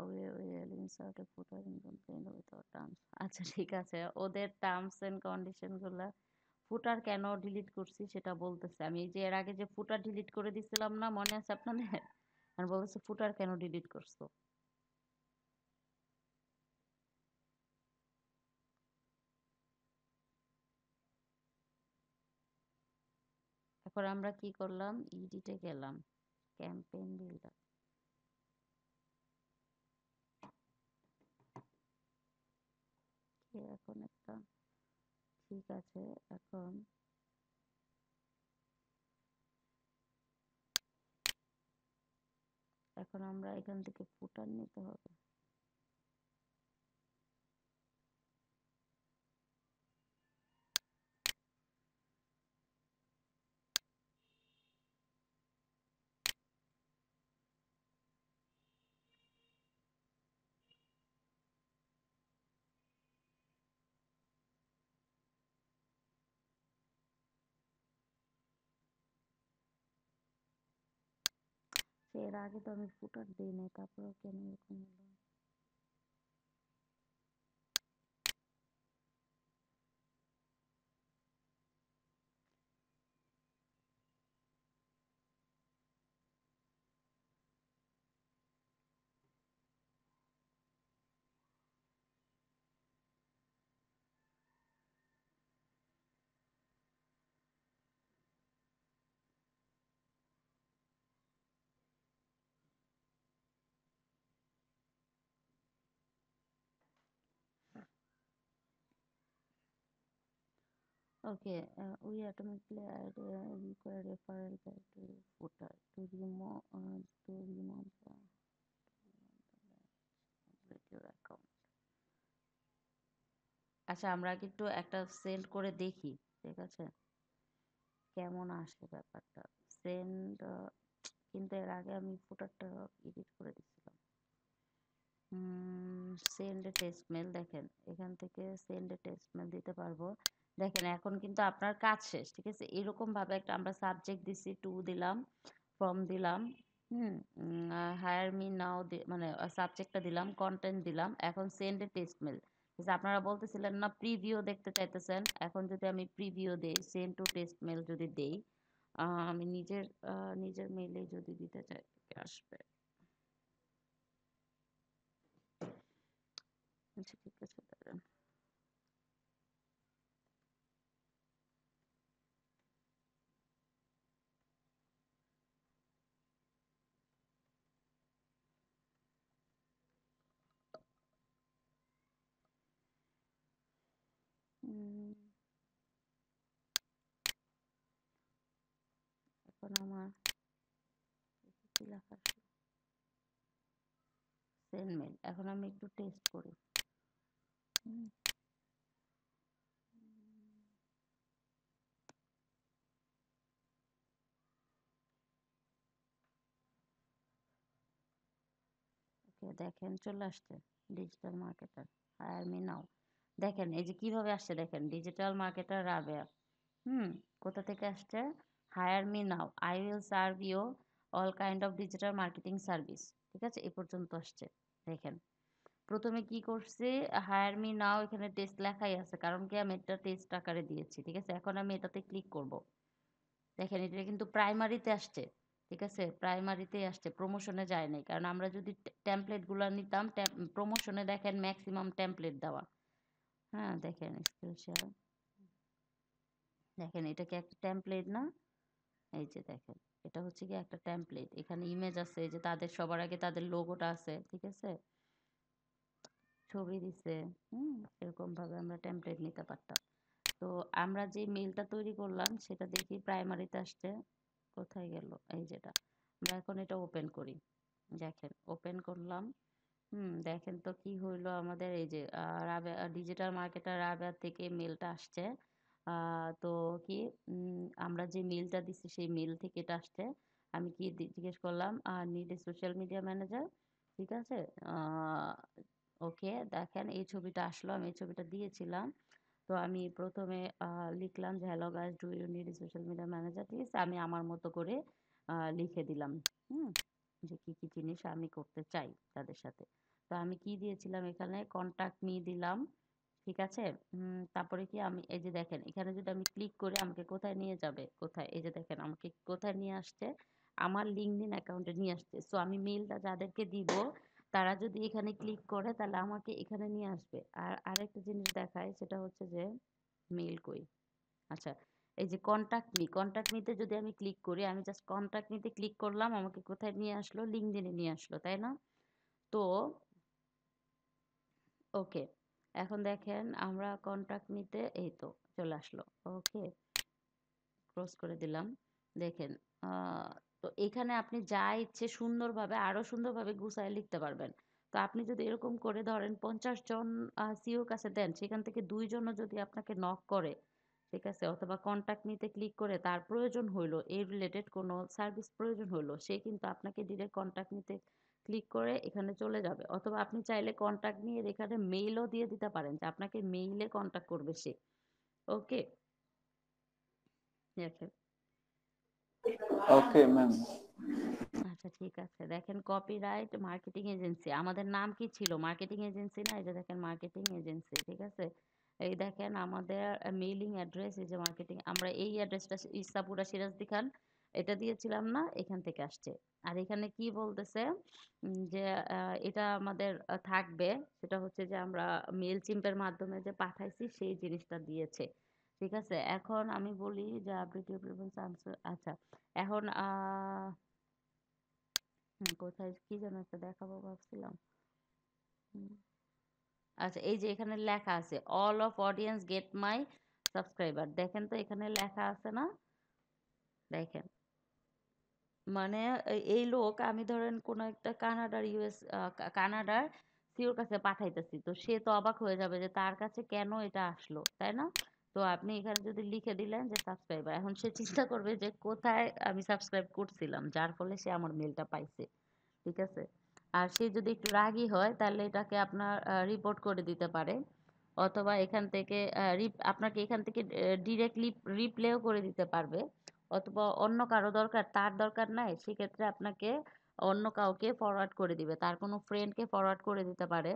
We will insert a footer in complaint with our terms. আচ্ছা ঠিক আছে, ওদের টার্মস এন্ড কন্ডিশন গুলা, ফুটার কেন ডিলিট করছি সেটা বলতেছে। আমি এই যে এর আগে যে ফুটার ডিলিট করে দিছিলাম না, মনে আছে আপনাদের, আর বলতেছে ফুটার কেন ডিলিট করছো। এখন আমরা কি করলাম, ইডিটে গেলাম, ক্যাম্পেইন বিল্ডার, এখন একটা, ঠিক আছে, এখন এখন আমরা এখান থেকে ফুটার নিতে হবে। এর আগে তো আমি ফুটার দিই নাই, তারপরেও কেন এরকম হলো? Okay, we automatically add require referral back to footer to remove break your account. আচ্ছা, আমরা কিন্তু একটা সেন্ড করে দেখি, ঠিক আছে, কেমন আসে ব্যাপারটা। সেন্ড, কিন্তু এর আগে আমি ফুটারটা এডিট করে দিছিলাম। সেন্ড টেস্ট মেল, দেখেন এখান থেকে সেন্ড টেস্ট মেল দিতে পারবো। দেখেন এখন কিন্তু আপনার কাজ শেষ, ঠিক আছে। এরকম ভাবে একটা আমরা সাবজেক্ট দিছি, টু দিলাম, ফর্ম দিলাম, হায়ার মি নাও মানে সাবজেক্টটা দিলাম, কন্টেন্ট দিলাম, এখন সেন্ড টেস্ট মেল। আপনারা বলতেছিলেন না প্রিভিউ দেখতে চাইতেছেন, এখন যদি আমি প্রিভিউ দেই, সেন্ড টু টেস্ট মেল যদি দেই, আমি নিজের মেইলে যদি দিতে চাই আসবে। আচ্ছা ঠিক আছে, দাঁড়ান। এখন আমার কি লেখা আসলো? Send mail. এখন আমি একটু টেস্ট করি। ওকে, দেখেন চলে আসছে digital marketer, hire me now. দেখেন এই যে কিভাবে আসছে, দেখেন ডিজিটাল মার্কেটার রাবেয়া। কোথা থেকে আসছে? Hire me now, I will serve you all kind of digital marketing service. ঠিক আছে, এ পর্যন্ত আসছে। দেখেন প্রথমে কি করছে, হায়ার মি নাও, এখানে টেস্ট লেখাই আছে, কারণ কি আমি এটা টেস্ট আকারে দিয়েছি। ঠিক আছে, এখন আমি এটাতে ক্লিক করব। দেখেন এটা কিন্তু প্রাইমারিতে আসছে, ঠিক আছে, প্রাইমারিতে আসছে, প্রমোশনে যায় নাই। কারণ আমরা যদি টেমপ্লেট গুলো নিতাম, প্রমোশনে দেখেন ম্যাক্সিমাম টেমপ্লেট দেওয়া। হ্যাঁ দেখেন স্ক্রিন শেয়ার, দেখেন এটা কি একটা টেমপ্লেট না? এই যে দেখেন এটা হচ্ছে কি একটা টেমপ্লেট, এখানে ইমেজ আছে, এই যে তাদের সবার আগে তাদের লোগোটা আছে, ঠিক আছে, ছবি দিছে। এরকম ভাবে আমরা টেমপ্লেট নিতে পারতাম। তো আমরা যে মেইলটা তৈরি করলাম সেটা দেখি প্রাইমারিতে আসছে। কোথায় গেল? এই যেটা, আমরা এখন এটা ওপেন করি। দেখেন ওপেন করলাম। দেখেন তো কি হইলো আমাদের, এই যে রাবেয়া, ডিজিটাল মার্কেটার রাবেয়া থেকে মেলটা আসছে। তো কি আমরা যে মেলটা দিছি সেই মেল থেকে এটা আসছে। আমি কি জিজ্ঞেস করলাম, need a social media manager, ঠিক আছে। ওকে, দেখেন এই ছবিটা আসলো, আমি এই ছবিটা দিয়েছিলাম। তো আমি প্রথমে লিখলাম যে hello guys, do you need social media manager, ঠিক আছে, আমি আমার মতো করে লিখে দিলাম যে কি কি জিনিস আমি করতে চাই তাদের সাথে। তো আমি কি দিয়েছিলাম এখানে, কন্টাক্ট মি দিলাম, ঠিক আছে। তারপরে কি আমি এই যে দেখেন এখানে যদি আমি ক্লিক করি আমাকে কোথায় নিয়ে যাবে, কোথায়, এই যে দেখেন আমাকে কোথায় নিয়ে আসছে, আমার লিঙ্কডইন অ্যাকাউন্টে নিয়ে আসছে। সো আমি মেইলটা যাদেরকে দিব তারা যদি এখানে ক্লিক করে তাহলে আমাকে এখানে নিয়ে আসবে। আর আরেকটা জিনিস দেখায়, সেটা হচ্ছে যে মেইল কই, আচ্ছা এই যে কন্টাক্ট মিতে যদি আমি ক্লিক করি, আমি জাস্ট কন্টাক্ট মিতে ক্লিক করলাম, আমাকে কোথায় নিয়ে আসলো, লিঙ্কডইনে নিয়ে আসলো, তাই না? তো ওকে, এখন দেখেন আমরা কন্টাক্ট নিতে, এই তো চলে আসলো। ওকে, ক্লোজ করে দিলাম। দেখেন তো এখানে আপনি যা ইচ্ছে সুন্দরভাবে, আরো সুন্দরভাবে গুছায় লিখতে পারবেন। তো আপনি যদি এরকম করে ধরেন 50 জন সিওর কাছে দেন, সেখান থেকে 2 জনও যদি আপনাকে নক করে, ঠিক আছে, অথবা কন্টাক্ট নিতে ক্লিক করে তার প্রয়োজন হইলো, এই রিলেটেড কোনো সার্ভিস প্রয়োজন হইলো, সে কিন্তু আপনাকে ডিরেক্ট কন্টাক্ট নিতে ক্লিক করে এখানে চলে যাবে। অথবা আপনি চাইলে কন্টাক্ট নিয়ে এখানে মেইলও দিয়ে দিতে পারেন যে আপনাকে মেইলে কন্টাক্ট করবে সে। ওকে, দেখেন। Okay ma'am. আচ্ছা। আচ্ছা ঠিক আছে, দেখেন কপিরাইট মার্কেটিং এজেন্সি, আমাদের নাম কি ছিল? মার্কেটিং এজেন্সি না? এই যে দেখেন মার্কেটিং এজেন্সি, ঠিক আছে। এই দেখেন আমাদের মেইলিং অ্যাড্রেস, এই যে মার্কেটিং, আমরা এই অ্যাড্রেসটা ইসাপুরা সিরাজদি খান এটা দিয়েছিলাম না, এখান থেকে আসছে। আর এখানে কি বলতেছে যে এটা আমাদের থাকবে, সেটা হচ্ছে যে আমরা মেল চিম্পের মাধ্যমে যে পাঠাইছি সেই জিনিসটা দিয়েছে, ঠিক আছে। এখন আমি বলি যে আপডেট ইউর প্রেফারেন্স আনসার, আচ্ছা এখন কোথায় কি যেন একটা দেখাবো ভাবছিলাম। হুম, আচ্ছা এই যে এখানে লেখা আছে all of audience get my subscriber, দেখেন তো এখানে লেখা আছে না? দেখেন, মানে এই লোক, আমি ধরেন কোনো একটা কানাডার কানাডার সিওর কাছে পাঠাইতেছি, তো সে তো অবাক হয়ে যাবে যে তার কাছে কেন এটা আসলো, তাই না? তো আপনি এখানে যদি লিখে দিলেন যে সাবস্ক্রাইবার, এখন সে চিন্তা করবে যে কোথায় আমি সাবস্ক্রাইব করছিলাম, যার ফলে সে আমার মেলটা পাইছে, ঠিক আছে। আর সে যদি একটু রাগী হয় তাহলে এটাকে আপনার রিপোর্ট করে দিতে পারে, অথবা এখান থেকে আপনাকে এখান থেকে ডিরেক্টলি রিপ্লেও করে দিতে পারবে, অথবা অন্য কারো দরকার, তার দরকার নাই, সেক্ষেত্রে আপনাকে অন্য কাউকে ফরওয়ার্ড করে দিবে, তার কোনো ফ্রেন্ডকে ফরওয়ার্ড করে দিতে পারে,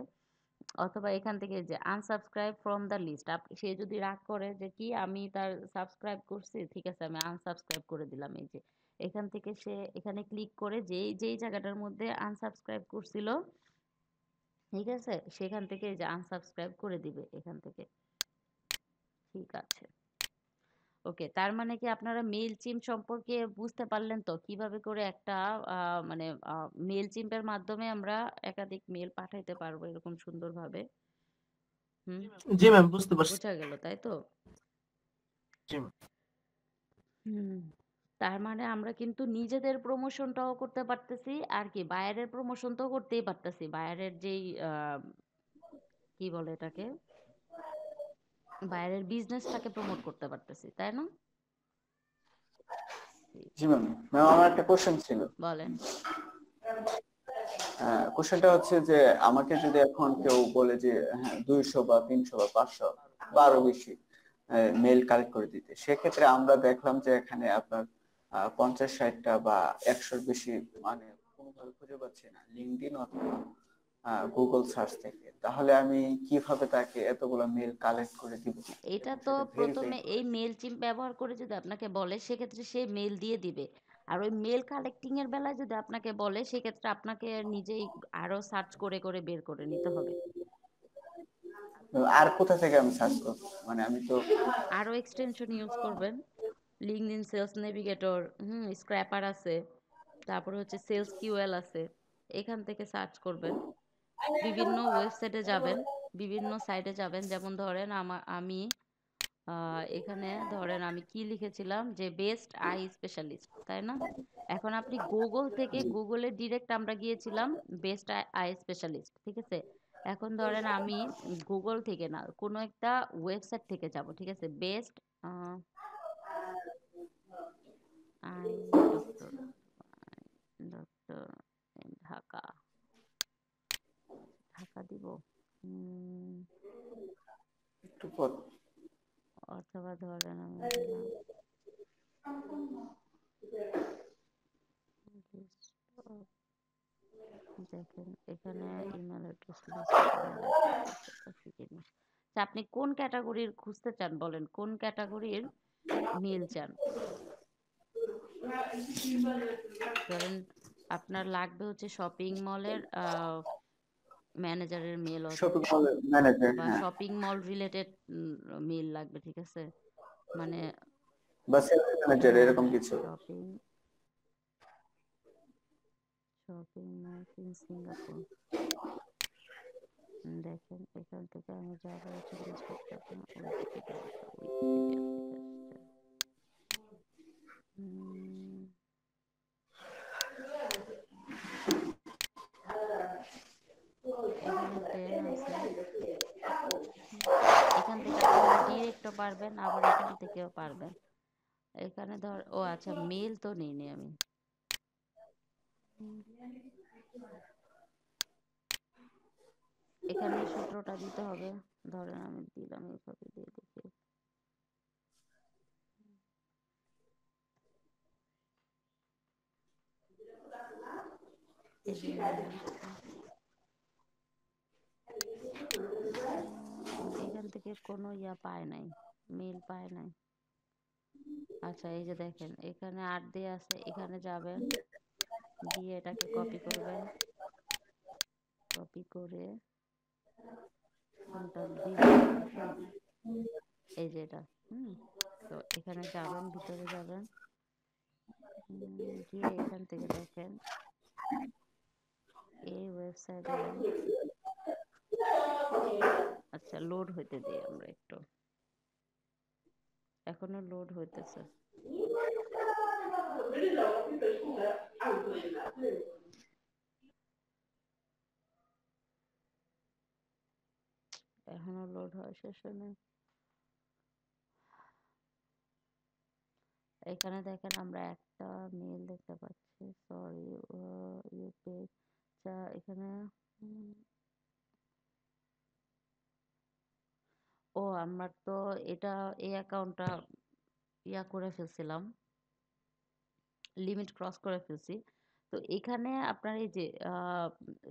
অথবা এখান থেকে যে আনসাবস্ক্রাইব ফ্রম দ্য লিস্ট, সে যদি রাগ করে যে কি আমি তার সাবস্ক্রাইব করছি, ঠিক আছে আমি আনসাবস্ক্রাইব করে দিলাম, এই যে এখান থেকে সে এখানে ক্লিক করে যেই যেই জায়গাটার মধ্যে আনসাবস্ক্রাইব করছিল, ঠিক আছে, সেখান থেকে এই যে আনসাবস্ক্রাইব করে দিবে এখান থেকে, ঠিক আছে। ওকে, তার মানে কি আপনারা মেইল চিম সম্পর্কে বুঝতে পারলেন তো, কিভাবে করে একটা মানে মেইল চিম্পের মাধ্যমে আমরা একাধিক মেল পাঠাইতে পারবো এরকম সুন্দরভাবে। হুম, জি ম্যাম, বুঝতে পারছি। বোঝা গেল তাই তো? জি ম্যাম। হুম, তার মানে আমরা কিন্তু নিজেদের প্রমোশনটাও করতে পারতেছি, আর কি বাইরের প্রমোশন তো করতেই পারতেছি, বাইরের যেই কি বলে এটাকে, বাইরের বিজনেসটাকে প্রমোট করতে পারতেছি, তাই না? জি ম্যাম। ম্যাম আমার একটা কোশ্চেন ছিল। বলেন। কোশ্চেনটা হচ্ছে যে আমাকে যদি এখন কেউ বলে যে হ্যাঁ 200 বা 300 বা 500 বা আরো বেশি মেল কালেক্ট করে দিতে, সেক্ষেত্রে আমরা দেখলাম যে এখানে আপনার 50-60টা বা 100-র বেশি মানে কোনোভাবে খুঁজে পাচ্ছি না লিঙ্কডইন অথবা গুগল সার্চ থেকে, তাহলে আমি কিভাবে তাকে এতগুলো মেল কালেক্ট করে দিব এটা এবং তো সেটা ভেরিফাই প্রথমে এই মেল চিম্প ব্যবহার করে যদি আপনাকে বলে, সেক্ষেত্রে সে মেল দিয়ে দিবে। আর ওই মেল কালেক্টিং এর বেলায় যদি আপনাকে বলে, সেক্ষেত্রে আপনাকে নিজেই আরো সার্চ করে করে বের করে নিতে হবে। আর কোথা থেকে আমি সার্চ করব? মানে আমি তো আরো এক্সটেনশন ইউজ করবেন, লিঙ্কডইন সেলস নেভিগেটর, স্ক্র্যাপার আছে, তারপরে হচ্ছে সেলস কিউএল আছে, এখান থেকে সার্চ করবেন। বিভিন্ন ওয়েবসাইটে যাবেন, বিভিন্ন সাইটে যাবেন, যেমন ধরেন আমি এখানে ধরেন আমি কি লিখেছিলাম যে বেস্ট আই স্পেশালিস্ট, তাই না? এখন আপনি গুগল থেকে, গুগলে ডিরেক্ট আমরা গিয়েছিলাম বেস্ট আই স্পেশালিস্ট, ঠিক আছে। এখন ধরেন আমি গুগল থেকে না, কোনো একটা ওয়েবসাইট থেকে যাব, ঠিক আছে, best eye doctor, doctor Dhaka, Dhaka দিব, একটু পর অথবা ধরেন আমি দিলাম দেখেন এখানে email address list, email address, আপনি কোন ক্যাটাগরির খুঁজতে চান বলেন, কোন ক্যাটাগরির মেল চান? ধরেন আপনার লাগবে হচ্ছে শপিং মলের ম্যানেজারের মেল, শপিং মল ম্যানেজার, বা হ্যাঁ, শপিং মল রিলেটেড মেল লাগবে, ঠিক আছে, মানে বা সেলস ম্যানেজার হ্যাঁ এরকম হ্যাঁ, কিছু। শপিং মল ইন সিঙ্গাপুর, দেখেন এখান থেকে আমি যাবো হচ্ছে উইকিপিডিয়া থেকে আসছে। এখানে 10 আছে, এখান থেকে আপনারা ডিরেক্টও পারবেন, আবার এখান থেকেও পারবেন। এখানে ধর, ও আচ্ছা মেল তো নেই আমি, এখানে সূত্রটা দিতে হবে, ধরেন আমি দিলাম এইভাবে দিয়ে দেখি। এই যে মেল আসছে। এখান থেকে কোনো ইয়া পায় নাই, মেল পায় নাই। আচ্ছা এই যে দেখেন এখানে 8 দিয়ে আছে, এখানে যাবেন, গিয়ে এটাকে কপি করবেন, কপি করে কোনটা দিবেন, দেখেন এই যে এটা। তো এখানে যাবেন, ভিতরে যাবেন, গিয়ে এখান থেকে দেখেন এই ওয়েবসাইটে যান। আচ্ছা লোড হইতে দিই আমরা একটু, এখনো লোড হইতেছে। এখনো লোড হওয়া শেষ হয় নাই। এখানে দেখেন আমরা একটা মেল দেখতে পাচ্ছি, সরি ইউ পেজ। এখানে ও আমার তো এটা এই অ্যাকাউন্টটা ইয়া করে ফেলছিলাম, লিমিট ক্রস করে ফেলছি। তো এখানে আপনার এই যে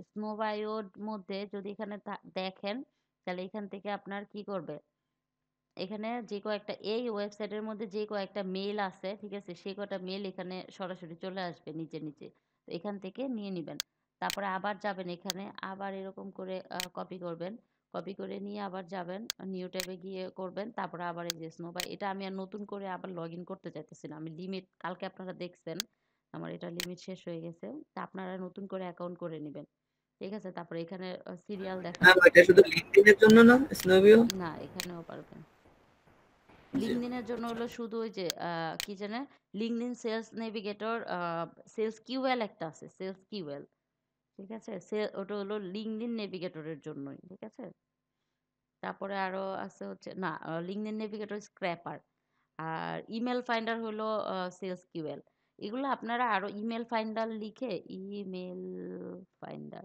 স্নো বায়োর মধ্যে যদি এখানে দেখেন, তাহলে এখান থেকে আপনার কি করবে, এখানে যে কয়েকটা এই ওয়েবসাইটের মধ্যে যে কয়েকটা মেল আছে, ঠিক আছে, সেই কয়টা মেল এখানে সরাসরি চলে আসবে নিচে নিচে। তো এখান থেকে নিয়ে নেবেন, তারপরে আবার যাবেন এখানে, আবার এরকম করে কপি করবেন, কপি করে নিয়ে আবার যাবেন, নিউ ট্যাবে গিয়ে করবেন, তারপরে আবার এই যে স্নো বাই, এটা আমি আর নতুন করে আবার লগ ইন করতে চাইতেছি না, আমি লিমিট কালকে আপনারা দেখছেন আমার এটা লিমিট শেষ হয়ে গেছে, তা আপনারা নতুন করে অ্যাকাউন্ট করে নেবেন, ঠিক আছে। তারপরে এখানে সিরিয়াল ম্যাম দেখাবে, এটা শুধু লিঙ্কডইনের জন্য না, স্নোভিও? না এখানেও পারবেন। লিঙ্কডইনের জন্য হলো শুধু ওই যে কি জানে, LinkedIn sales navigator, sales QL একটা আছে, সেলস কিউএল, ঠিক আছে, ওটা হলো লিঙ্কডইন নেভিগেটরের জন্যই, ঠিক আছে। তারপরে আরো আছে হচ্ছে না, লিঙ্কডইন নেভিগেটর স্ক্র্যাপার, আর ইমেল ফাইন্ডার হলো সেলস কিউএল। এগুলো আপনারা আরো ইমেল ফাইন্ডার লিখে, email finder,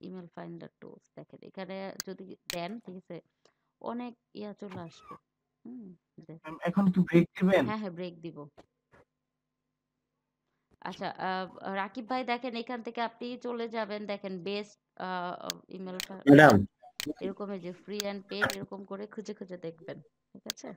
email finder tools দেখেন এখানে যদি দেন, ঠিক আছে, অনেক ইয়া চলে আসবে। দেখেন এখন কি ব্রেক দিবেন? হ্যাঁ হ্যাঁ ব্রেক দিব। আচ্ছা রাকিব ভাই দেখেন এখান থেকে আপনি চলে যাবেন, দেখেন বেস্ট ইমেল ম্যাডাম এরকম এই যে ফ্রি অ্যান্ড পেড এরকম করে খুঁজে খুঁজে দেখবেন, ঠিক আছে।